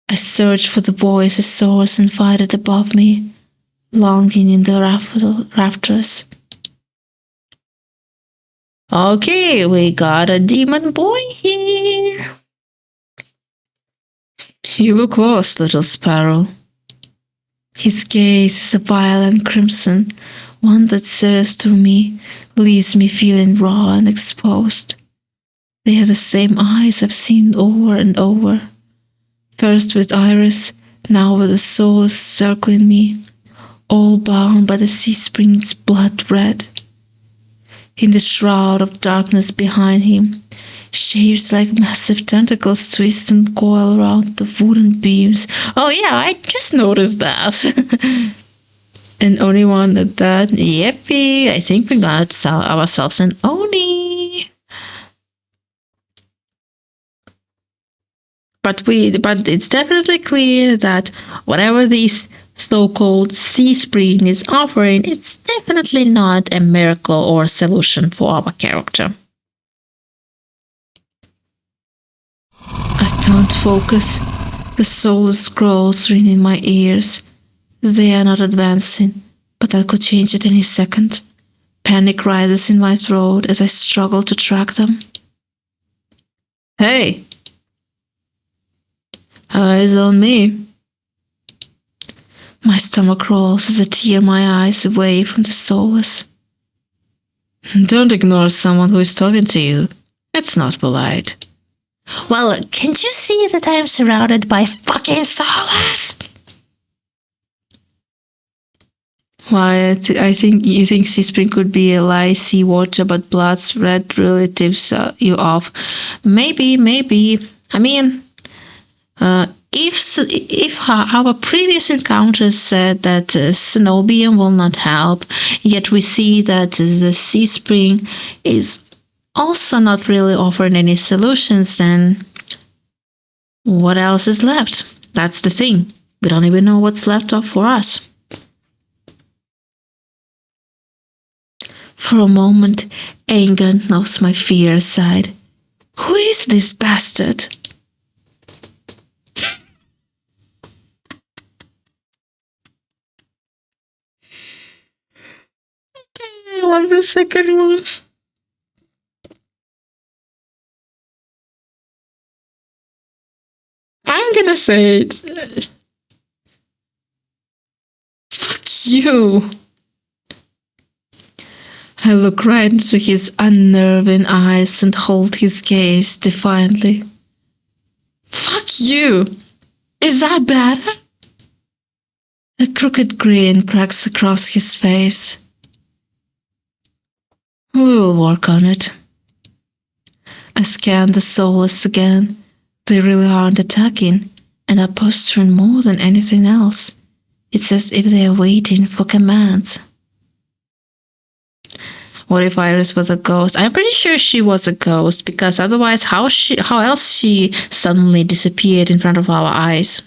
I searched for the voice's source and find it above me, longing in the rafters. Okay, we got a demon boy here. You look lost, little sparrow. His gaze is a violent crimson, one that sears through me, leaves me feeling raw and exposed. They are the same eyes I've seen over and over. First with iris, now with the soul circling me, all bound by the sea spring's blood red. In the shroud of darkness behind him, shapes like massive tentacles twist and coil around the wooden beams. Oh yeah, I just noticed that. And only one at that. Yippee! I think we got ourselves an Oni. But it's definitely clear that whatever this so-called sea spring is offering, it's definitely not a miracle or solution for our character. I can't focus. The soulless scrolls ring in my ears. They are not advancing, but that could change at any second. Panic rises in my throat as I struggle to track them. Hey! Eyes on me. My stomach rolls as I tear my eyes away from the soulless. Don't ignore someone who is talking to you. It's not polite. Well, can't you see that I'm surrounded by fucking soulless? Why, I think you think sea spring could be a lie, seawater, but blood's red really tips you off. Maybe. I mean, if our previous encounters said that Cenobium will not help, yet we see that the sea spring is also not really offering any solutions, then what else is left? That's the thing. We don't even know what's left of for us. For a moment, anger knocks my fear aside. Who is this bastard? I love the second one. I'm gonna say it. Fuck you. I look right into his unnerving eyes and hold his gaze defiantly. Fuck you! Is that better? A crooked grin cracks across his face. We will work on it. I scan the soulless again. They really aren't attacking, and are posturing more than anything else. It's as if they are waiting for commands. What if Iris was a ghost? I'm pretty sure she was a ghost, because otherwise how else she suddenly disappeared in front of our eyes?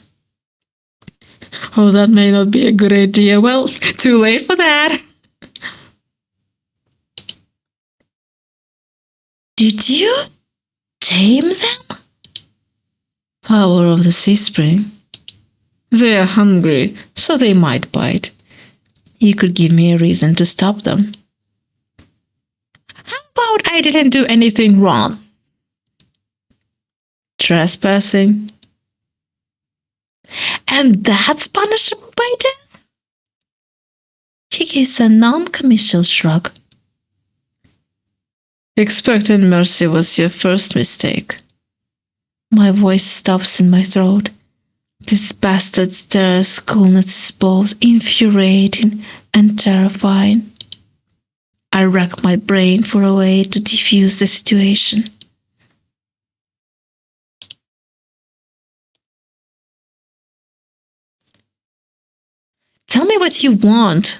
Oh, that may not be a good idea. Well, too late for that. Did you tame them? Power of the sea spring. They are hungry, so they might bite. You could give me a reason to stop them. How about I didn't do anything wrong? Trespassing. And that's punishable by death? He gives a non-committal shrug. Expecting mercy was your first mistake. My voice stops in my throat. This bastard stirs coolness is both infuriating and terrifying. I rack my brain for a way to defuse the situation. Tell me what you want.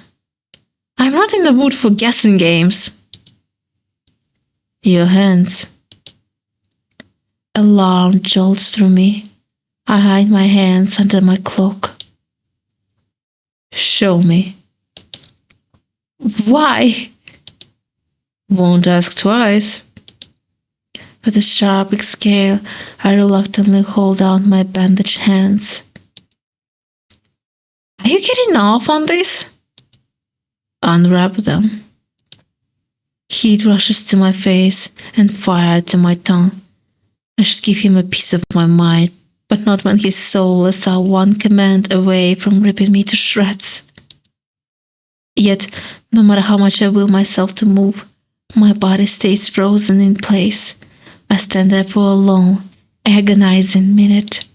I'm not in the mood for guessing games. Your hands. Alarm jolts through me. I hide my hands under my cloak. Show me. Why? Won't ask twice. With a sharp exhale, I reluctantly hold out my bandaged hands. Are you getting off on this? Unwrap them. Heat rushes to my face and fire to my tongue. I should give him a piece of my mind, but not when his soul is one command away from ripping me to shreds. Yet, no matter how much I will myself to move, my body stays frozen in place. I stand there for a long, agonizing minute.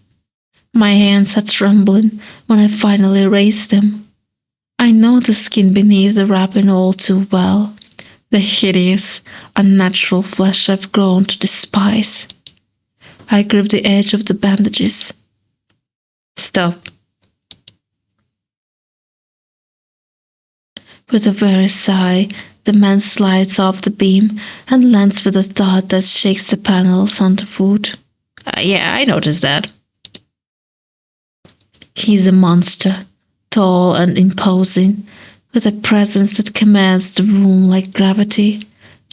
My hands are trembling when I finally raise them. I know the skin beneath the wrapping all too well, the hideous, unnatural flesh I've grown to despise. I grip the edge of the bandages. Stop. With a weary sigh, the man slides off the beam and lands with a thud that shakes the panels underfoot. Yeah, I noticed that. He's a monster, tall and imposing, with a presence that commands the room like gravity.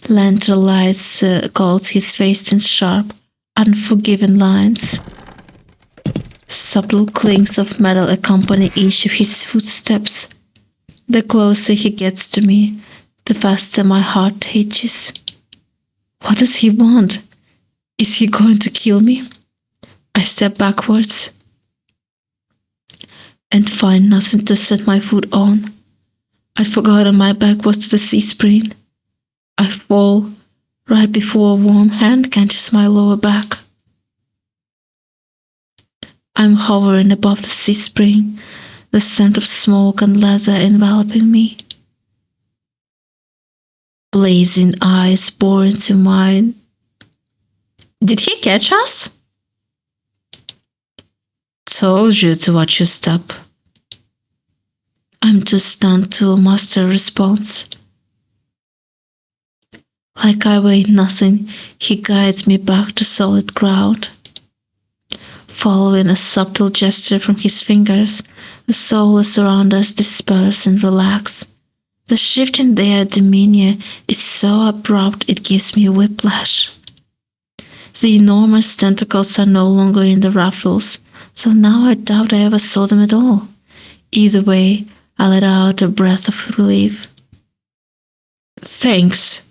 Lantern light circles his face in sharp, unforgiving lines. Subtle clinks of metal accompany each of his footsteps. The closer he gets to me, the faster my heart itches. What does he want? Is he going to kill me? I step backwards and find nothing to set my foot on. I'd forgotten my back was to the C-spring. I fall right before a warm hand catches my lower back. I'm hovering above the C-spring, the scent of smoke and leather enveloping me. Blazing eyes bore into mine. Did he catch us? Told you to watch your step. I'm too stunned to muster a response. Like I weigh nothing, he guides me back to solid ground. Following a subtle gesture from his fingers, the souls around us disperse and relax. The shift in their demeanor is so abrupt it gives me whiplash. The enormous tentacles are no longer in the rafters, so now I doubt I ever saw them at all. Either way, I let out a breath of relief. Thanks.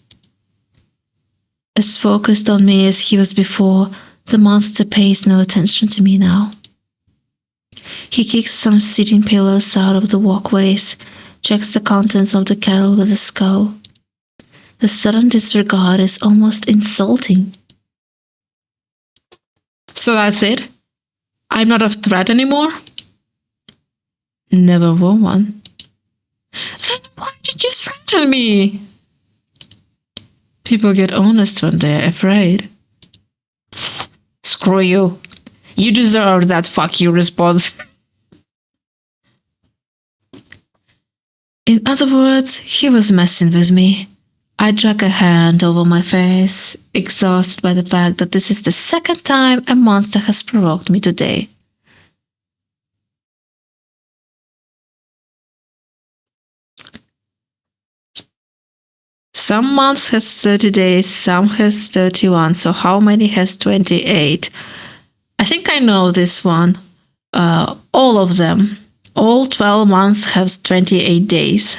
As focused on me as he was before, the monster pays no attention to me now. He kicks some sitting pillows out of the walkways, checks the contents of the kettle with a skull. The sudden disregard is almost insulting. So that's it? I'm not a threat anymore? Never were one. Then why did you threaten me? People get honest when they're afraid. Screw you. You deserve that fuck you response. In other words, he was messing with me. I drag a hand over my face, exhausted by the fact that this is the second time a monster has provoked me today. Some months has 30 days, some has 31, so how many has 28? I think I know this one. All of them. All 12 months have 28 days.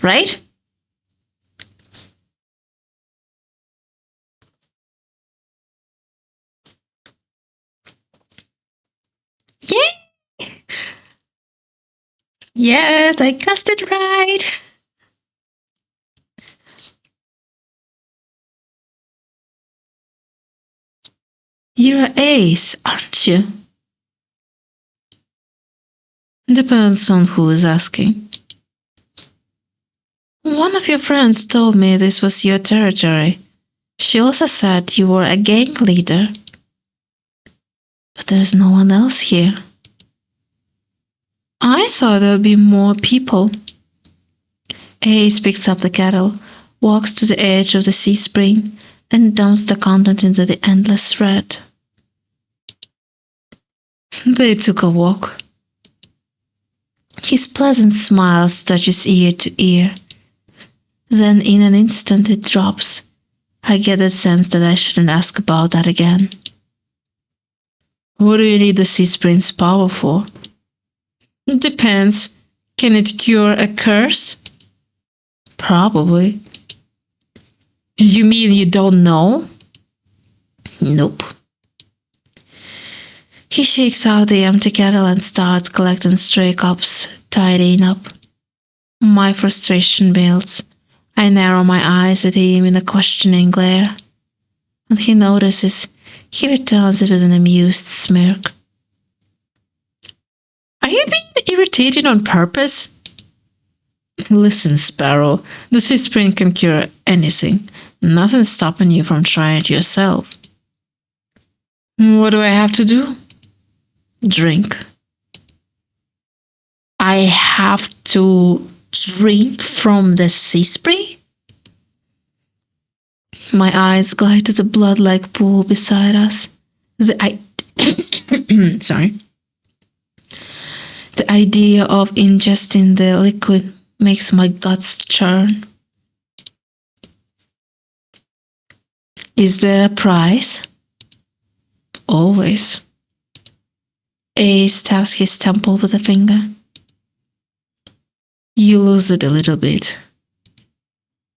Right? Yeah! Yes, I guessed it right. You're an ace, aren't you? Depends on who is asking. One of your friends told me this was your territory. She also said you were a gang leader. But there's no one else here. I thought there'd be more people. Ace picks up the kettle, walks to the edge of the C-spring, and dumps the content into the endless thread. They took a walk. His pleasant smile touches ear to ear. Then in an instant it drops. I get the sense that I shouldn't ask about that again. What do you need the sea spring's power for? Depends. Can it cure a curse? Probably. You mean you don't know? Nope. He shakes out the empty kettle and starts collecting stray cups, tidying up. My frustration builds. I narrow my eyes at him in a questioning glare. When he notices, he returns it with an amused smirk. Are you being irritated on purpose? Listen, Sparrow, the sea spring can cure anything. Nothing's stopping you from trying it yourself. What do I have to do? Drink. I have to drink from the sea spring? My eyes glide to the blood-like pool beside us. Sorry. The idea of ingesting the liquid makes my guts churn. Is there a price? Always. Ace taps his temple with a finger. You lose it a little bit.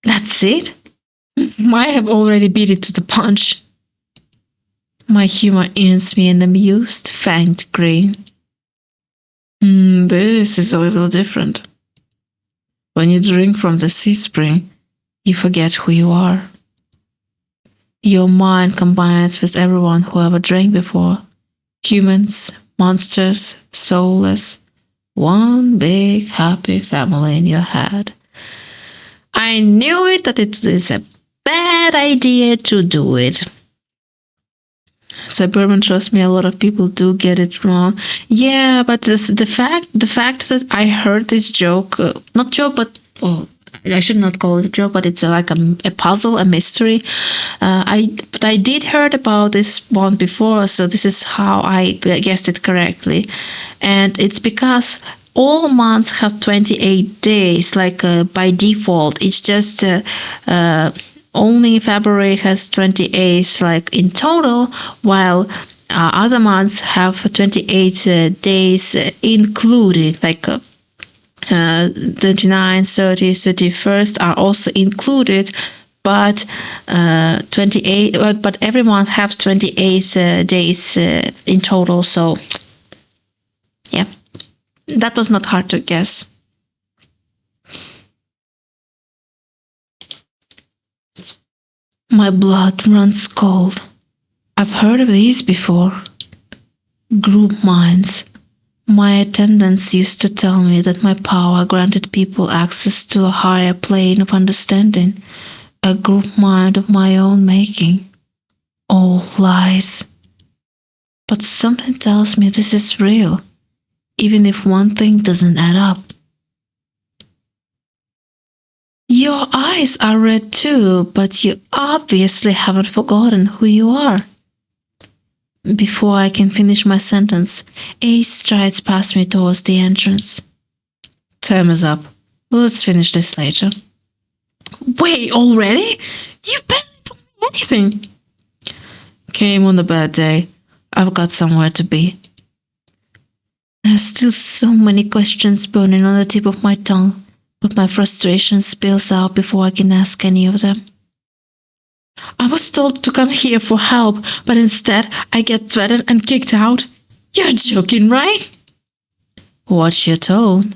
That's it? I have already beat it to the punch. My humor earns me an amused, fanged grin. This is a little different. When you drink from the sea spring, you forget who you are. Your mind combines with everyone who ever drank before. Humans, monsters, soulless. One big happy family in your head. I knew it that it is a bad idea to do it. Suburban, trust me, a lot of people do get it wrong. Yeah, but the fact that I heard this joke, not joke, but I should not call it a joke, but it's like a puzzle, a mystery. But I did heard about this one before, so this is how I guessed it correctly, and it's because all months have 28 days, like by default. It's just only February has 28, like in total, while other months have 28 days included, like 29, 30, 31st are also included, but 28. But every month have 28 days in total. So, yeah, that was not hard to guess. My blood runs cold. I've heard of these before. Group minds. My attendants used to tell me that my power granted people access to a higher plane of understanding, a group mind of my own making. All lies. But something tells me this is real, even if one thing doesn't add up. Your eyes are red too, but you obviously haven't forgotten who you are. Before I can finish my sentence, Ace strides past me towards the entrance. Time is up. Let's finish this later. Wait, already? You barely told me anything. Came on a bad day. I've got somewhere to be. There are still so many questions burning on the tip of my tongue, but my frustration spills out before I can ask any of them. I was told to come here for help, but instead I get threatened and kicked out. You're joking, right? Watch your tone.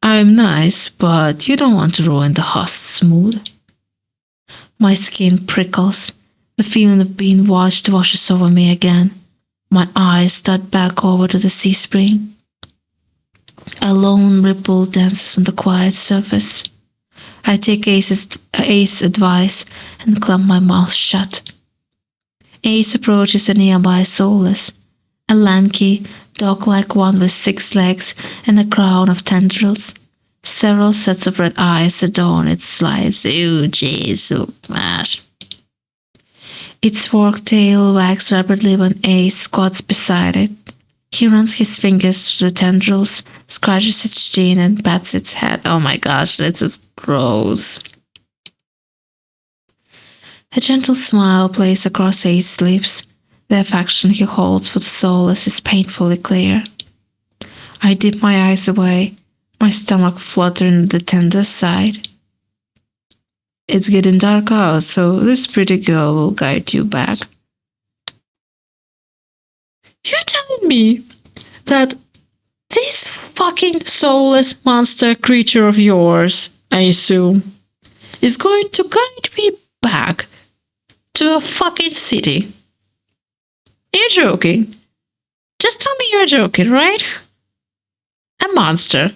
I'm nice, but you don't want to ruin the host's mood. My skin prickles. The feeling of being watched washes over me again. My eyes dart back over to the sea spring. A lone ripple dances on the quiet surface. I take Ace's advice and clamp my mouth shut. Ace approaches a nearby soulless, a lanky, dog-like one with 6 legs and a crown of tendrils. Several sets of red eyes adorn its slides. Ooh, jeez, oh gosh. Its forked tail wags rapidly when Ace squats beside it. He runs his fingers through the tendrils, scratches its chin, and pats its head. Oh my gosh, this is gross. A gentle smile plays across Ace's lips. The affection he holds for the soulless is painfully clear. I dip my eyes away, my stomach fluttering at the tender side. It's getting dark out, so this pretty girl will guide you back. You're telling me that this fucking soulless monster creature of yours, I assume, is going to guide me back to a fucking city? You're joking. Just tell me you're joking, right? A monster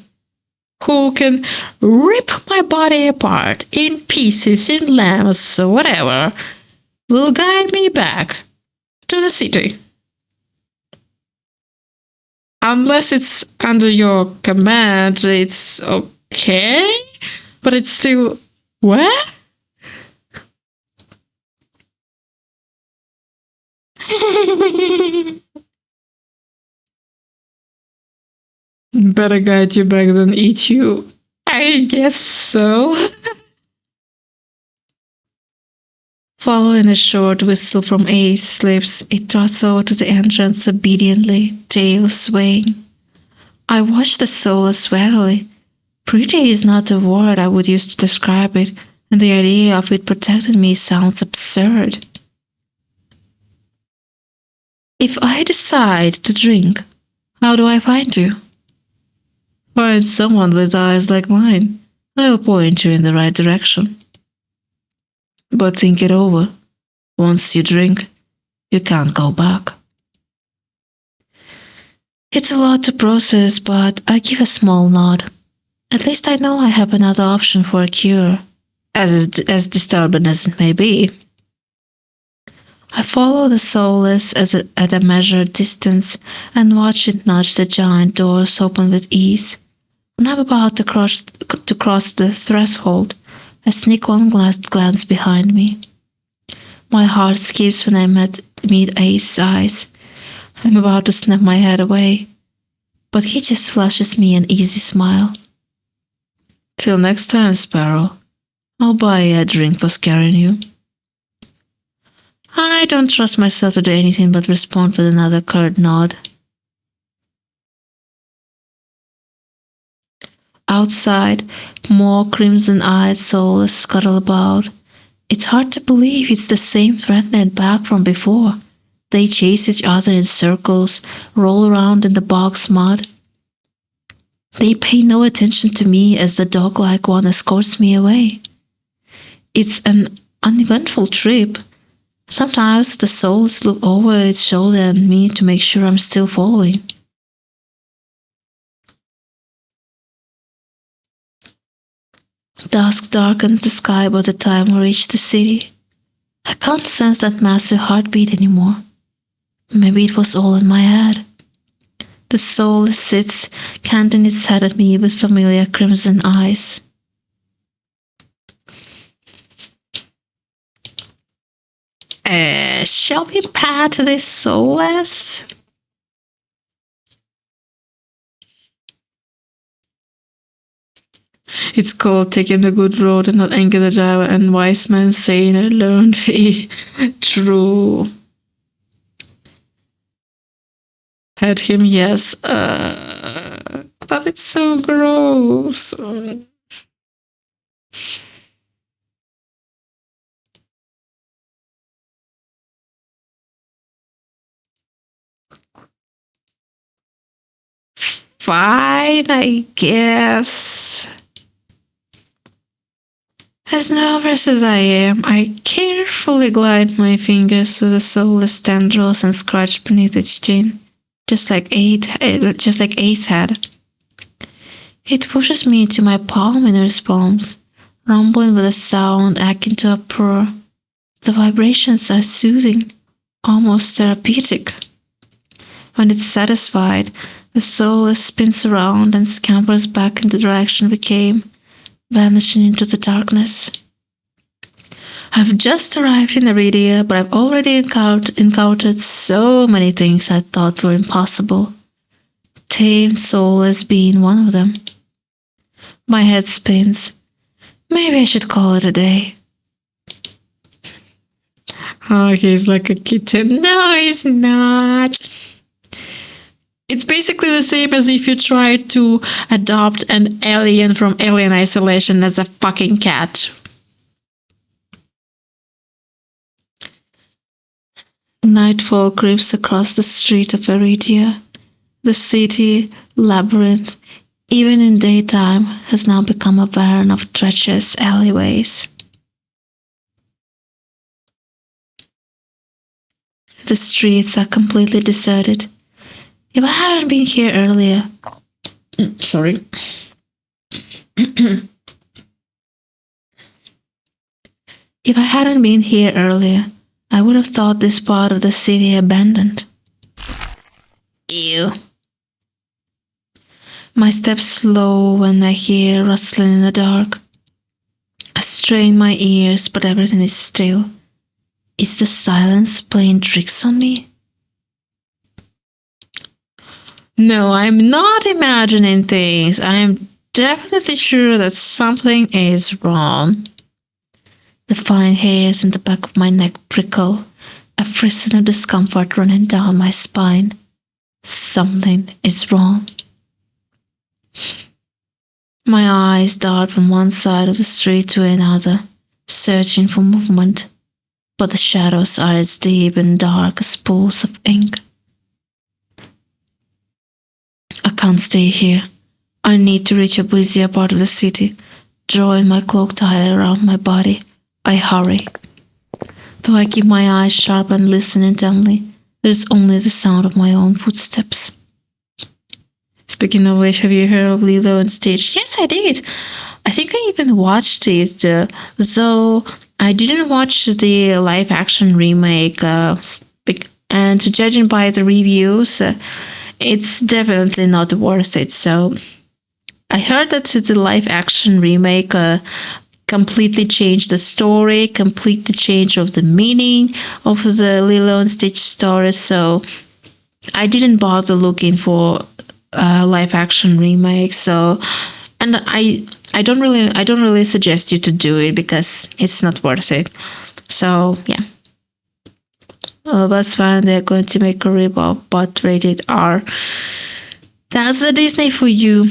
who can rip my body apart in pieces, in lambs, or whatever, will guide me back to the city. Unless it's under your command, it's okay, but it's still... What? Better guide you back than eat you. I guess so. Following a short whistle from Ace's lips, it trots over to the entrance obediently, tail swaying. I watch the soulless warily. Pretty is not the word I would use to describe it, and the idea of it protecting me sounds absurd. If I decide to drink, how do I find you? Find someone with eyes like mine. I'll point you in the right direction. But think it over. Once you drink, you can't go back. It's a lot to process, but I give a small nod. At least I know I have another option for a cure, as disturbing as it may be. I follow the soulless at a measured distance and watch it nudge the giant doors open with ease. When I'm about to cross the threshold, I sneak one last glance behind me. My heart skips when I meet Ace's eyes. I'm about to snap my head away, but he just flashes me an easy smile. Till next time, Sparrow. I'll buy you a drink for scaring you. I don't trust myself to do anything but respond with another curt nod. Outside, more crimson-eyed souls scuttle about. It's hard to believe it's the same threadnet back from before. They chase each other in circles, roll around in the bog's mud. They pay no attention to me as the dog-like one escorts me away. It's an uneventful trip. Sometimes the souls look over its shoulder at me to make sure I'm still following. Dusk darkens the sky by the time we reach the city. I can't sense that massive heartbeat anymore. Maybe it was all in my head. The soul sits, canting its head at me with familiar crimson eyes. Shall we pat this soulless? It's called taking the good road and not anger the driver, and wise men saying I learned. True. Had him, yes. But it's so gross. Fine, I guess. As nervous as I am, I carefully glide my fingers through the soulless tendrils and scratch beneath its chin, just like Ace had. It pushes me to my palm in response, rumbling with a sound akin to a purr. The vibrations are soothing, almost therapeutic. When it's satisfied, the soulless spins around and scampers back in the direction we came, vanishing into the darkness. I've just arrived in Aridia, but I've already encountered so many things I thought were impossible. same soul as being one of them. My head spins. Maybe I should call it a day. Oh, he's like a kitten. No, he's not. It's basically the same as if you try to adopt an alien from Alien Isolation as a fucking cat. Nightfall creeps across the street of Aridia. The city, labyrinth, even in daytime, has now become a barren of treacherous alleyways. The streets are completely deserted. If I hadn't been here earlier... Sorry. If I hadn't been here earlier, I would have thought this part of the city abandoned. Ew. My steps slow when I hear rustling in the dark. I strain my ears, but everything is still. Is the silence playing tricks on me? No, I'm not imagining things. I'm definitely sure that something is wrong. The fine hairs in the back of my neck prickle, a frisson of discomfort running down my spine. Something is wrong. My eyes dart from one side of the street to another, searching for movement, but the shadows are as deep and dark as pools of ink. I can't stay here. I need to reach a busier part of the city. Drawing my cloak tight around my body, I hurry. Though I keep my eyes sharp and listen intently, there's only the sound of my own footsteps. Speaking of which, have you heard of Lilo and Stitch? Yes, I did. I think I even watched it, though I didn't watch the live-action remake, and judging by the reviews, it's definitely not worth it. So I heard that the live-action remake completely changed the story, completely changed of the meaning of the Lilo and Stitch story. So I didn't bother looking for a live-action remake. So, and I don't really suggest you to do it because it's not worth it. So yeah. That's fine. They're going to make a rip-off, but rated R. That's a Disney for you.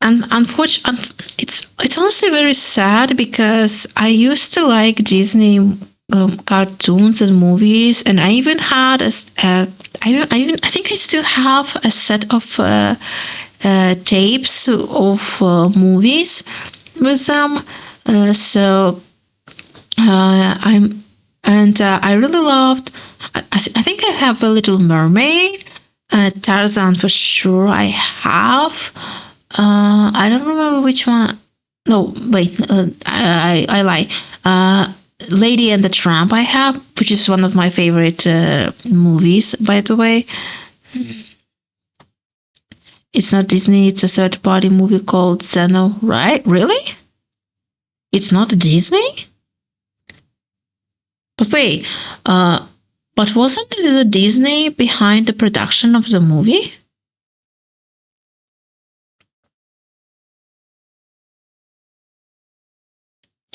And unfortunately, it's honestly very sad because I used to like Disney cartoons and movies, and I even had I think I still have a set of tapes of movies with them. I really loved. I think I have a Little Mermaid, Tarzan for sure. I have. I don't remember which one. No, wait. I lie. Lady and the Tramp I have, which is one of my favorite movies, by the way. It's not Disney. It's a third-party movie called Zeno. Right? Really? It's not Disney? But wait, but wasn't it the Disney behind the production of the movie?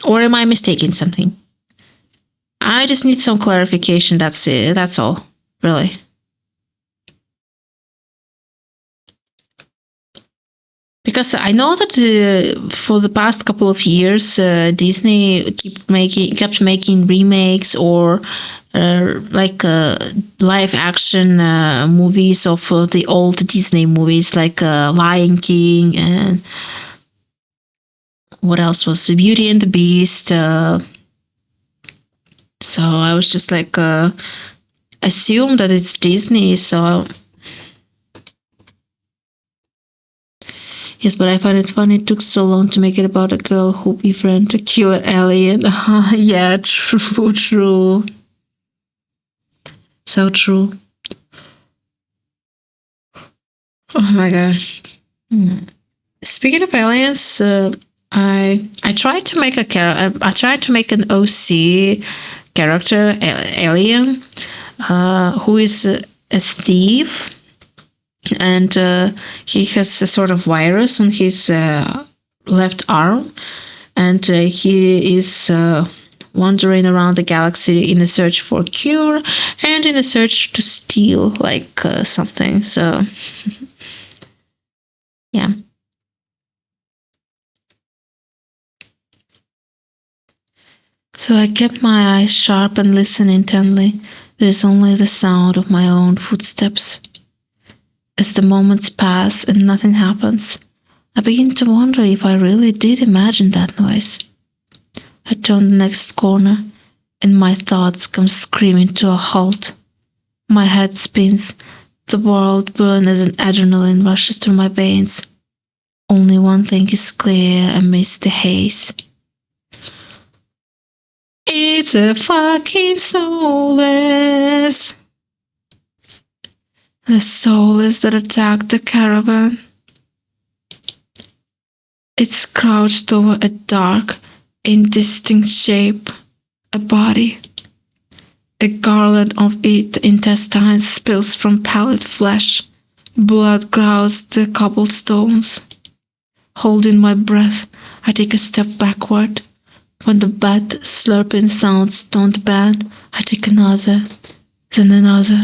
Or am I mistaking something? I just need some clarification. That's it. That's all, really. Because I know that for the past couple of years, Disney kept making remakes or live action movies of the old Disney movies, like Lion King and what else was the Beauty and the Beast. So I was just like assume that it's Disney. So. Yes, but I find it funny it took so long to make it about a girl who befriended a killer alien. Yeah, true. So true. Oh my gosh. Speaking of aliens, I tried to make an OC character alien, who is a thief. and he has a sort of virus on his left arm, and he is wandering around the galaxy in a search for a cure and in a search to steal like something. So yeah. So I kept my eyes sharp and listened intently. There is only the sound of my own footsteps. As the moments pass and nothing happens, I begin to wonder if I really did imagine that noise. I turn the next corner, and my thoughts come screaming to a halt. My head spins, the world burns as an adrenaline rushes through my veins. Only one thing is clear amidst the haze. It's a fucking soulless. The soulless that attacked the caravan. It's crouched over a dark, indistinct shape, a body. A garland of intestines spills from pallid flesh. Blood grouts the cobblestones. Holding my breath, I take a step backward. When the bad slurping sounds don't bend, I take another, then another.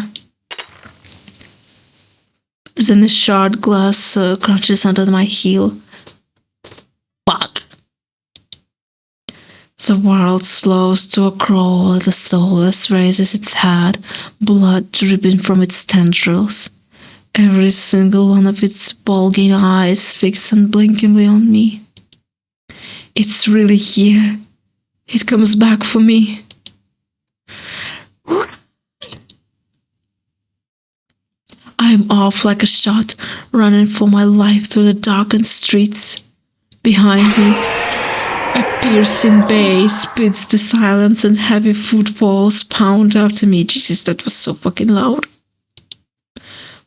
Then a shard glass crunches under my heel. Fuck! The world slows to a crawl as the soulless raises its head, blood dripping from its tendrils. Every single one of its bulging eyes fixed unblinkingly on me. It's really here. It comes back for me. I'm off like a shot, running for my life through the darkened streets. Behind me, a piercing bass spits the silence and heavy footfalls pound after me. Jesus, that was so fucking loud.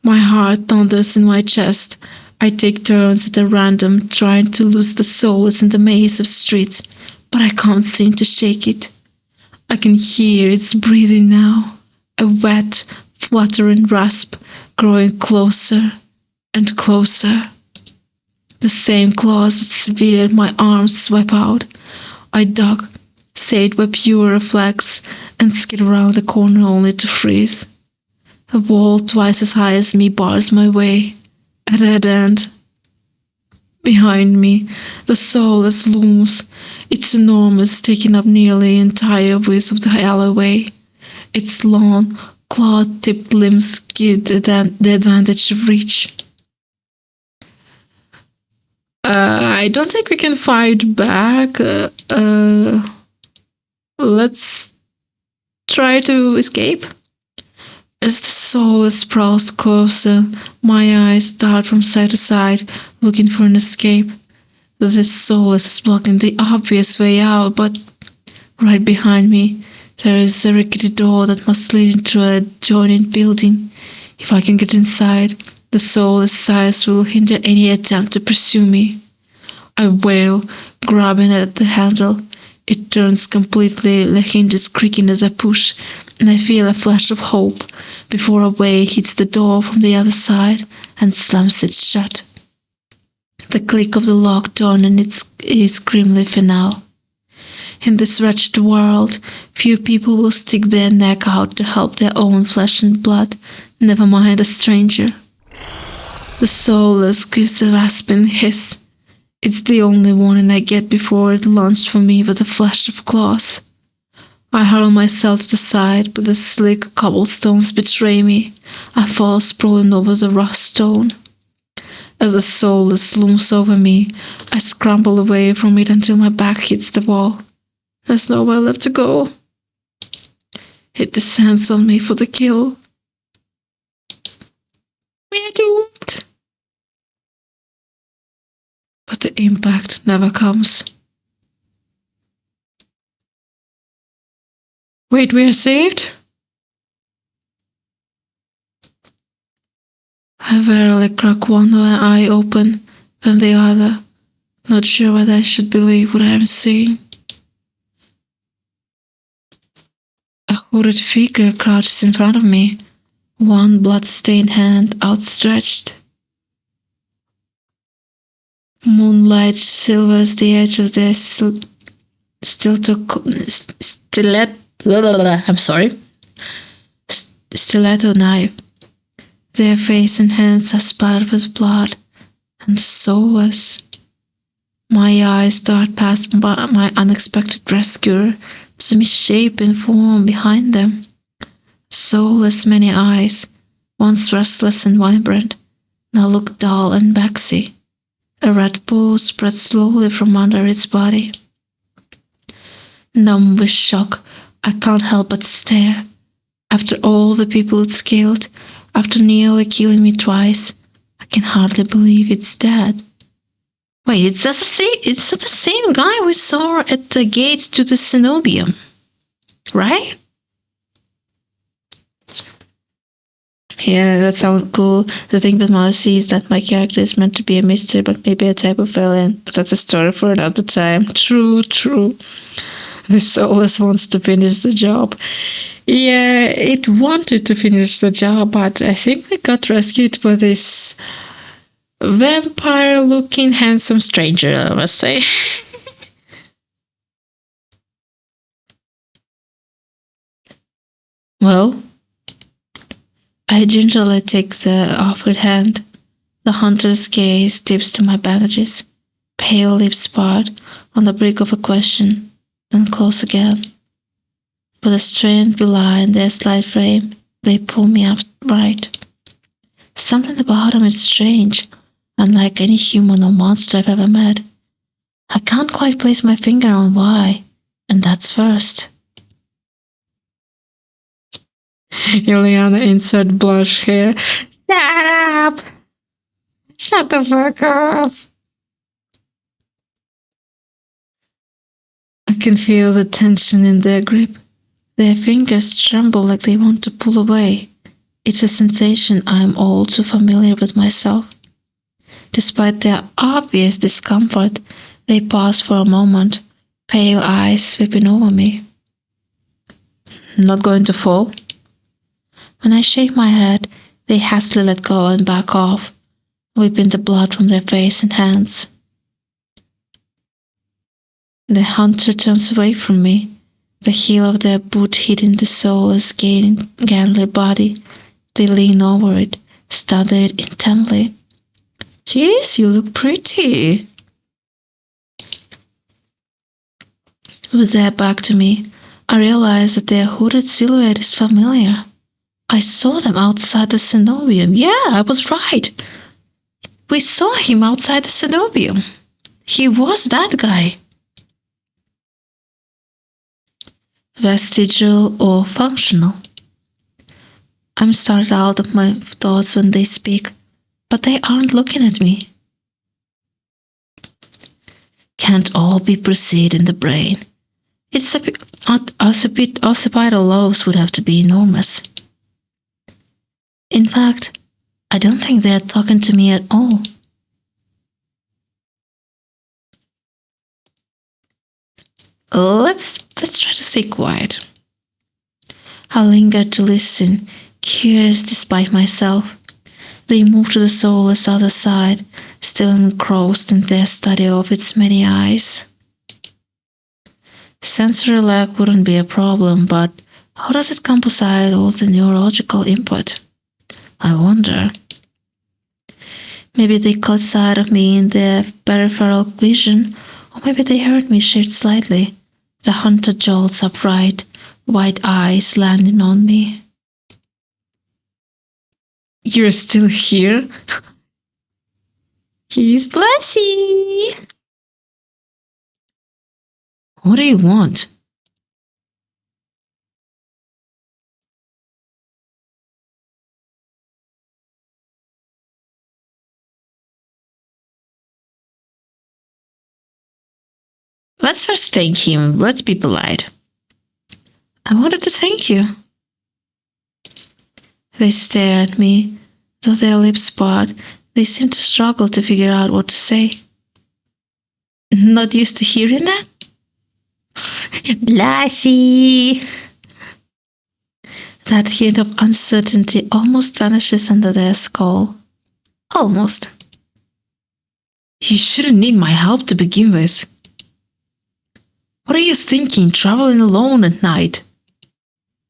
My heart thunders in my chest. I take turns at a random, trying to lose the soulless in the maze of streets, but I can't seem to shake it. I can hear its breathing now, a wet, fluttering rasp, growing closer and closer. The same claws that severed my arms swept out. I duck, saved by pure reflex, and skid around the corner only to freeze. A wall twice as high as me bars my way, at a dead end. Behind me, the soulless looms. It's enormous, taking up nearly the entire width of the alleyway. Its long, claw-tipped limbs give the advantage of reach. I don't think we can fight back. Let's try to escape. As the soulless sprawls closer, my eyes dart from side to side, looking for an escape. This soulless is blocking the obvious way out, but right behind me, there is a rickety door that must lead into a adjoining building. If I can get inside, the soulless size will hinder any attempt to pursue me. I wail, grabbing at the handle. It turns completely, the hinges creaking as I push, and I feel a flash of hope before a wave hits the door from the other side and slams it shut. The click of the lock turning is grimly final. In this wretched world, few people will stick their neck out to help their own flesh and blood, never mind a stranger. The soulless gives a rasping hiss. It's the only warning I get before it launched for me with a flash of claws. I hurl myself to the side, but the slick cobblestones betray me. I fall sprawling over the rough stone. As the soulless looms over me, I scramble away from it until my back hits the wall. There's nowhere left to go. It descends on me for the kill. We're doomed. But the impact never comes. Wait, we are saved? I verily crack one eye open, then the other, not sure whether I should believe what I am seeing. A hooded figure crouches in front of me. one blood-stained hand outstretched. Moonlight silvers the edge of their stiletto knife. Their face and hands are spattered with blood and soulless. My eyes dart past my unexpected rescuer to the misshapen form behind them. Soulless many eyes, once restless and vibrant, now look dull and waxy. A red pool spreads slowly from under its body. Numb with shock, I can't help but stare. After all the people it's killed, after nearly killing me twice, I can hardly believe it's dead. Wait, it's not the same guy we saw at the gates to the cenobium, right? Yeah, that sounds cool. The thing with Marcy is that my character is meant to be a mystery, but maybe a type of alien. But that's a story for another time. True. The soulless wants to finish the job. Yeah, it wanted to finish the job, but I think we got rescued by this vampire-looking handsome stranger, I must say. Well, I gingerly take the offered hand. The hunter's gaze dips to my bandages, pale lips part on the brink of a question, then close again. With a strained belie in their slight frame, they pull me upright. Something about them is strange, unlike any human or monster I've ever met. I can't quite place my finger on why, and that's first. Ileana insert blush hair. Shut up! Shut the fuck up! I can feel the tension in their grip. Their fingers tremble like they want to pull away. It's a sensation I'm all too familiar with myself. Despite their obvious discomfort, they pause for a moment, pale eyes sweeping over me. Not going to fall? When I shake my head, they hastily let go and back off, wiping the blood from their face and hands. The hunter turns away from me, the heel of their boot hitting the soulless gangly body. They lean over it, study it intently. Jeez, you look pretty. With their back to me, I realize that their hooded silhouette is familiar. I saw them outside the cenobium. Yeah, I was right. We saw him outside the cenobium. He was that guy. Vestigial or functional. I'm startled out of my thoughts when they speak, but they aren't looking at me. Can't all be perceived in the brain. Occipital lobes would have to be enormous. In fact, I don't think they are talking to me at all. Let's try to stay quiet. I linger to listen, curious despite myself. They move to the soulless other side, still engrossed in their study of its many eyes. Sensory lag wouldn't be a problem, but how does it composite all the neurological input? I wonder. Maybe they caught sight of me in their peripheral vision, or maybe they heard me shift slightly. The hunter jolts upright, wide eyes landing on me. You're still here? He's blessy. What do you want? Let's first thank him. Let's be polite. I wanted to thank you. They stare at me. Though their lips part, they seem to struggle to figure out what to say. Not used to hearing that? Blasi! That hint of uncertainty almost vanishes under their skull. Almost. You shouldn't need my help to begin with. What are you thinking, traveling alone at night?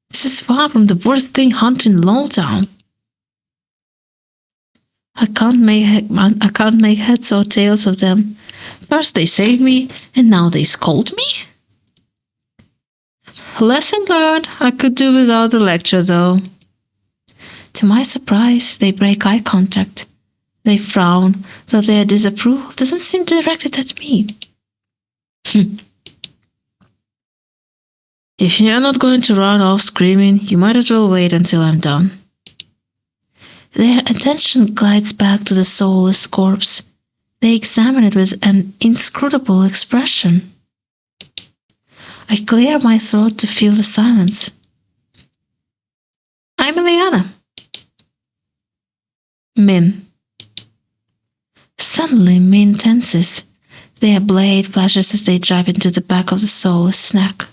This is far from the worst thing hunting Lowtown. I can't make heads or tails of them. First they saved me, and now they scold me? Lesson learned. I could do without the lecture, though. To my surprise, they break eye contact. They frown, though their disapproval doesn't seem directed at me. If you're not going to run off screaming, you might as well wait until I'm done. Their attention glides back to the soulless corpse. They examine it with an inscrutable expression. I clear my throat to feel the silence. I'm Ileana. Min. Suddenly, Min tenses. Their blade flashes as they drive into the back of the soulless snack.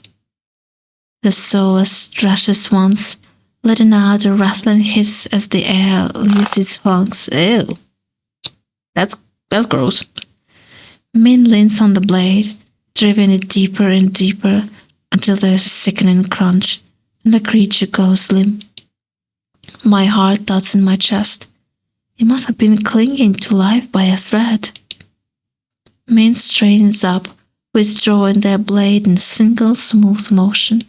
The soulless thrashes once, letting out a rattling hiss as the air leaves its lungs. Ew. That's gross. Min leans on the blade, driving it deeper and deeper until there's a sickening crunch and the creature goes limp. My heart thuds in my chest. It must have been clinging to life by a thread. Min straightens up, withdrawing their blade in a single smooth motion.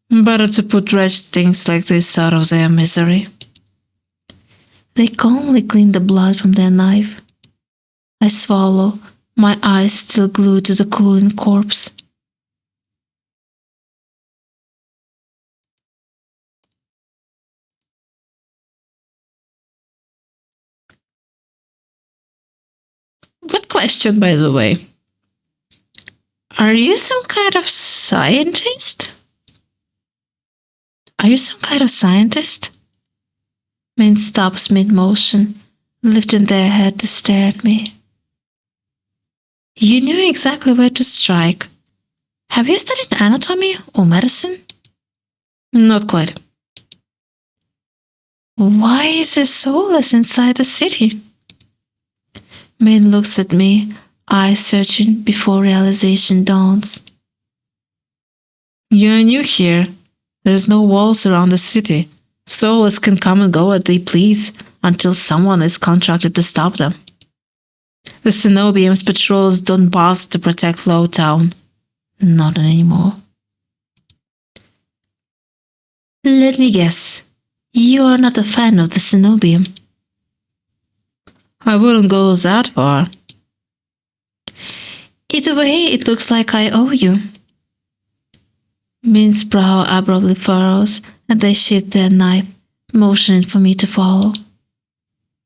Better to put wretched things like this out of their misery. They calmly clean the blood from their knife. I swallow, my eyes still glued to the cooling corpse. Good question, by the way. Are you some kind of scientist? Are you some kind of scientist? Min stops mid-motion, lifting their head to stare at me. You knew exactly where to strike. Have you studied anatomy or medicine? Not quite. Why is there soulless inside the city? Min looks at me, eyes searching before realization dawns. You're new here. There's no walls around the city. Soulless can come and go as they please until someone is contracted to stop them. The Cenobium's patrols don't bother to protect Lowtown. Not anymore. Let me guess. You are not a fan of the Cenobium. I wouldn't go that far. Either way, it looks like I owe you. Min's brow abruptly furrows, and they sheath their knife, motioning for me to follow.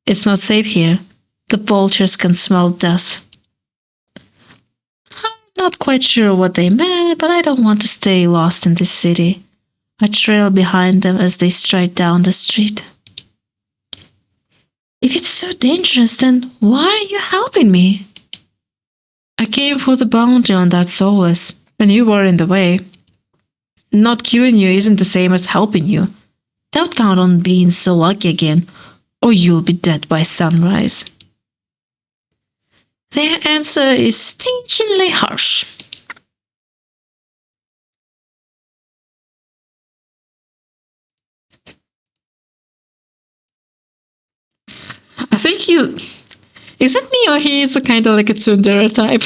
It's not safe here. The vultures can smell death. I'm not quite sure what they meant, but I don't want to stay lost in this city. I trail behind them as they stride down the street. If it's so dangerous, then why are you helping me? I came for the bounty on that soulless, and you were in the way. Not killing you isn't the same as helping you. Don't count on being so lucky again, or you'll be dead by sunrise. Their answer is stingingly harsh. I think is it me or he is a kind of like a tsundere type?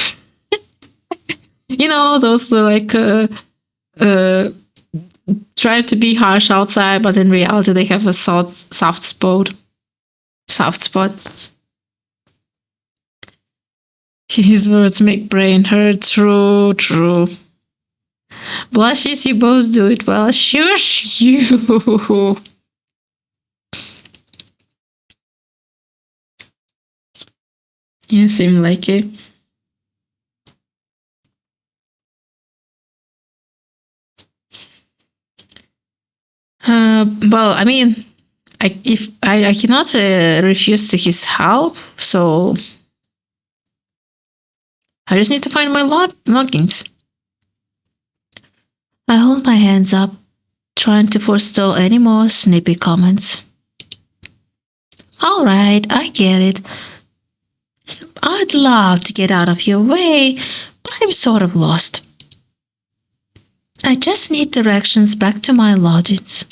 You know, those like try to be harsh outside, but in reality they have a soft spot. His words make brain hurt. True. Blushes, you both do it well. Shush you. You seem like it. Well, I mean, I cannot refuse to his help, so I just need to find my logins. I hold my hands up, trying to forestall any more snippy comments. Alright, I get it. I'd love to get out of your way, but I'm sort of lost. I just need directions back to my lodgings.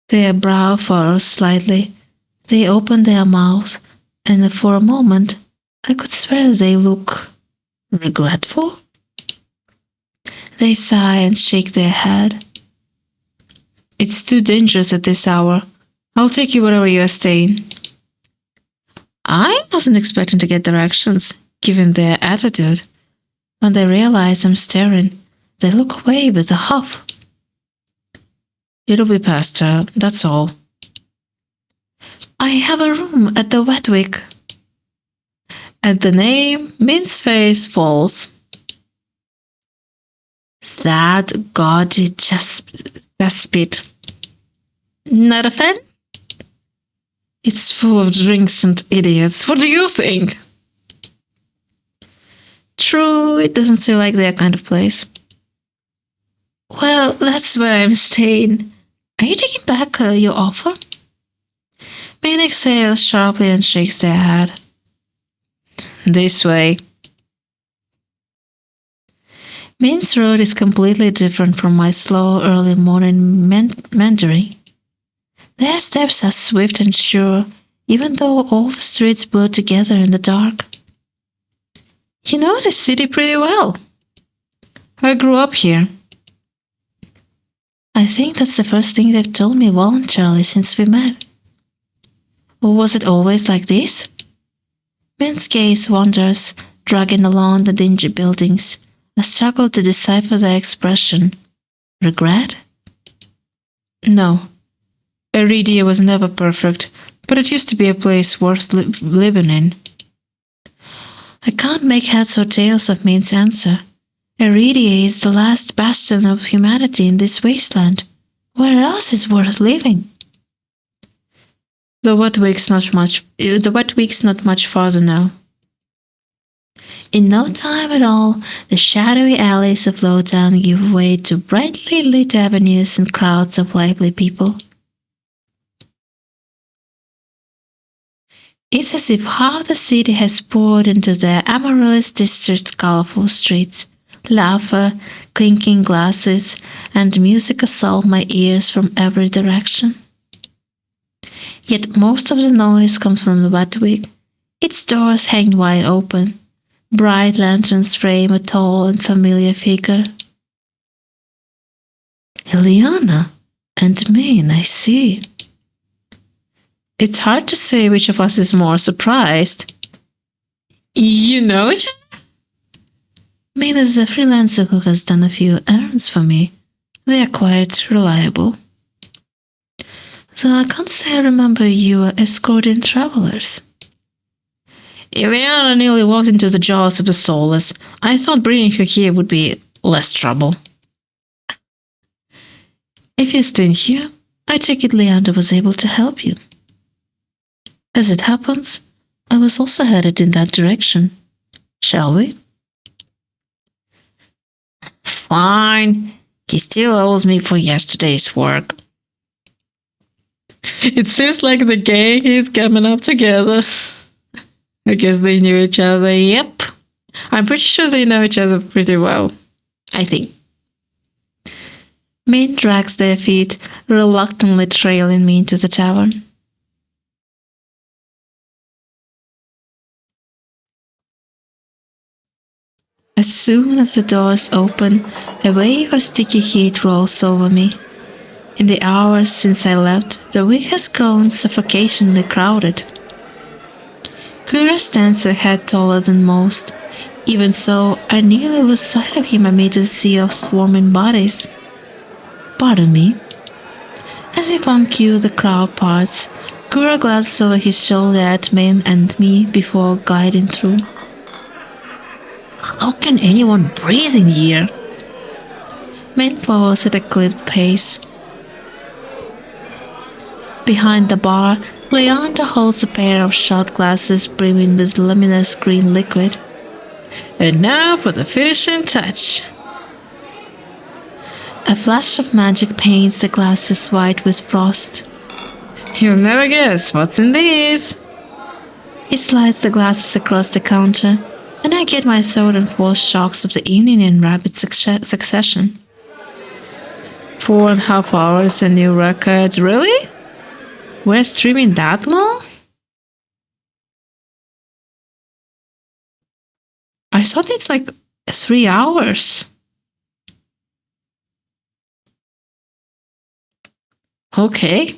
Their brow furrows slightly. They open their mouths, and for a moment, I could swear they look regretful. They sigh and shake their head. It's too dangerous at this hour. I'll take you wherever you are staying. I wasn't expecting to get directions, given their attitude. When they realize I'm staring, they look away with a huff. It'll be past her, that's all. I have a room at the Wetwick. At the name, Min's face falls. That gaudy cesspit. Not a fan? It's full of drinks and idiots. What do you think? True, it doesn't seem like their kind of place. Well, that's where I'm staying. Are you taking back your offer? Min exhales sharply and shakes their head. This way. Min's road is completely different from my slow early morning meandering. Their steps are swift and sure, even though all the streets blur together in the dark. You know the city pretty well. I grew up here. I think that's the first thing they've told me voluntarily since we met. Or was it always like this? Min's gaze wanders, dragging along the dingy buildings. I struggle to decipher their expression. Regret? No. Aridia was never perfect, but it used to be a place worth living in. I can't make heads or tails of Min's answer. Aridia is the last bastion of humanity in this wasteland. Where else is worth living? The Wetwick's not much farther now. In no time at all, the shadowy alleys of Lowtown give way to brightly lit avenues and crowds of lively people. It's as if half the city has poured into the Amaryllis district's colorful streets. Laughter, clinking glasses, and music assault my ears from every direction. Yet most of the noise comes from the Wetwick. Its doors hang wide open. Bright lanterns frame a tall and familiar figure. Eliana and Min, I see. It's hard to say which of us is more surprised. You know each other? Min is a freelancer who has done a few errands for me. They are quite reliable. Though I can't say I remember you escorting travelers. Eliana nearly walked into the jaws of the soulless. I thought bringing her here would be less trouble. If you're staying here, I take it Leander was able to help you. As it happens, I was also headed in that direction. Shall we? Fine. He still owes me for yesterday's work. It seems like the gang is coming up together. I guess they knew each other. Yep. I'm pretty sure they know each other pretty well. I think. Min drags their feet, reluctantly trailing me into the tavern. As soon as the doors open, a wave of sticky heat rolls over me. In the hours since I left, the wick has grown suffocatingly crowded. Kura stands a head taller than most. Even so, I nearly lose sight of him amid a sea of swarming bodies. Pardon me. As if on cue the crowd parts, Kura glances over his shoulder at Min and me before gliding through. How can anyone breathe in here? Min follows at a clipped pace. Behind the bar, Leander holds a pair of shot glasses brimming with luminous green liquid. And now for the finishing touch. A flash of magic paints the glasses white with frost. You'll never guess what's in these. He slides the glasses across the counter, and I get my third and fourth shocks of the evening in rapid succession. 4.5 hours, a new record. Really? We're streaming that long? I thought it's like 3 hours. Okay.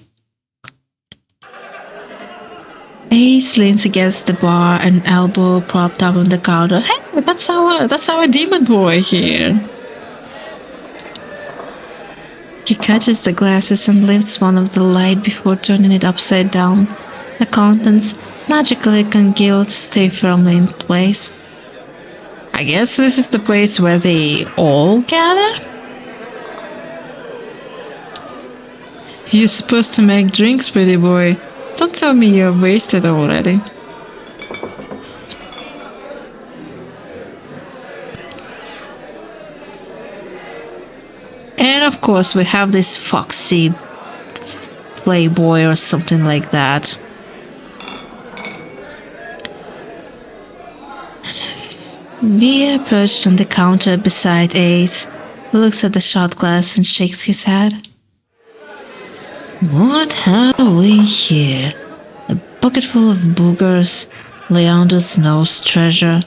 Ace leans against the bar, an elbow propped up on the counter. Hey, that's our demon boy here. He catches the glasses and lifts one of the light before turning it upside down. The contents, magically congealed, stay firmly in place. I guess this is the place where they all gather? You're supposed to make drinks, pretty boy. Don't tell me you're wasted already. And of course we have this foxy playboy or something like that. Via, perched on the counter beside Ace, looks at the shot glass and shakes his head. What have we here? A bucket full of boogers, Leander's nose treasure.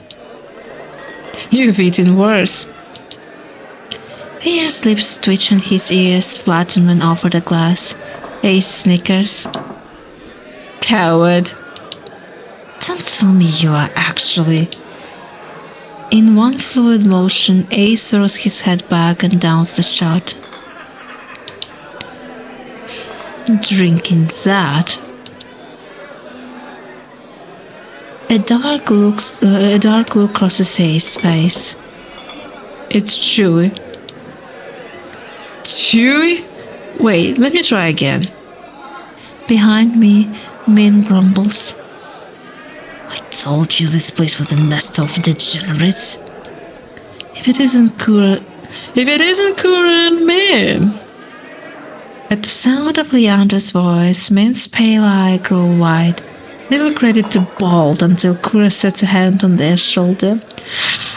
You've eaten worse. Pierre's lips twitch and his ears flatten when offered a glass. Ace snickers. Coward. Don't tell me you are actually. In one fluid motion, Ace throws his head back and downs the shot. Drinking that. A dark look crosses Ace's face. It's chewy. Chewy? Wait, let me try again. Behind me, Min grumbles. I told you this place was a nest of degenerates. If it isn't Kura and Min. At the sound of Leander's voice, Min's pale eye grew wide. They look ready to bolt until Kura sets a hand on their shoulder.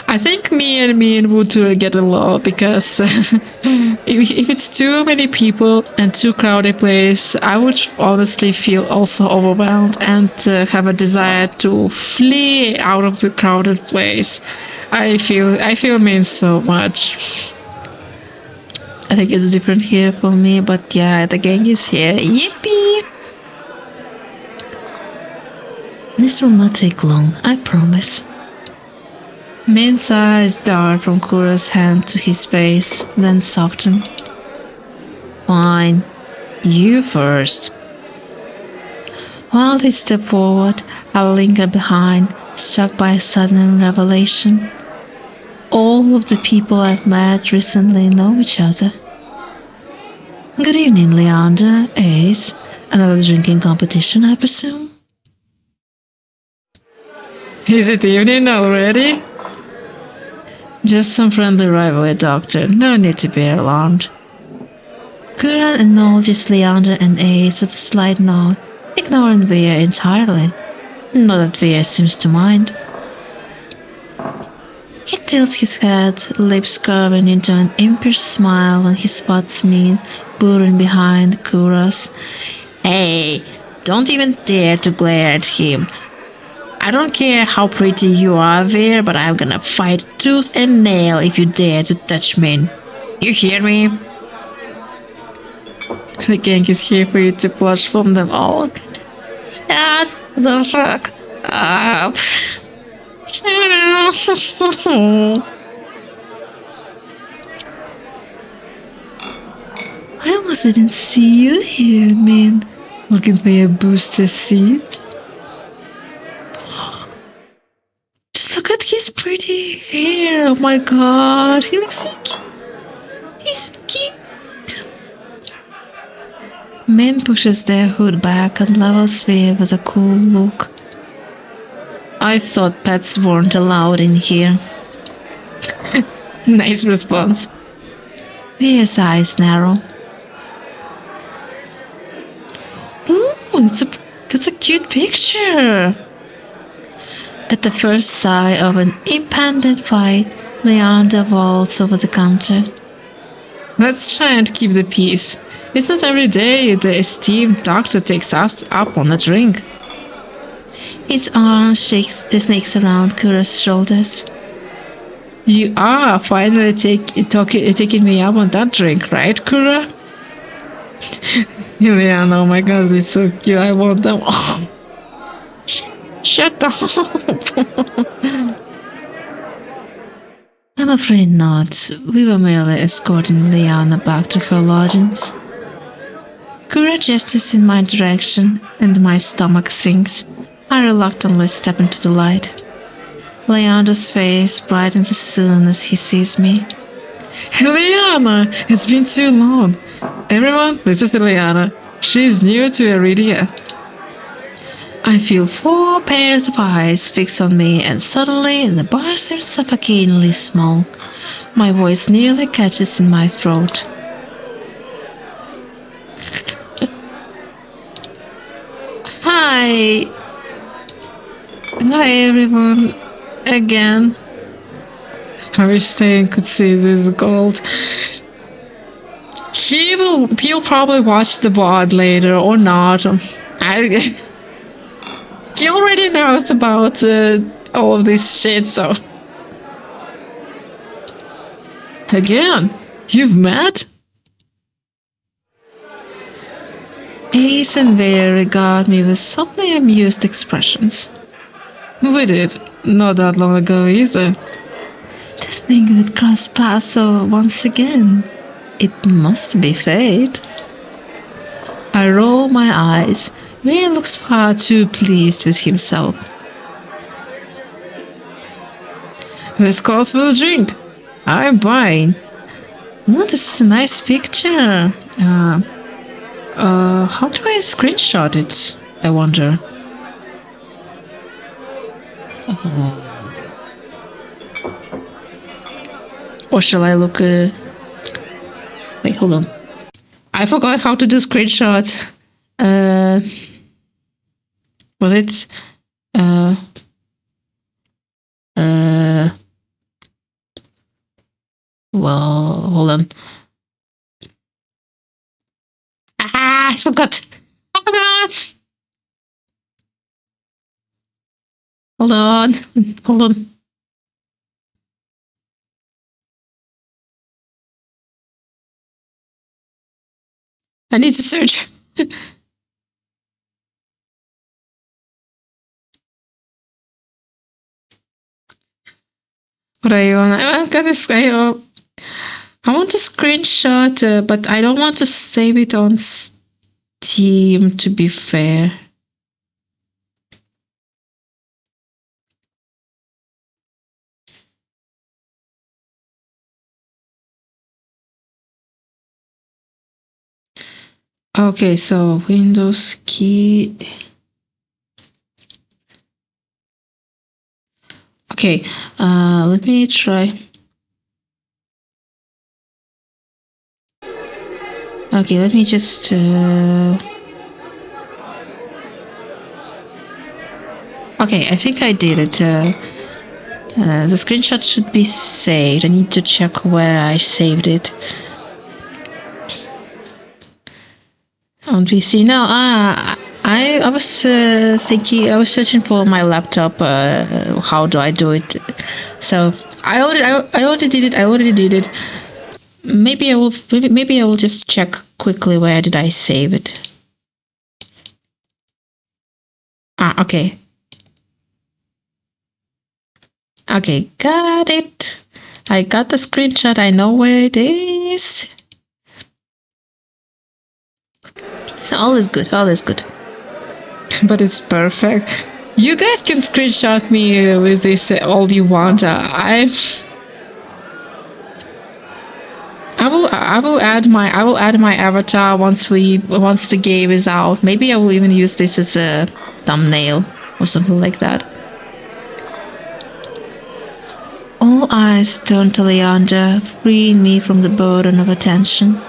I think me and Min would get along because if it's too many people and too crowded place, I would honestly feel also overwhelmed and have a desire to flee out of the crowded place. I feel Min so much. I think it's different here for me, but yeah, the gang is here. Yippee! This will not take long, I promise. Min's eyes dart from Kura's hand to his face, then soften. Fine. You first. While they step forward, I linger behind, struck by a sudden revelation. All of the people I've met recently know each other. Good evening, Leander, Ace. Another drinking competition, I presume? Is it evening already? Just some friendly rivalry, Doctor. No need to be alarmed. Kura acknowledges Leander and Ace with a slight nod, ignoring Veer entirely. Not that Veer seems to mind. He tilts his head, lips curving into an impish smile when he spots me booting behind Kura's. Hey, don't even dare to glare at him. I don't care how pretty you are, Veer, but I'm gonna fight tooth and nail if you dare to touch me. You hear me? The gang is here for you to plush from them all. Shut the fuck up. I almost didn't see you here, man. Looking for your booster seat? Just look at his pretty hair. Oh my god, he looks so cute. He's so cute. Men pushes their hood back and levels Veer with a cool look. I thought pets weren't allowed in here. Nice response. His eyes narrow. Ooh, that's a cute picture. At the first sigh of an impending fight, Leander vaults over the counter. Let's try and keep the peace. It's not every day the esteemed doctor takes us up on a drink. His arm snakes around Kura's shoulders. You are finally taking me up on that drink, right, Kura? Yeah, oh my god, they're so cute. I want them all. Shut up. I'm afraid not. We were merely escorting Liana back to her lodgings. Kura gestures in my direction, and my stomach sinks. I reluctantly step into the light. Leander's face brightens as soon as he sees me. Eliana, it's been too long. Everyone, this is Eliana. She's new to Iridia. I feel 4 pairs of eyes fixed on me, and suddenly the bar seems suffocatingly small. My voice nearly catches in my throat. Hi. Hi, everyone. Again. I wish Stan could see this gold. He'll probably watch the VOD later or not. He already knows about all of this shit, so. Again, you've met? Ace and Vera regard me with slightly amused expressions. We did. Not that long ago either. To think we'd cross paths so once again. It must be fate. I roll my eyes. Vera looks far too pleased with himself. This calls for a drink. I'm buying. Oh, this is a nice picture. How do I screenshot it? I wonder. Or shall I look? Wait, hold on. I forgot how to do screenshots. Was it? Well, hold on. I forgot. Hold on. Hold on. I need to search. What are you on? I want to screenshot, but I don't want to save it on Steam, to be fair. Okay, so Windows key. Okay, let me try. Okay, let me just okay, I think I did it. The screenshot should be saved. I need to check where I saved it. On PC. No, I was thinking. I was searching for my laptop. How do I do it? So I already did it. I already did it. Maybe I will just check quickly where did I save it. Okay. Okay, got it. I got the screenshot. I know where it is. So all is good. All is good. But it's perfect. You guys can screenshot me with this all you want. I will add my avatar once the game is out. Maybe I will even use this as a thumbnail or something like that. Oh All eyes turned to Leander, freeing me from the burden of attention.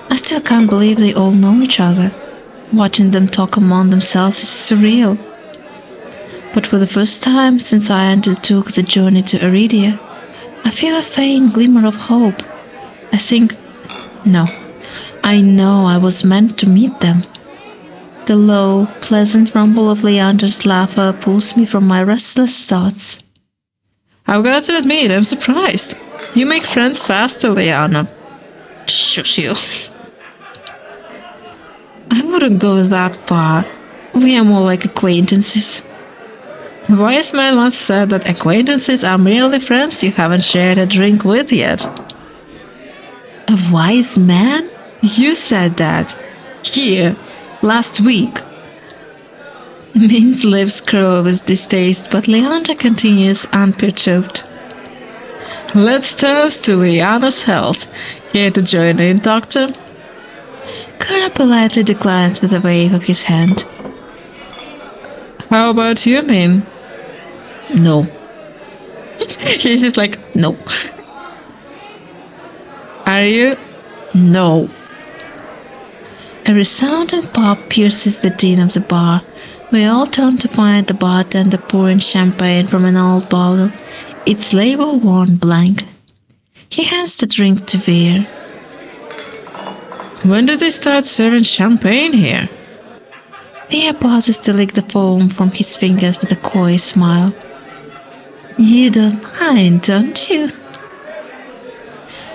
I still can't believe they all know each other. Watching them talk among themselves is surreal. But for the first time since I undertook the journey to Aridia, I feel a faint glimmer of hope. I know I was meant to meet them. The low, pleasant rumble of Leander's laughter pulls me from my restless thoughts. I've got to admit, I'm surprised. You make friends faster, Liana. Shush you. I wouldn't go that far. We are more like acquaintances. A wise man once said that acquaintances are merely friends you haven't shared a drink with yet. A wise man? You said that. Here, last week. Min's lips curl with distaste, but Leander continues unperturbed. Let's toast to Liana's health. Here to join in, Doctor? Kura politely declines with a wave of his hand. How about you, Min? No. He's just like, no. Are you? No. A resounding pop pierces the din of the bar. We all turn to find the bartender pouring champagne from an old bottle, its label worn blank. He hands the drink to Veer. When did they start serving champagne here? Veer pauses to lick the foam from his fingers with a coy smile. You don't mind, don't you?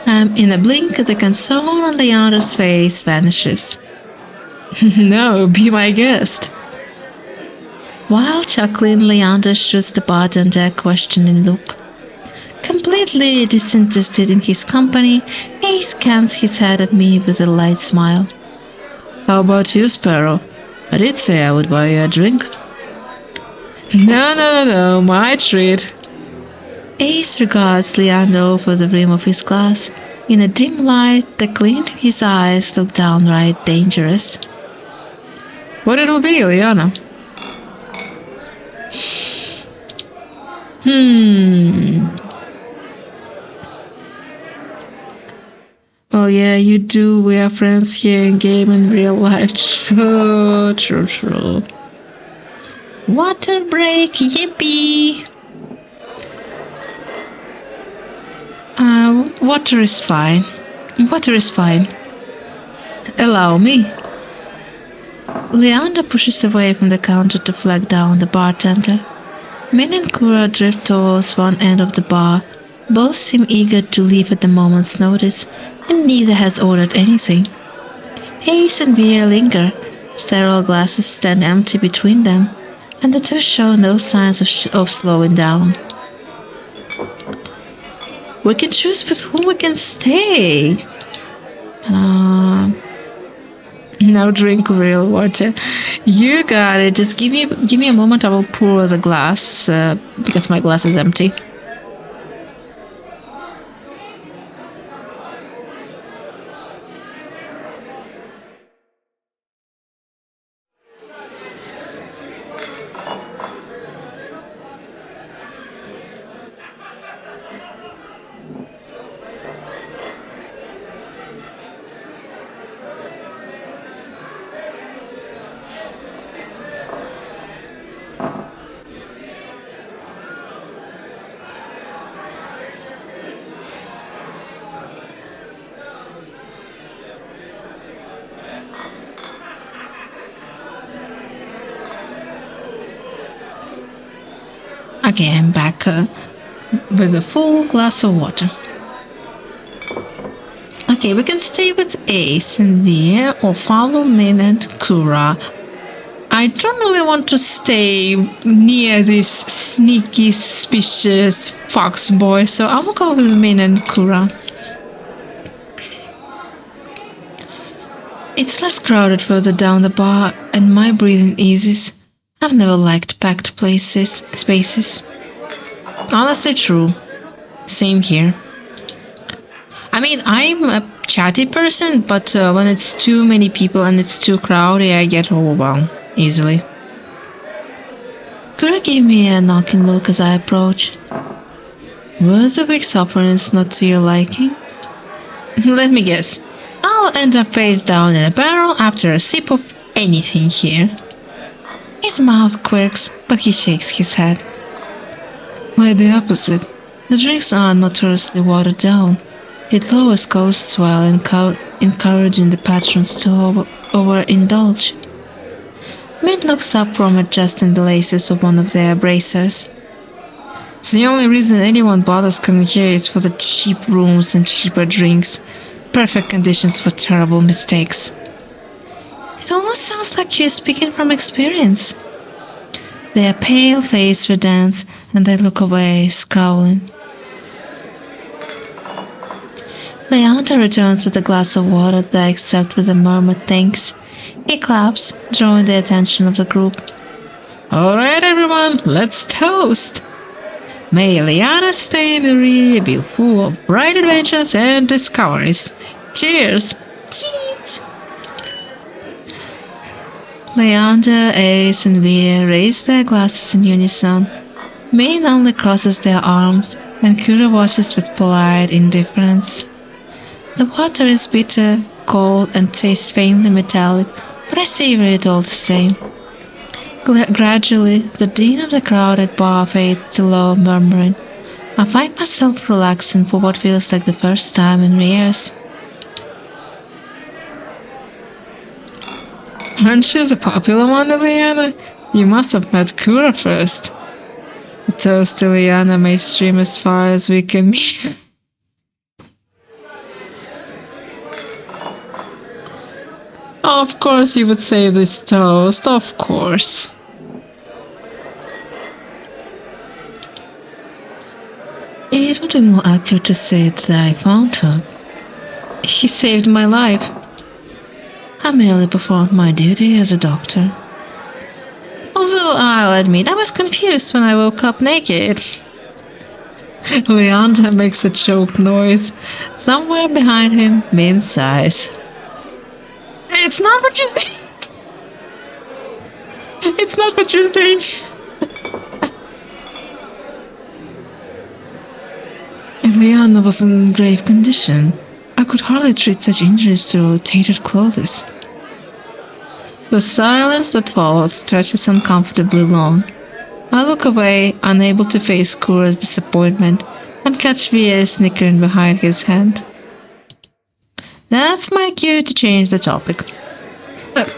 In a blink, the concern on Leander's face vanishes. No, be my guest. While chuckling, Leander shoots the bartender a questioning look. Completely disinterested in his company, he scans his head at me with a light smile. How about you, Sparrow? I did say I would buy you a drink. No, my treat. Ace regards Leander over the rim of his glass. In a dim light, the glint in his eyes looked downright dangerous. What it'll be, Liana? Well, yeah, you do. We are friends here in game and real life. True. Water break, yippee! Water is fine. Allow me. Leander pushes away from the counter to flag down the bartender. Min and Kura drift towards one end of the bar. Both seem eager to leave at the moment's notice, and neither has ordered anything. Ace and Veer linger. Sterile glasses stand empty between them, and the two show no signs of slowing down. We can choose with whom we can stay. Now drink real water. You got it. Just give me a moment. I will pour the glass because my glass is empty. Okay, I'm back with a full glass of water. Okay, we can stay with Ace and Veer or follow Min and Kura. I don't really want to stay near this sneaky, suspicious fox boy, so I will go with Min and Kura. It's less crowded further down the bar, and my breathing eases. I've never liked packed spaces. Honestly, true. Same here. I mean, I'm a chatty person, but when it's too many people and it's too crowded, I get overwhelmed easily. Kura gave me a knocking look as I approach. Were the week's offerings not to your liking? Let me guess. I'll end up face down in a barrel after a sip of anything here. His mouth quirks, but he shakes his head. Quite the opposite. The drinks are notoriously watered down. It lowers costs while encouraging the patrons to overindulge. Mint looks up from adjusting the laces of one of their bracers. The only reason anyone bothers coming here is for the cheap rooms and cheaper drinks. Perfect conditions for terrible mistakes. It almost sounds like you're speaking from experience. Their pale face redents and they look away, scowling. Leander returns with a glass of water that I accept with a murmured thanks. He claps, drawing the attention of the group. Alright everyone, let's toast! May Liana's stay be full of bright adventures and discoveries. Cheers! Cheers! Leander, Ace, and Veer raise their glasses in unison. Maine only crosses their arms, and Kura watches with polite indifference. The water is bitter, cold, and tastes faintly metallic, but I savor it all the same. Gradually, the dean of the crowded bar fades to low murmuring. I find myself relaxing for what feels like the first time in years. Aren't you the popular one, Eliana? You must have met Kura first. The toast to Eliana may stream as far as we can meet. Of course you would say this toast, of course. It would be more accurate to say that I found her. She saved my life. I merely performed my duty as a doctor. Although I'll admit I was confused when I woke up naked. Leander makes a choked noise. Somewhere behind him, Min sighs. It's not what you think. It's not what you think. Eliana was in grave condition. I could hardly treat such injuries through tattered clothes. The silence that follows stretches uncomfortably long. I look away, unable to face Kura's disappointment, and catch V.A. snickering behind his hand. That's my cue to change the topic.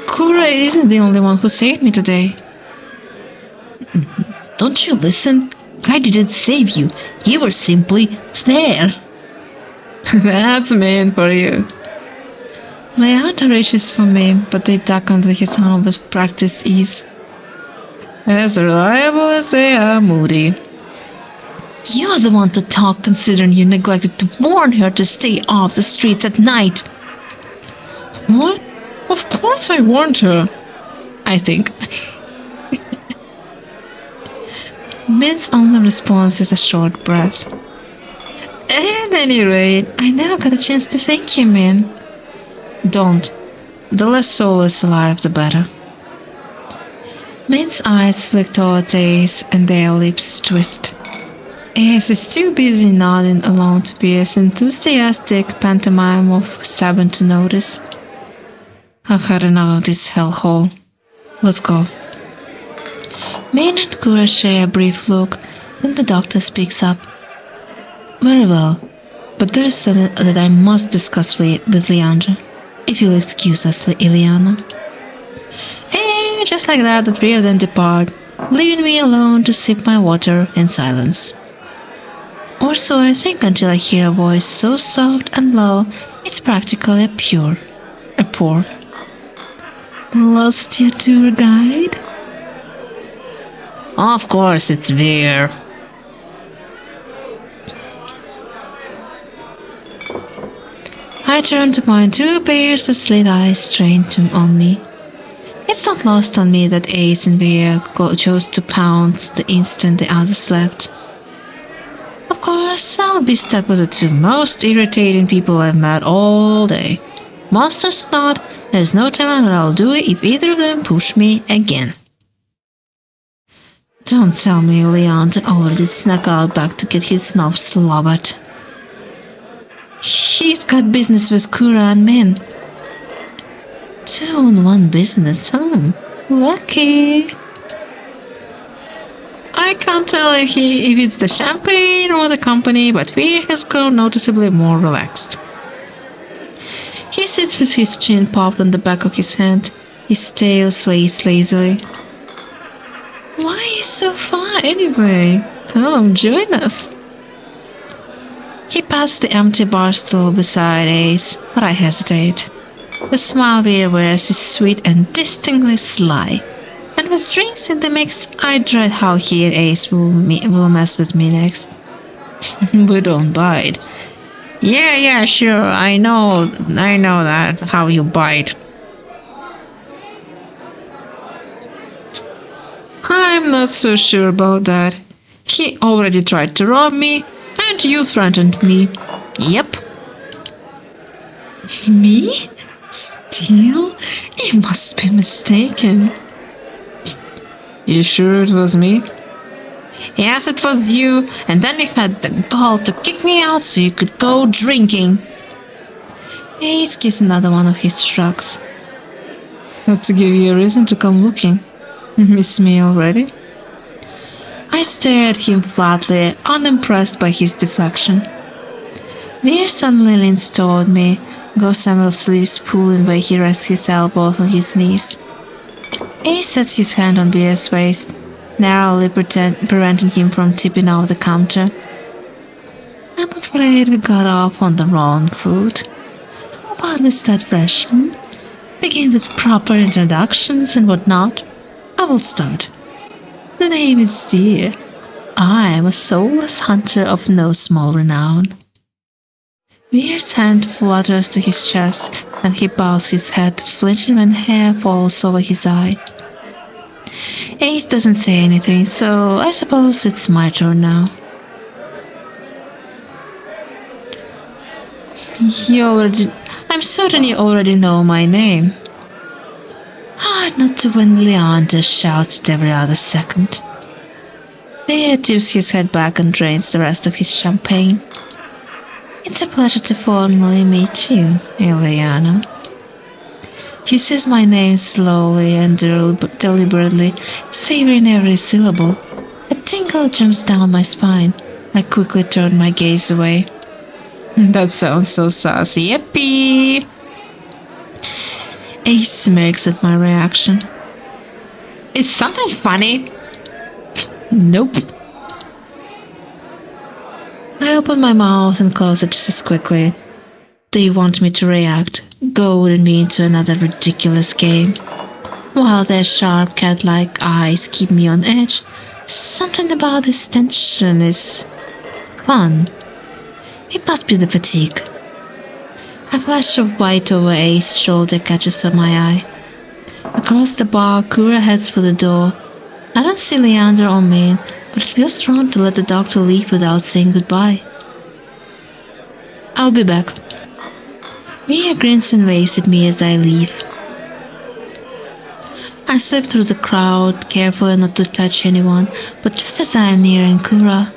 Kura isn't the only one who saved me today. Don't you listen? I didn't save you. You were simply there. That's mean for you. Leander reaches for me, but they duck under his arm with practiced ease. As reliable as they are moody. You're the one to talk considering you neglected to warn her to stay off the streets at night. What? Of course I warned her. I think. Min's only response is a short breath. At any rate, I never got a chance to thank you, Min. Don't. The less soul is alive, the better. Min's eyes flick towards Ace and their lips twist. Ace is too busy nodding along to Pierce's enthusiastic pantomime of stubborn to notice. I've had enough of this hellhole. Let's go. Min and Kura share a brief look, then the doctor speaks up. Very well, but there is something that I must discuss with Leander. If you'll excuse us, Eliana. Hey, just like that, the three of them depart, leaving me alone to sip my water in silence. Or so I think until I hear a voice so soft and low, it's practically a pour. Lost your tour guide? Of course, it's Veer. I turn to find two pairs of slit eyes strained on me. It's not lost on me that Ace and Veer chose to pounce the instant the others slept. Of course, I'll be stuck with the two most irritating people I've met all day. Monsters or not, there's no telling what I'll do if either of them push me again. Don't tell me Leander already snuck out back to get his snob slobbered. He's got business with Kura and Min. 2 in 1 business, huh? Lucky. I can't tell if it's the champagne or the company, but Veer has grown noticeably more relaxed. He sits with his chin popped on the back of his hand. His tail sways lazily. Why are you so far anyway? Come, join us. He passed the empty bar stool beside Ace, but I hesitate. The smile Veer wears is sweet and distinctly sly. And with drinks in the mix, I dread how he and Ace will mess with me next. We don't bite. Yeah, sure, I know that, how you bite. I'm not so sure about that. He already tried to rob me, and you threatened me. Yep. Me? Steal? You must be mistaken. You sure it was me? Yes, it was you, and then you had the gall to kick me out so you could go drinking. Ace gives another one of his shrugs. Not to give you a reason to come looking. Miss me already? I stare at him flatly, unimpressed by his deflection. Veer suddenly leans toward me, gossamer sleeves pulling where he rests his elbows on his knees. Ace sets his hand on Veer's waist, narrowly preventing him from tipping over the counter. I'm afraid we got off on the wrong foot. How about we start fresh, Begin with proper introductions and whatnot. I will start. The name is Veer. I am a soulless hunter of no small renown. Veer's hand flutters to his chest, and he bows his head, flinching when hair falls over his eye. Ace doesn't say anything, so I suppose it's my turn now. I'm certain you already know my name. Hard not to when Leander shouts it every other second. Veer tips his head back and drains the rest of his champagne. It's a pleasure to formally meet you, Eliana. He says my name slowly and deliberately, savoring every syllable. A tingle jumps down my spine. I quickly turn my gaze away. That sounds so sassy. Yippee! Ace smirks at my reaction. Is something funny? Nope. I open my mouth and close it just as quickly. Do you want me to react, goading me into another ridiculous game? While their sharp cat-like eyes keep me on edge, something about this tension is fun. It must be the fatigue. A flash of white over Ace's shoulder catches on my eye. Across the bar, Kura heads for the door. I don't see Leander or Min, but it feels wrong to let the doctor leave without saying goodbye. I'll be back. Mia grins and waves at me as I leave. I slip through the crowd, careful not to touch anyone, but just as I am nearing Kura,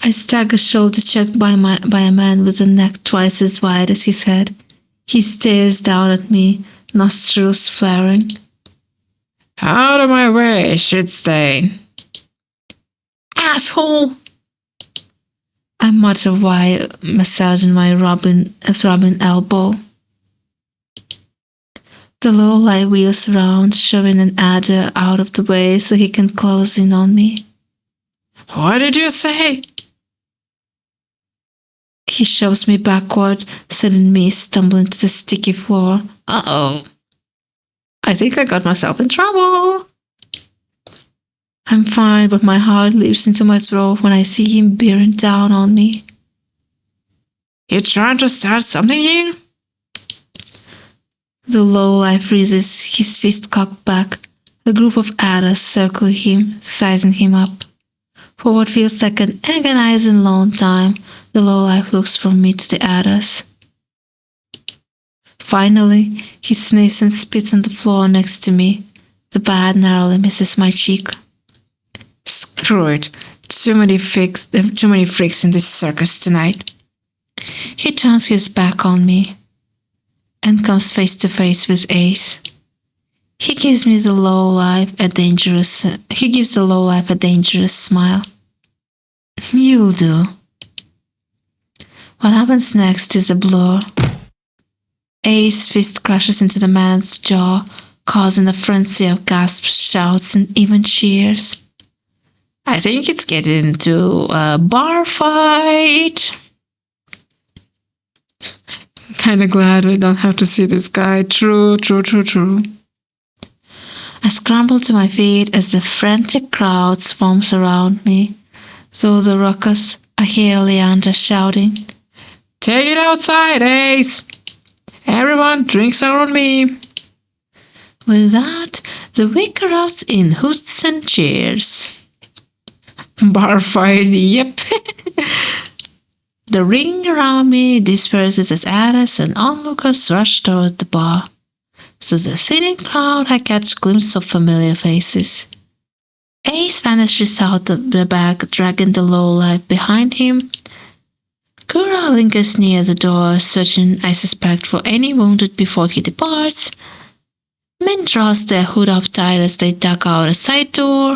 I stagger shoulder checked by a man with a neck twice as wide as his head. He stares down at me, nostrils flaring. Out of my way, shit stain. Asshole! I mutter while massaging my throbbing elbow. The lowlight wheels around, shoving an adder out of the way so he can close in on me. What did you say? He shoves me backward, sending me stumbling to the sticky floor. Uh-oh. I think I got myself in trouble. I'm fine, but my heart leaps into my throat when I see him bearing down on me. You trying to start something here? The lowlife freezes, his fist cocked back. A group of adders circle him, sizing him up. For what feels like an agonizing long time, the lowlife looks from me to the adders. Finally, he sniffs and spits on the floor next to me. The bat narrowly misses my cheek. Screw it. Too many freaks in this circus tonight. He turns his back on me and comes face to face with Ace. He gives the lowlife a dangerous smile. You'll do. What happens next is a blur. Ace's fist crashes into the man's jaw, causing a frenzy of gasps, shouts, and even cheers. I think it's getting into a bar fight. Kinda glad we don't have to see this guy. True. I scramble to my feet as the frantic crowd swarms around me. Through the ruckus, I hear Leander shouting, Take it outside, Ace! Everyone, drinks are on me! With that, the week erupts in hoots and cheers. Bar fight, yep. The ring around me disperses as addicts and onlookers rush toward the bar. Through the thinning crowd, I catch glimpses of familiar faces. Ace vanishes out of the back, dragging the lowlife behind him. Kura lingers near the door, searching, I suspect, for any wounded before he departs. Men draws their hood up tight as they duck out a side door,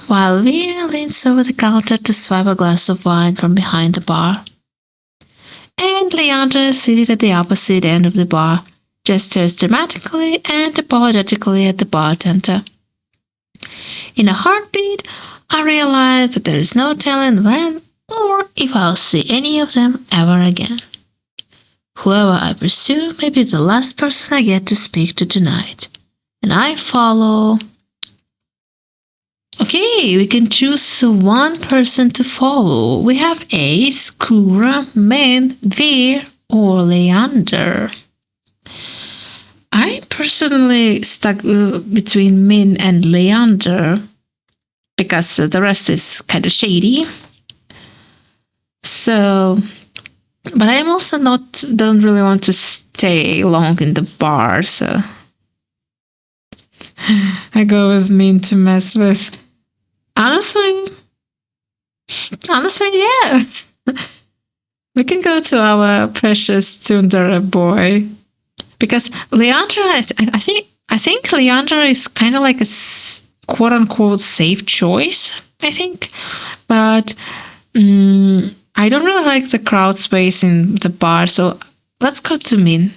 while Vera leans over the counter to swipe a glass of wine from behind the bar. And Leander, seated at the opposite end of the bar, gestures dramatically and apologetically at the bartender. In a heartbeat, I realize that there is no telling when or if I'll see any of them ever again. Whoever I pursue may be the last person I get to speak to tonight. And I follow. Okay, we can choose one person to follow. We have Ace, Kura, Min, Veer, or Leander. I personally stuck between Min and Leander because the rest is kind of shady. So, but I'm also don't really want to stay long in the bar, so I go with Min to mess with. Honestly, yeah. We can go to our precious Tsundere boy. Because Leander, I think Leander is kind of like a quote-unquote safe choice, I think. But I don't really like the crowd space in the bar, so let's go to Min.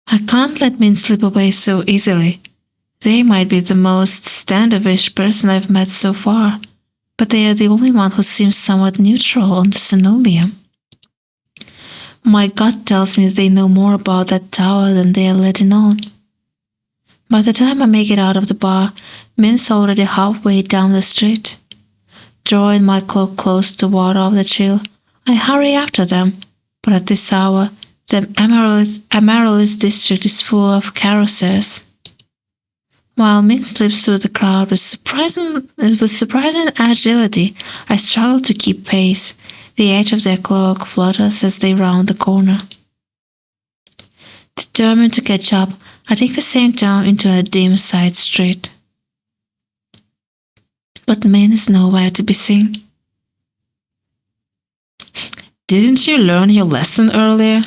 I can't let Min slip away so easily. They might be the most standoffish person I've met so far, but they are the only one who seems somewhat neutral on the Cenobium. My gut tells me they know more about that tower than they are letting on. By the time I make it out of the bar, Min's already halfway down the street. Drawing my cloak close to ward off the chill, I hurry after them, but at this hour, the Amaryllis district is full of carousels. While Min slips through the crowd with surprising agility, I struggle to keep pace. The edge of their cloak flutters as they round the corner. Determined to catch up, I take the same turn into a dim side street. But Min is nowhere to be seen. Didn't you learn your lesson earlier?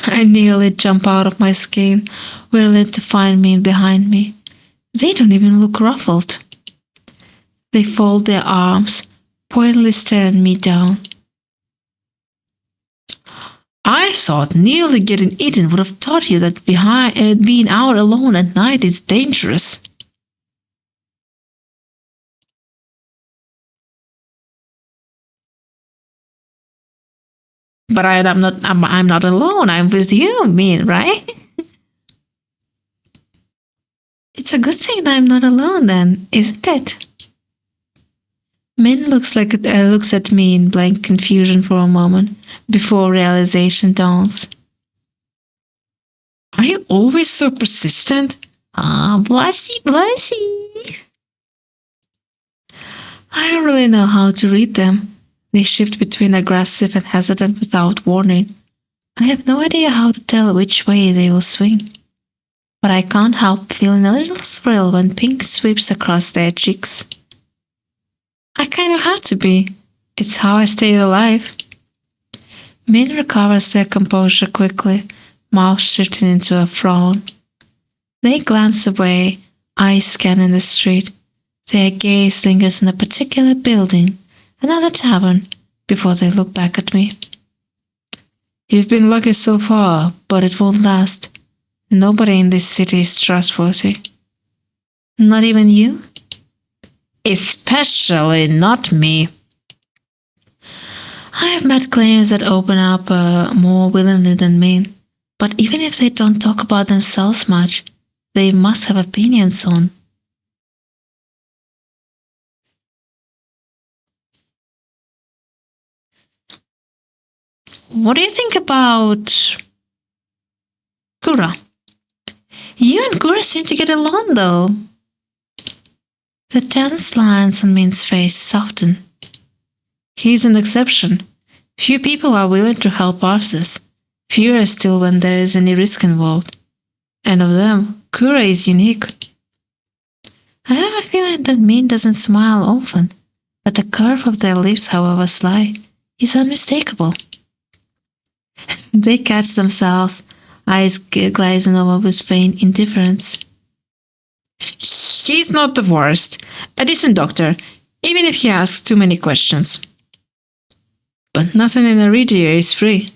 I nearly jump out of my skin, willing to find Min behind me. They don't even look ruffled. They fold their arms, pointedly staring me down. I thought nearly getting eaten would have taught you that being out alone at night is dangerous. But I'm not alone. I'm with you, Min, right? It's a good thing I'm not alone then, isn't it? Min looks at me in blank confusion for a moment before realization dawns. Are you always so persistent? Ah, blushy. I don't really know how to read them. They shift between aggressive and hesitant without warning. I have no idea how to tell which way they will swing. But I can't help feeling a little thrill when pink sweeps across their cheeks. I kind of have to be. It's how I stay alive. Min recovers their composure quickly, mouth shifting into a frown. They glance away, eyes scanning the street. Their gaze lingers on a particular building, another tavern, before they look back at me. You've been lucky so far, but it won't last. Nobody in this city is trustworthy. Not even you? Especially not me. I have met claims that open up more willingly than men, but even if they don't talk about themselves much, they must have opinions on. What do you think about Kura? You and Kura seem to get along, though. The tense lines on Min's face soften. He's an exception. Few people are willing to help artists. Fewer still when there is any risk involved. And of them, Kura is unique. I have a feeling that Min doesn't smile often, but the curve of their lips, however sly, is unmistakable. They catch themselves, eyes glazing over with faint indifference. He's not the worst. A decent doctor, even if he asks too many questions. But nothing in Aridia is free.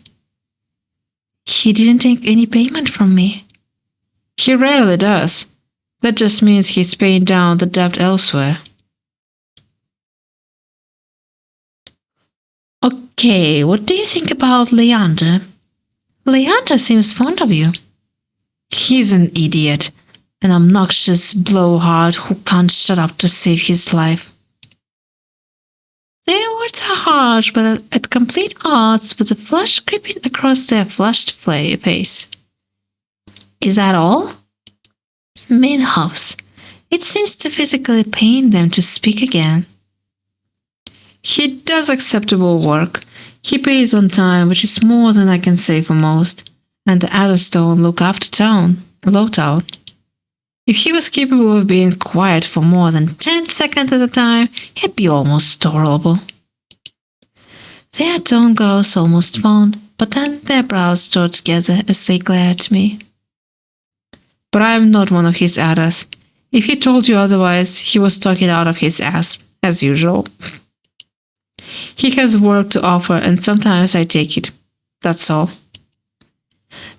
He didn't take any payment from me. He rarely does. That just means he's paying down the debt elsewhere. Okay, what do you think about Leander? Leander seems fond of you. He's an idiot, an obnoxious blowhard who can't shut up to save his life. Their words are harsh, but at complete odds with the flush creeping across their flushed face. Is that all? Min huffs. It seems to physically pain them to speak again. He does acceptable work. He pays on time, which is more than I can say for most, and the Adderstone look after Lowtown. If he was capable of being quiet for more than 10 seconds at a time, he'd be almost tolerable. Their tone grows almost fond, but then their brows draw together as they glare at me. But I am not one of his adders. If he told you otherwise, he was talking out of his ass, as usual. He has work to offer, and sometimes I take it. That's all.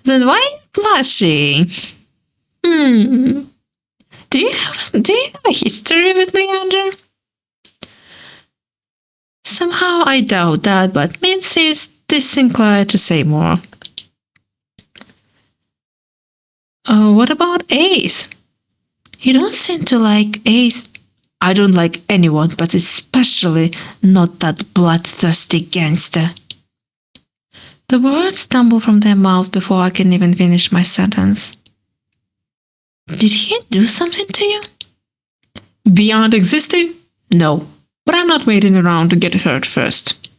Then why are you blushing? Do you have a history with Leander? Somehow I doubt that, but Min seems disinclined to say more. What about Ace? You don't seem to like Ace. I don't like anyone, but especially not that bloodthirsty gangster. The words stumble from their mouth before I can even finish my sentence. Did he do something to you? Beyond existing? No, but I'm not waiting around to get hurt first.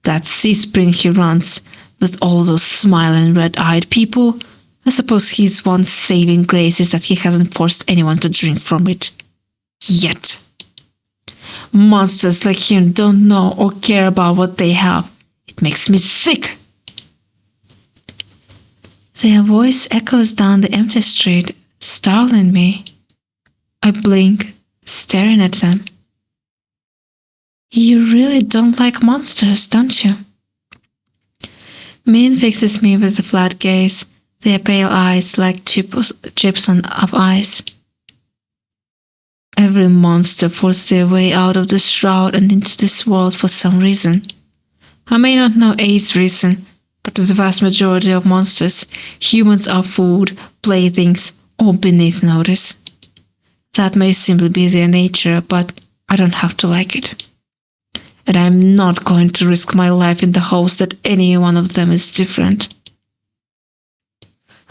That sea spring he runs, with all those smiling red-eyed people, I suppose his one saving grace is that he hasn't forced anyone to drink from it. Yet. Monsters like him don't know or care about what they have. It makes me sick. Their voice echoes down the empty street, startling me. I blink, staring at them. You really don't like monsters, don't you? Min fixes me with a flat gaze, their pale eyes like chips of ice. Every monster forced their way out of the shroud and into this world for some reason. I may not know Ace's reason, but to the vast majority of monsters, humans are food, playthings, or beneath notice. That may simply be their nature, but I don't have to like it. And I'm not going to risk my life in the hopes that any one of them is different.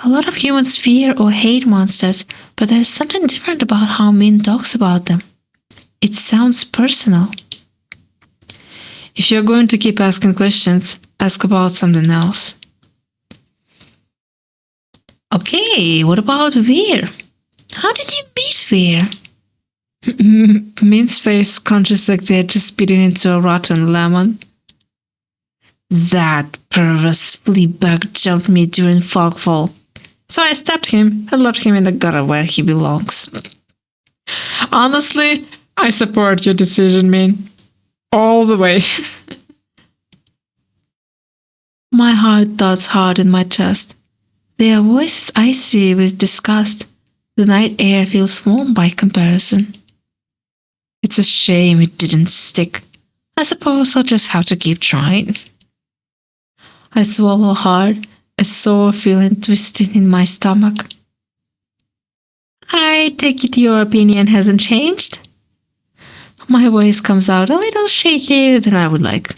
A lot of humans fear or hate monsters, but there's something different about how Min talks about them. It sounds personal. If you're going to keep asking questions, ask about something else. Okay, what about Veer? How did you meet Veer? Min's face crunches like they're just beating into a rotten lemon. That perverse flea bug jumped me during fogfall, so I stabbed him and left him in the gutter where he belongs. Honestly, I support your decision, Min. All the way. My heart thuds hard in my chest. Their voices icy with disgust. The night air feels warm by comparison. It's a shame it didn't stick. I suppose I'll just have to keep trying. I swallow hard, a sore feeling twisting in my stomach. I take it your opinion hasn't changed? My voice comes out a little shakier than I would like.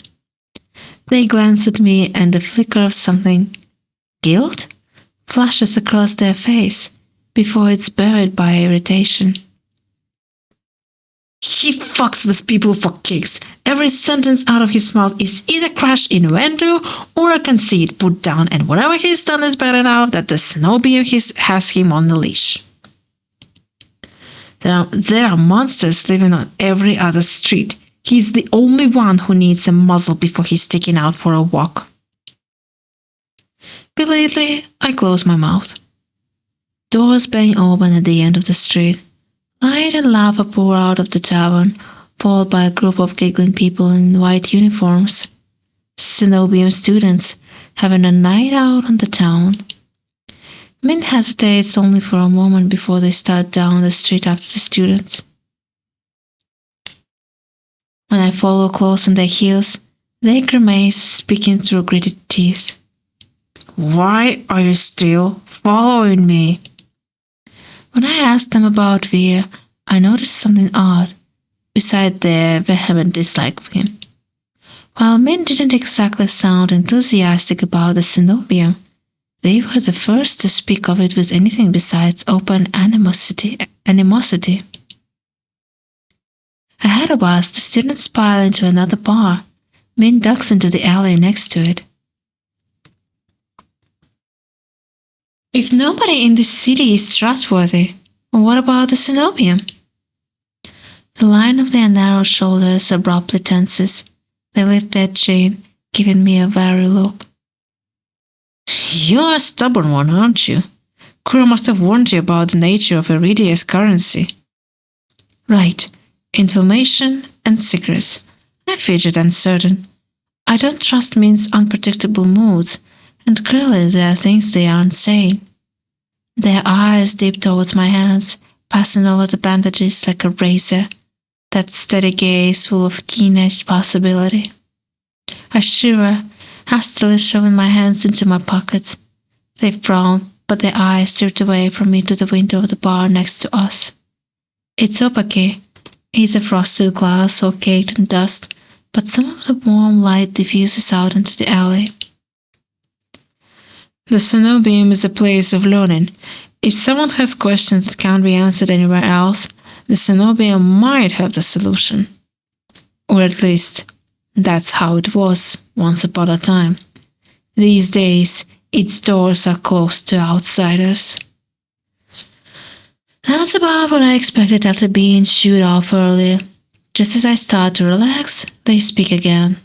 They glance at me and a flicker of something, guilt, flashes across their face before it's buried by irritation. He fucks with people for kicks. Every sentence out of his mouth is either crash innuendo or a conceit put down, and whatever he's done is bad enough that the snowbeam has him on the leash. There are monsters living on every other street. He's the only one who needs a muzzle before he's taken out for a walk. Belatedly, I close my mouth. Doors bang open at the end of the street. Light and lava pour out of the tavern, followed by a group of giggling people in white uniforms. Snowbeam students having a night out on the town. Min hesitates only for a moment before they start down the street after the students. When I follow close on their heels, they grimace, speaking through gritted teeth. Why are you still following me? When I asked them about Veer, I noticed something odd, beside their vehement dislike of him. While Min didn't exactly sound enthusiastic about the Cenobium, they were the first to speak of it with anything besides open animosity. Ahead of us, the students pile into another bar. Min ducks into the alley next to it. If nobody in this city is trustworthy, what about the Cenobium? The line of their narrow shoulders abruptly tenses. They lift their chin, giving me a wary look. You're a stubborn one, aren't you? Kura must have warned you about the nature of Iridia's currency. Right. Information and secrets. I fidget uncertain. I don't trust Min's unpredictable moods, and clearly there are things they aren't saying. Their eyes dip towards my hands, passing over the bandages like a razor, that steady gaze full of keen-edged possibility. I shiver, hastily shoving my hands into my pockets. They frown, but their eyes drift away from me to the window of the bar next to us. It's opaque. It's a frosted glass all caked in dust, but some of the warm light diffuses out into the alley. The Cenobium is a place of learning. If someone has questions that can't be answered anywhere else, the Cenobium might have the solution. Or at least, that's how it was once upon a time. These days, its doors are closed to outsiders. That's about what I expected after being shooed off earlier. Just as I start to relax, they speak again.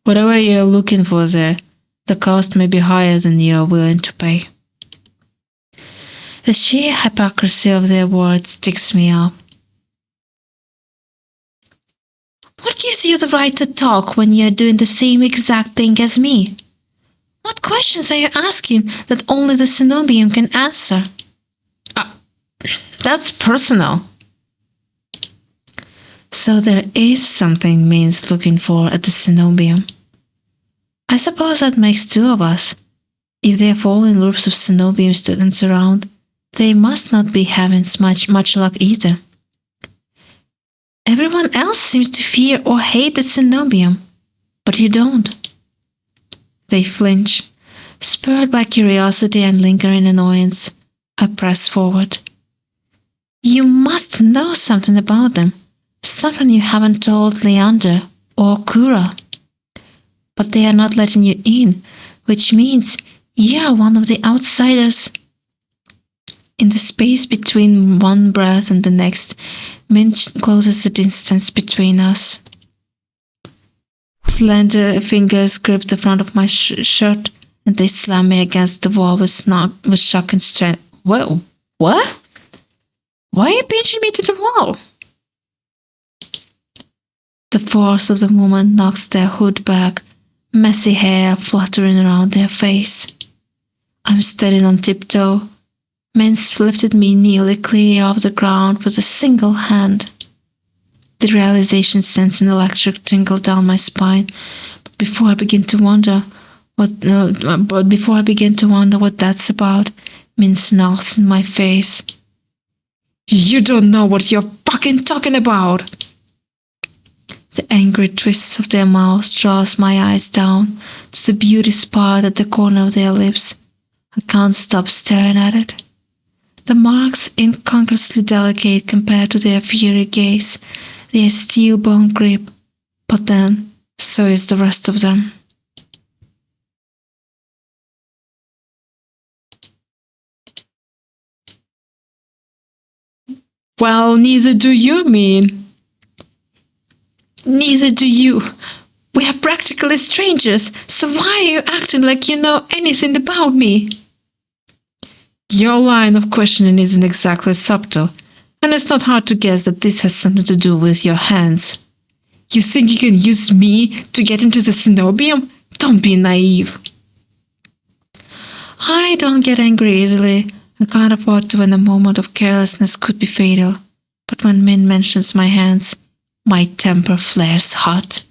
Whatever you're looking for there, the cost may be higher than you're willing to pay. The sheer hypocrisy of their words ticks me up. What gives you the right to talk when you're doing the same exact thing as me? What questions are you asking that only the Cenobium can answer? That's personal. So there is something Min's looking for at the Cenobium. I suppose that makes two of us. If there are following groups of Cenobium students around, they must not be having much luck either. Everyone else seems to fear or hate the Cenobium, but you don't. They flinch. Spurred by curiosity and lingering annoyance, I press forward. You must know something about them. Something you haven't told Leander or Kura. But they are not letting you in, which means you are one of the outsiders. In the space between one breath and the next, Min closes the distance between us. Slender fingers grip the front of my shirt, and they slam me against the wall with shock and strength. Whoa, what? Why are you pinching me to the wall? The force of the moment knocks their hood back, messy hair fluttering around their face. I'm steadied on tiptoe. Min's lifted me nearly clear off the ground with a single hand. The realization sends an electric tingle down my spine, but before I begin to wonder what that's about, Min snarls in my face. You don't know what you're fucking talking about! The angry twists of their mouths draws my eyes down to the beauty spot at the corner of their lips. I can't stop staring at it. The marks incongruously delicate compared to their fiery gaze, their steel-bone grip, but then so is the rest of them. Well, neither do you, Min. Neither do you. We are practically strangers, so why are you acting like you know anything about me? Your line of questioning isn't exactly subtle, and it's not hard to guess that this has something to do with your hands. You think you can use me to get into the cenobium? Don't be naive. I don't get angry easily. I can't afford to when a moment of carelessness could be fatal. But when Min mentions my hands, my temper flares hot.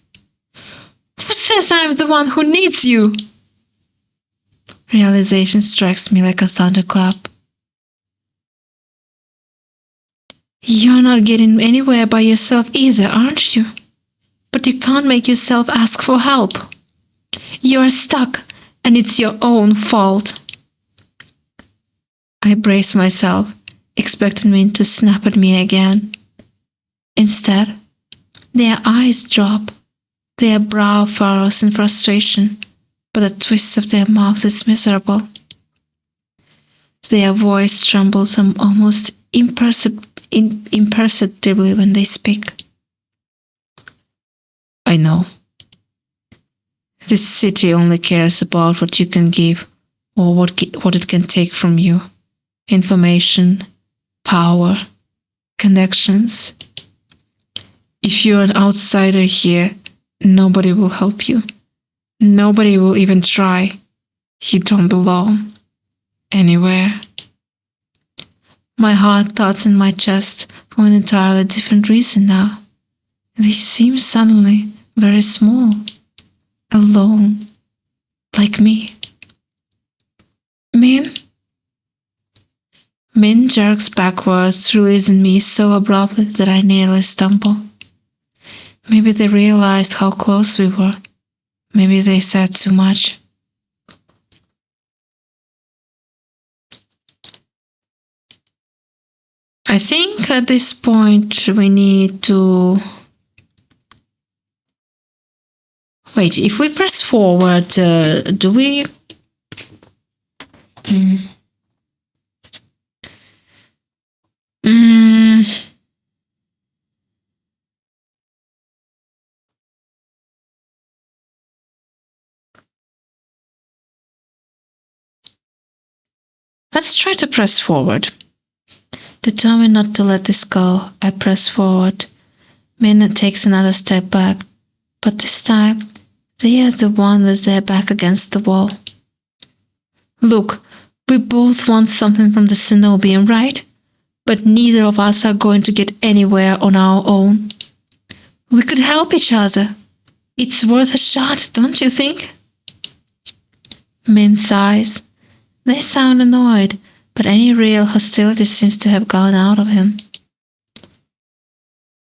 Who says I'm the one who needs you? Realization strikes me like a thunderclap. You're not getting anywhere by yourself either, aren't you? But you can't make yourself ask for help. You're stuck, and it's your own fault. I brace myself, expecting Min to snap at me again. Instead, their eyes drop, their brow furrows in frustration, but the twist of their mouth is miserable. Their voice trembles almost imperceptibly when they speak. I know. This city only cares about what you can give or what it can take from you. Information, power, connections. If you're an outsider here, nobody will help you. Nobody will even try. You don't belong anywhere. My heart thuds in my chest for an entirely different reason now. They seem suddenly very small, alone, like me. Min jerks backwards, releasing me so abruptly that I nearly stumble. Maybe they realized how close we were. Maybe they said too much. I think at this point we need to... Wait, if we press forward, do we... Let's try to press forward. Determined not to let this go, I press forward. Min takes another step back, but this time they are the one with their back against the wall. Look, we both want something from the cenobium, right? But neither of us are going to get anywhere on our own. We could help each other. It's worth a shot, don't you think? Min sighs. They sound annoyed, but any real hostility seems to have gone out of him.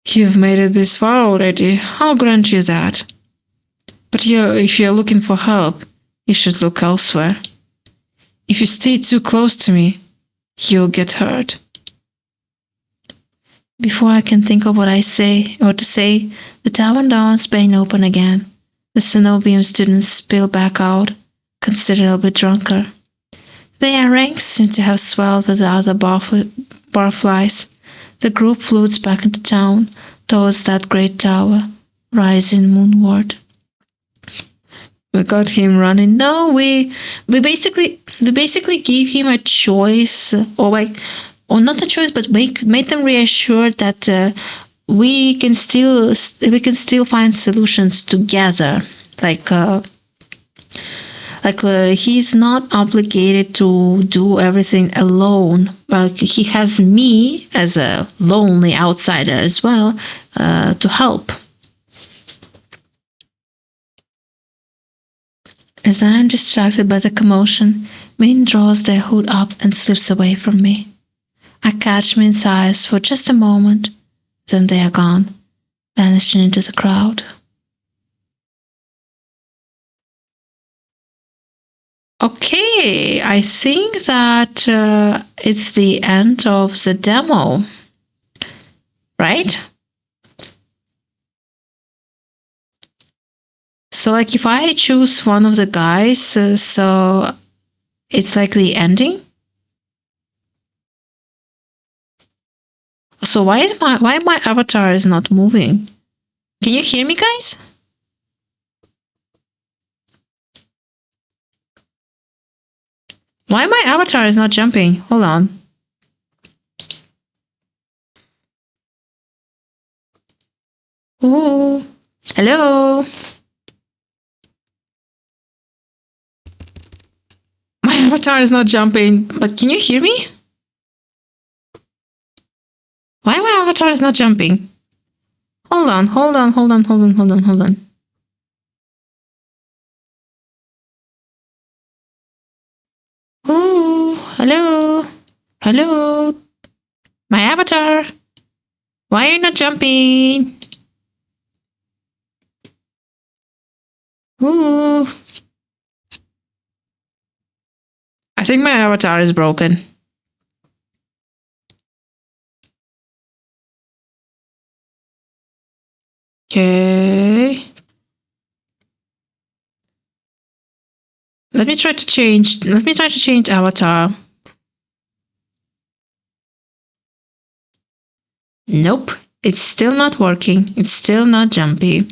You've made it this far already, I'll grant you that. But if you're looking for help, you should look elsewhere. If you stay too close to me, you'll get hurt. Before I can think of what to say, the tavern doors bang open again. The Cenobium students spill back out, considerably drunker. Their ranks seem to have swelled with the other barflies. The group floats back into town, towards that great tower, rising moonward. We got him running. No, we basically gave him a choice, or not a choice, but made them reassured that we can still find solutions together. He's not obligated to do everything alone. He has me as a lonely outsider as well to help. As I am distracted by the commotion, Min draws their hood up and slips away from me. I catch Min's eyes for just a moment, then they are gone, vanishing into the crowd. Okay, I think that it's the end of the demo, right? So if I choose one of the guys, so it's like the ending. So why my avatar is not moving? Can you hear me, guys? Why my avatar is not jumping? Hold on. Oh, hello. My avatar is not jumping, but can you hear me? Why my avatar is not jumping? Hold on. Oh, hello. My avatar. Why are you not jumping? Ooh. I think my avatar is broken. Okay. Let me try to change avatar. Nope, it's still not working. It's still not jumpy.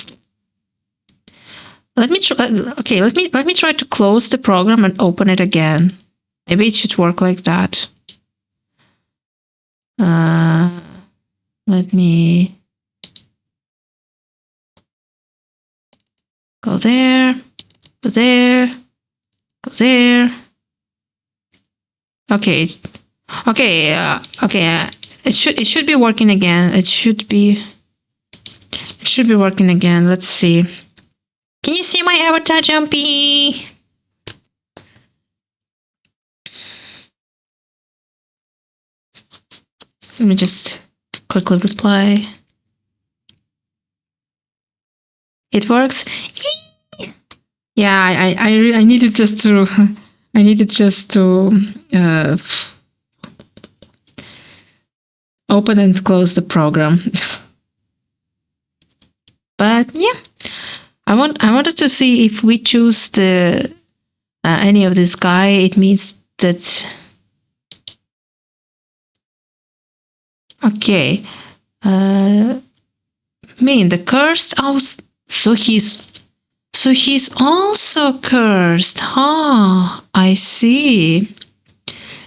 Let me try. Okay, let me try to close the program and open it again. Maybe it should work like that. Let me go there, go there, go there. Okay, it should be working again. It should be working again. Let's see. Can you see my avatar, Jumpy? Let me just quickly reply. It works. Yeah, I needed just to open and close the program. But yeah, I wanted to see if we choose the any of this guy. It means that okay. The cursed out. So he's also cursed. I see.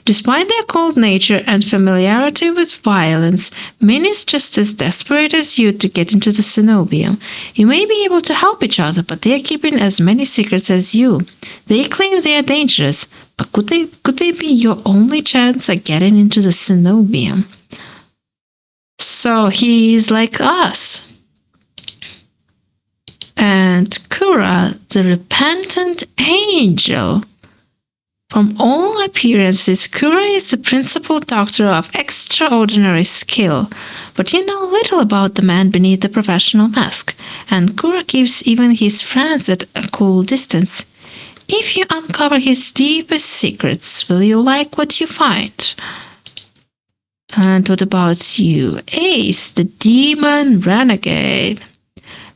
Despite their cold nature and familiarity with violence, Min is just as desperate as you to get into the Cenobium. You may be able to help each other, but they are keeping as many secrets as you. They claim they are dangerous, but could they be your only chance at getting into the Cenobium? So he's like us. And Kura, the repentant angel. From all appearances, Kura is the principal doctor of extraordinary skill, but you know little about the man beneath the professional mask, and Kura keeps even his friends at a cool distance. If you uncover his deepest secrets, will you like what you find? And what about you, Ace, the demon renegade?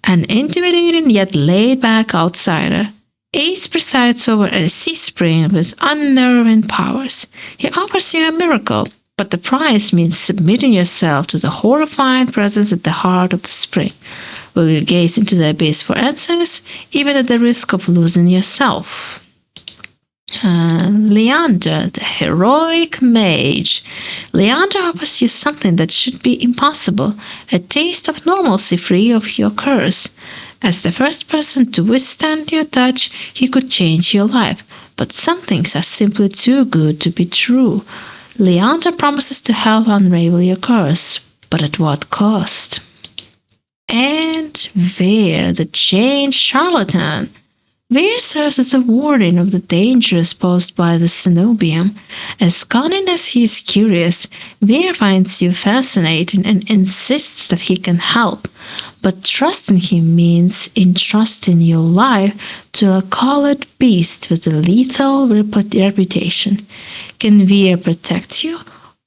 An intimidating yet laid-back outsider, Ace presides over a sea spring with unnerving powers. He offers you a miracle, but the price means submitting yourself to the horrifying presence at the heart of the spring. Will you gaze into the abyss for answers, even at the risk of losing yourself? Leander, the heroic mage. Leander offers you something that should be impossible, a taste of normalcy free of your curse. As the first person to withstand your touch, he could change your life, but some things are simply too good to be true. Leander promises to help unravel your curse, but at what cost? And Veer, the chained charlatan. Veer serves as a warden of the dangers posed by the cenobium. As cunning as he is curious, Veer finds you fascinating and insists that he can help. But trusting him means entrusting your life to a collared beast with a lethal reputation. Can Veer protect you,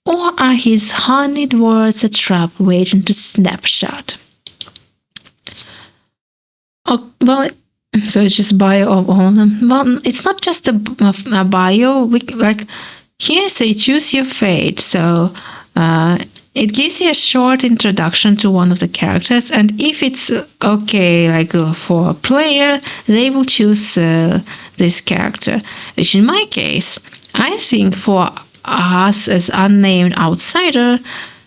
or are his honeyed words a trap waiting to snapshot? Oh, well, so it's just bio of all of them. Well, it's not just a bio. Here say choose your fate. So it gives you a short introduction to one of the characters, and if it's okay, for a player, they will choose this character. Which in my case, I think for us as unnamed outsider,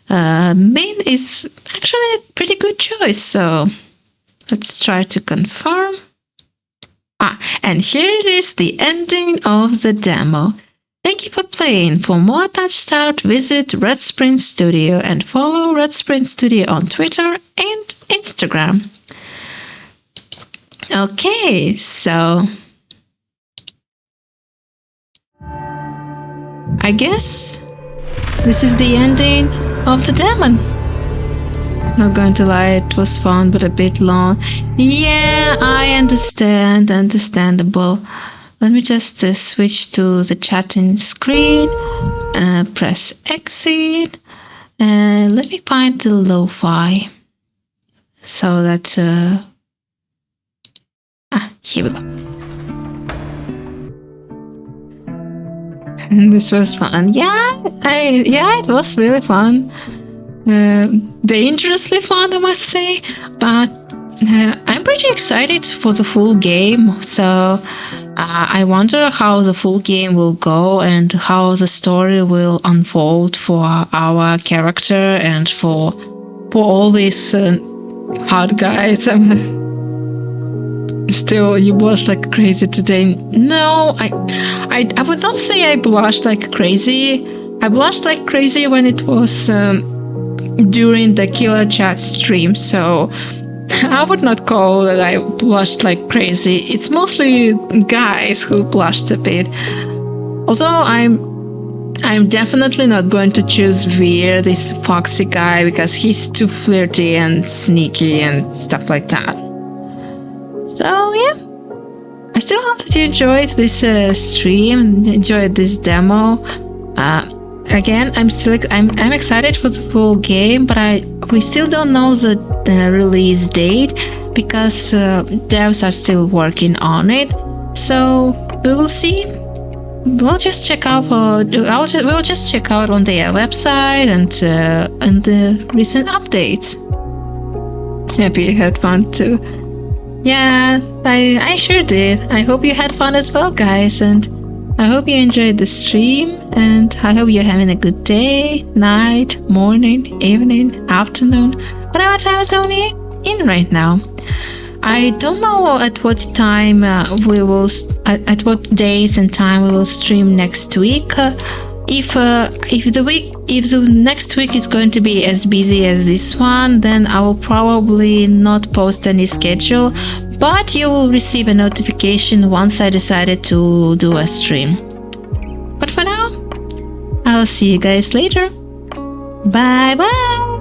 Min is actually a pretty good choice. So let's try to confirm. And here it is, the ending of the demo. Thank you for playing. For more Touchstarved, visit Red Sprint Studio and follow Red Sprint Studio on Twitter and Instagram. Okay, so I guess this is the ending of the demo. Not going to lie, it was fun, but a bit long. Yeah, I understand, understandable. Let me just switch to the chatting screen, press exit, and let me find the lo-fi, so that, here we go. This was fun. Yeah, it was really fun. Dangerously fun, I must say, but I'm pretty excited for the full game. So I wonder how the full game will go and how the story will unfold for our character and for all these hard guys. Still, you blushed like crazy today. No, I would not say I blushed like crazy. I blushed like crazy when it was during the Killer Chat stream, so I would not call that I blushed like crazy. It's mostly guys who blushed a bit. Although I'm definitely not going to choose Veer, this foxy guy, because he's too flirty and sneaky and stuff like that. So yeah, I still hope that you enjoyed this stream, enjoyed this demo. Again, I'm excited for the full game, but we still don't know the release date because devs are still working on it. So we will see. We'll just check out. We'll just check out on their website and the recent updates. Maybe you had fun too. Yeah, I sure did. I hope you had fun as well, guys, and I hope you enjoyed the stream, and I hope you're having a good day, night, morning, evening, afternoon, whatever time zone you're in right now. I don't know at what time at what days and time we will stream next week. If the next week is going to be as busy as this one, then I will probably not post any schedule, but you will receive a notification once I decided to do a stream. But for now, I'll see you guys later. Bye bye!